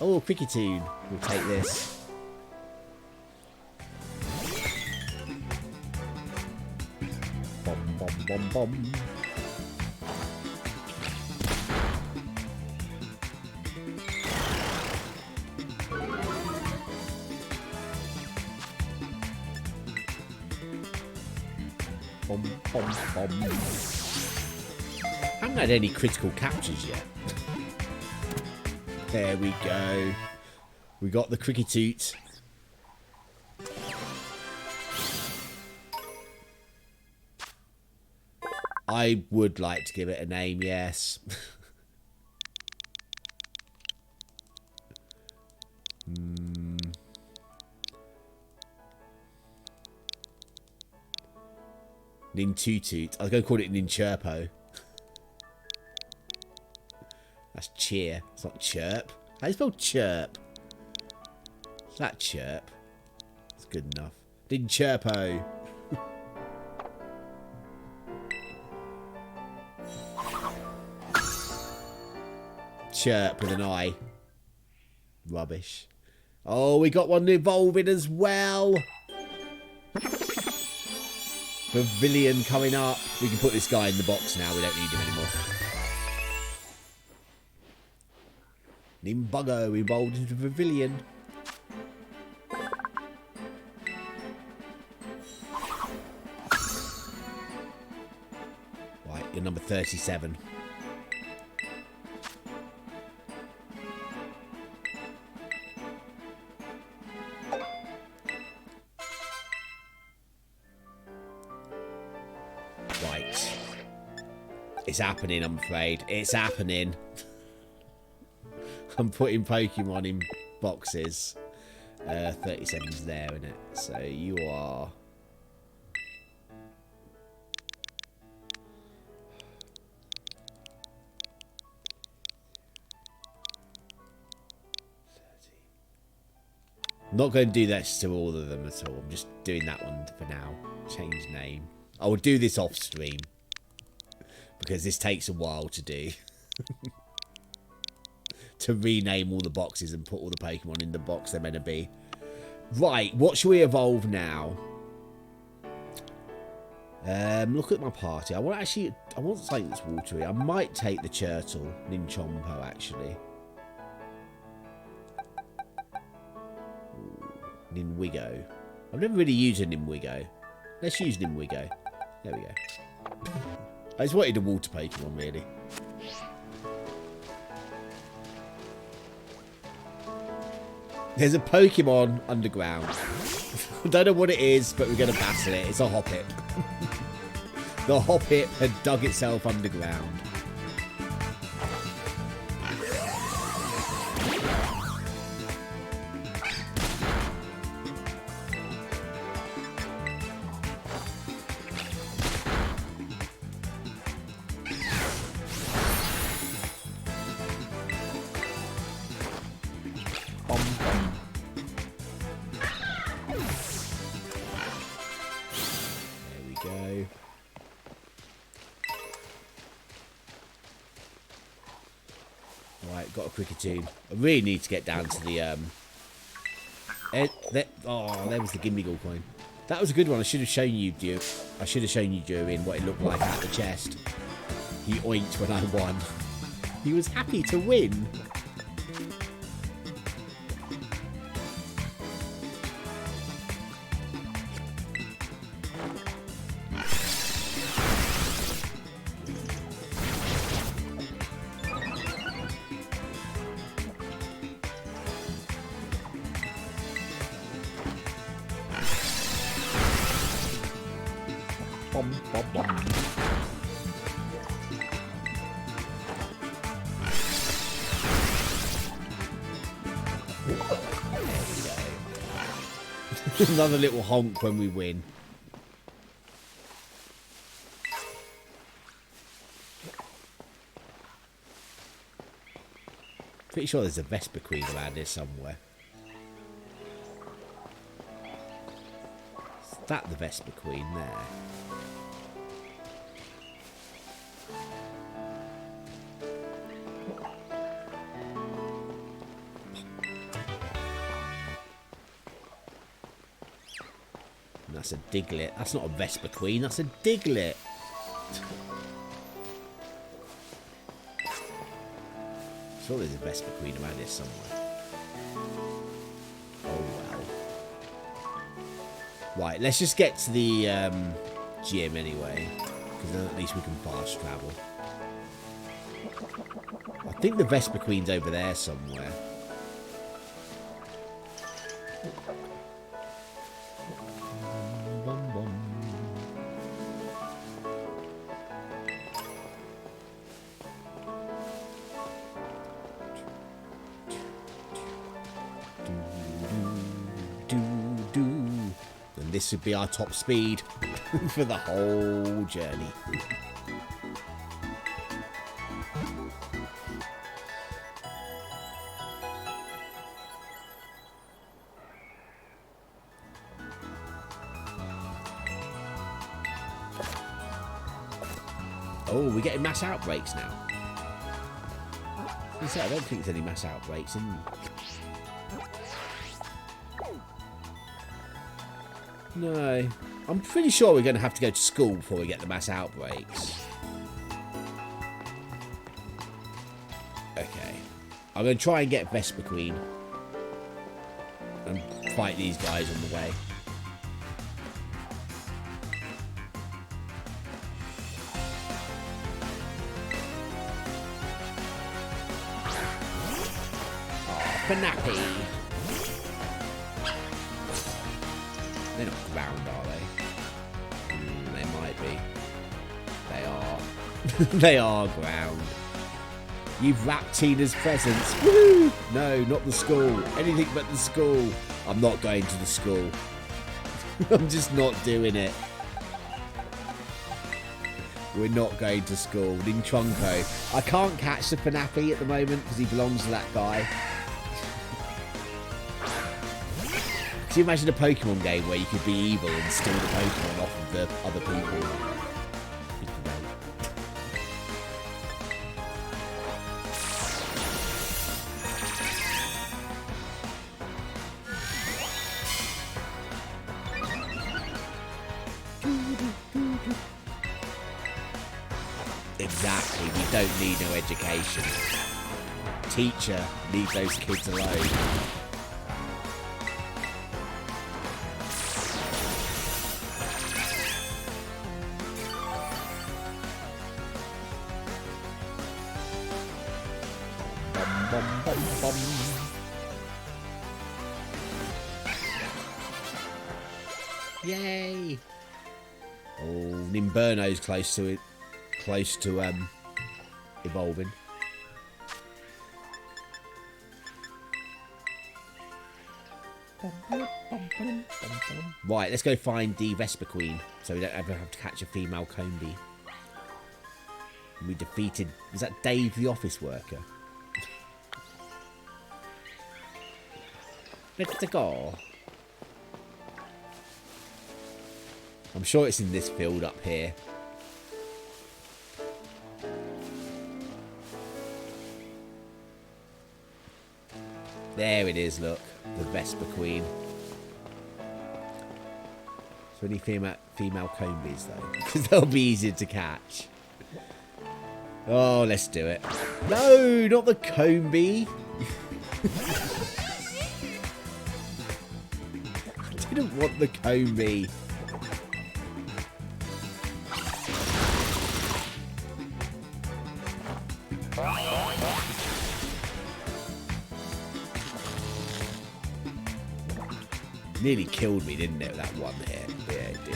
Oh, Cricketune. We'll take this. Bom, bom, bom, bom. Bom, bom, bom. Haven't had any critical captures yet. There we go. We got the Cricketute. I would like to give it a name, yes. Nintutoot. I was going to call it Ninchirpo. That's cheer. It's not chirp. How do you spell chirp? Is that chirp? It's good enough. Ninchirpo. Chirp with an I. Rubbish. Oh, we got one evolving as well. Pavilion coming up. We can put this guy in the box now. We don't need him anymore. Nimbuggo evolved into Pavilion. Right, you're number 37. Right. It's happening, I'm afraid. It's happening. I'm putting Pokemon in boxes. 37's there, isn't it? So you are... I'm not going to do this to all of them at all. I'm just doing that one for now. Change name. I will do this off stream. Because this takes a while to do. To rename all the boxes and put all the Pokemon in the box they're meant to be. Right, what should we evolve now? Look at my party. I want something that's watery. I might take the Churtle, Ninchompo, actually. Ninqueso. I've never really used a Ninqueso. Let's use Ninqueso. There we go. I just wanted a water Pokemon, really. There's a Pokemon underground. I don't know what it is, but we're going to battle it. It's a Hoppip. The Hoppip had dug itself underground. I really need to get down to the there was the Gimmigle coin. That was a good one. I should have shown you, Durin, what it looked like at the chest. He oinked when I won. He was happy to win. Another little honk when we win. Pretty sure there's a Vesper Queen around here somewhere. Is that the Vesper Queen there? That's a Diglett. That's not a Vesper Queen, that's a Diglett. Sure there's a Vesper Queen around here somewhere. Oh well. Right, let's just get to the gym anyway. Because then at least we can fast travel. I think the Vesper Queen's over there somewhere. This would be our top speed for the whole journey. Oh, we're getting mass outbreaks now. I don't think there's any mass outbreaks in... No. I'm pretty sure we're going to have to go to school before we get the mass outbreaks. Okay. I'm going to try and get Vesper Queen. And fight these guys on the way. Oh, Panappy. They're not ground, are they? They might be. They are. They are ground. You've wrapped Tina's presents. Woo! No, not the school. Anything but the school. I'm not going to the school. I'm just not doing it. We're not going to school. Ninqueso. I can't catch the Panappy at the moment because he belongs to that guy. Can you imagine a Pokemon game where you could be evil and steal the Pokemon off of the other people? Exactly, we don't need no education. Teacher, leave those kids alone. Bum, bum, bum. Yay! Oh, Nimberno's close to it. Close to evolving. Right, let's go find the Vesper Queen so we don't ever have to catch a female Combi. We defeated... Was that Dave the office worker? Let's go. I'm sure it's in this field up here. There it is, look. The Vesper Queen. So any female Combis, though? Because they'll be easier to catch. Oh, let's do it. No, not the Combi. I didn't want the Combi. Nearly killed me, didn't it, that one hit? Yeah, it did.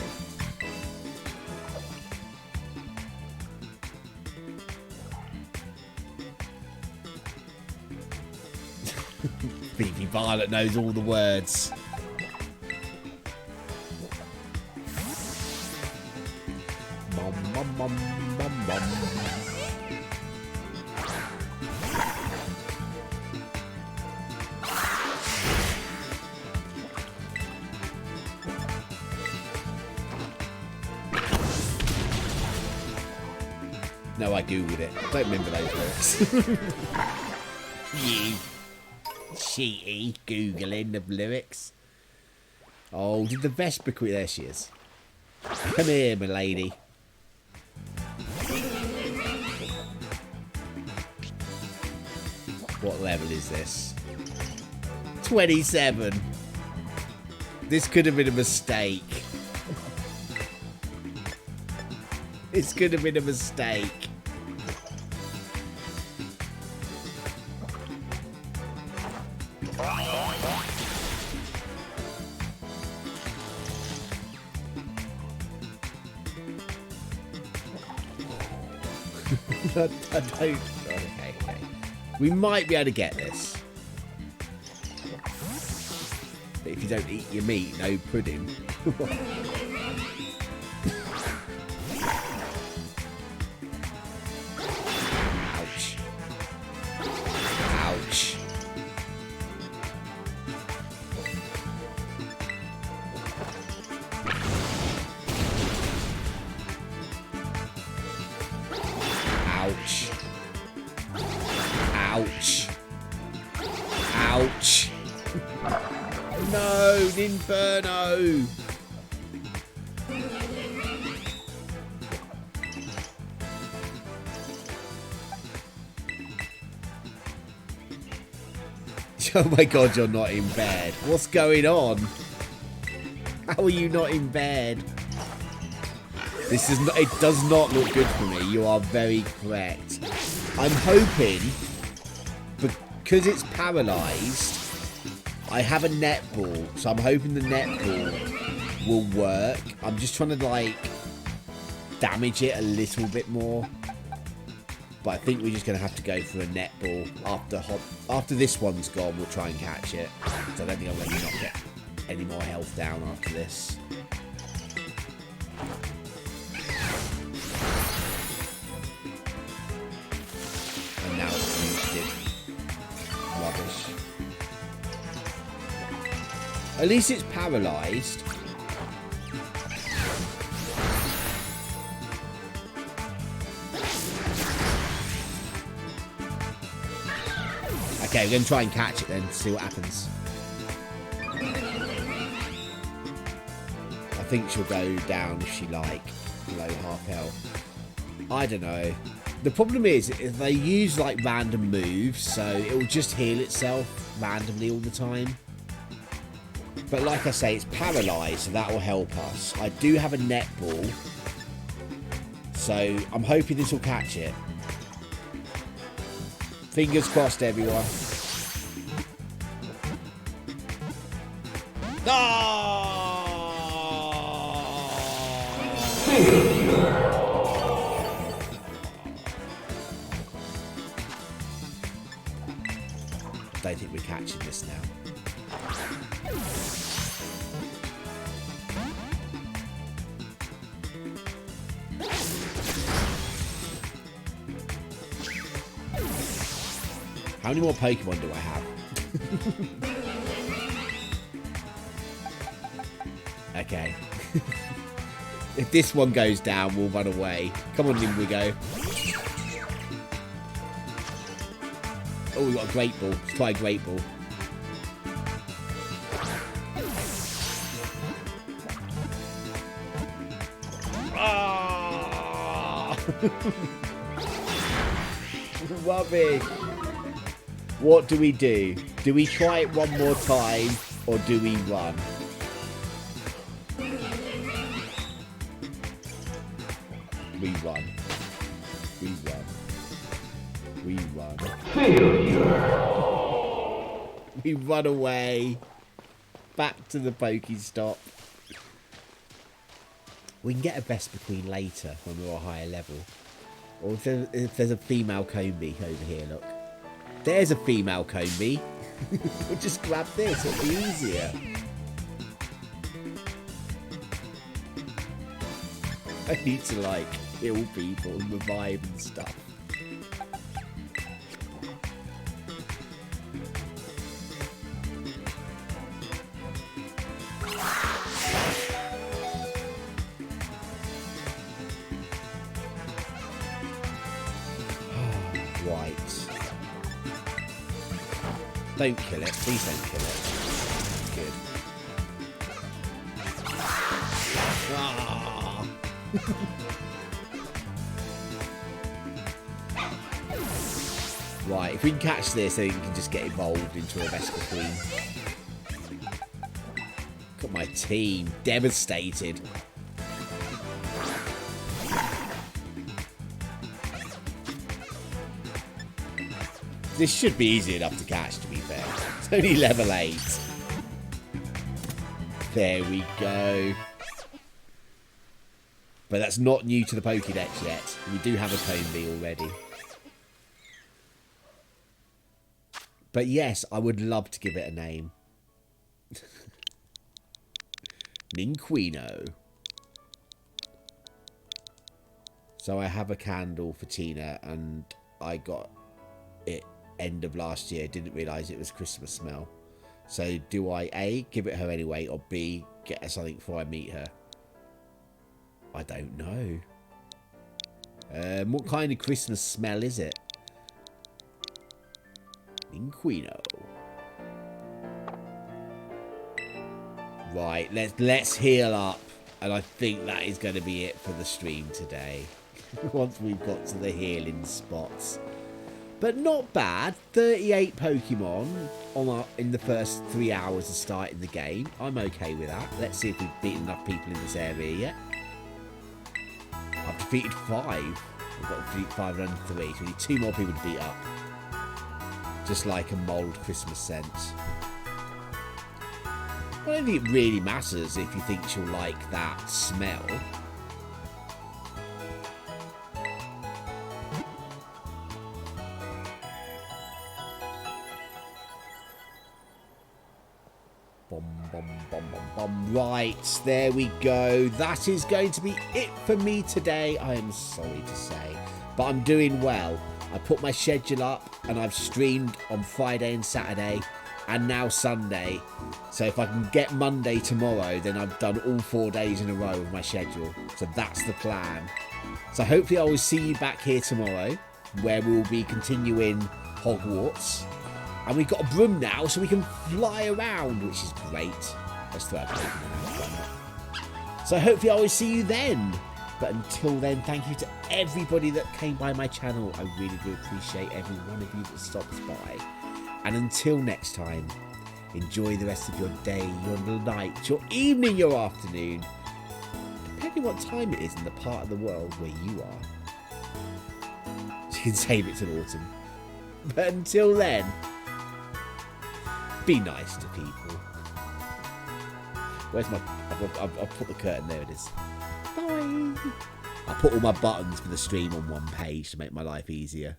Baby Violet knows all the words. Mum, mum, mum, mum, mum. No, I googled it. Don't remember those lyrics. You cheaty googling the lyrics. Oh, did the Vesper Queen? There she is. Come here, my lady. What level is this? 27. This could have been a mistake. This could have been a mistake. I don't... Okay. We might be able to get this. But if you don't eat your meat, no pudding. Ouch. Ouch. Ouch. Ouch. Ouch. No, Inferno. Oh my god, you're not in bed. What's going on? How are you not in bed? This is not, it does not look good for me. You are very correct. I'm hoping, because it's paralysed, I have a netball. So I'm hoping the netball will work. I'm just trying to, like, damage it a little bit more. But I think we're just going to have to go for a netball. After this one's gone, we'll try and catch it. So I don't think I'm going to not get any more health down after this. And now it's boosted. Rubbish. At least it's paralysed. Okay, we're going to try and catch it then, see what happens. I think she'll go down if she, like, below half health. I don't know. The problem is, if they use, like, random moves, so it will just heal itself randomly all the time. But like I say, it's paralysed, so that will help us. I do have a netball, so I'm hoping this will catch it. Fingers crossed, everyone. Don't think we're catching this now. How many more Pokemon do I have? Okay. If this one goes down, we'll run away. Come on, Ninqueso. Oh, we've got a Great Ball. Let's try a Great Ball. Ah! Rubbish. What do we do? Do we try it one more time, or do we run? We run. We run. We run. Failure. We run away. Back to the Pokestop. We can get a Vespa Queen later when we're a higher level. Or if there's a female Combi over here, look. There's a female Combi. We'll just grab this, it'll be easier. I need to, like, heal people and revive and stuff. Right. Don't kill it. Please don't kill it. Good. Ah. Right, if we can catch this, then we can just get evolved into a Vespa Queen. Look at my team. Devastated. This should be easy enough to catch, to be fair. It's only level 8. There we go. But that's not new to the Pokédex yet. We do have a Combi already. But yes, I would love to give it a name. Ninqueso. So I have a candle for Tina, and I got it end of last year. Didn't realise it was Christmas smell. So do I A, give it her anyway, or B, get her something before I meet her? I don't know. What kind of Christmas smell is it? Ninqueso. Right, let's heal up, and I think that is going to be it for the stream today. Once we've got to the healing spots. But not bad. 38 Pokemon. in the first 3 hours of starting the game. I'm okay with that. Let's see if we've beaten enough people in this area yet. I've defeated 5. I've got to defeat 503, so we need 2 more people to beat up. Just like a mulled Christmas scent. I don't think it really matters if you think she'll like that smell. Right, there we go. That is going to be it for me today. I am sorry to say, but I'm doing well. I put my schedule up and I've streamed on Friday and Saturday and now Sunday. So if I can get Monday tomorrow, then I've done all 4 days in a row of my schedule. So that's the plan. So hopefully I will see you back here tomorrow, where we'll be continuing Hogwarts. And we've got a broom now, so we can fly around, which is great. Let's throw it. So hopefully I will see you then. But until then, thank you to everybody that came by my channel. I really do appreciate every one of you that stops by. And until next time, enjoy the rest of your day, your night, your evening, your afternoon. Depending what time it is in the part of the world where you are. So you can save it till autumn. But until then, be nice to people. Where's my... I'll put the curtain, there it is. Bye. I'll put all my buttons for the stream on one page to make my life easier.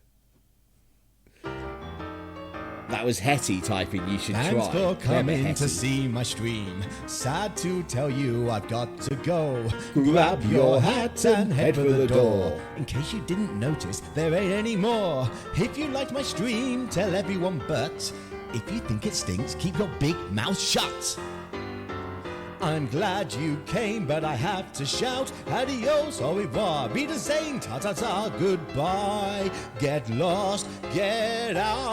That was Hetty typing, you should Thanks try. for coming Hetty. to see my stream. Sad to tell you I've got to go. Grab your hat and head for the door. In case you didn't notice, there ain't any more. If you liked my stream, tell everyone, but if you think it stinks, keep your big mouth shut. I'm glad you came, but I have to shout adios, au revoir, be the same, ta-ta-ta, goodbye. Get lost, get out.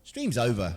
Stream's over.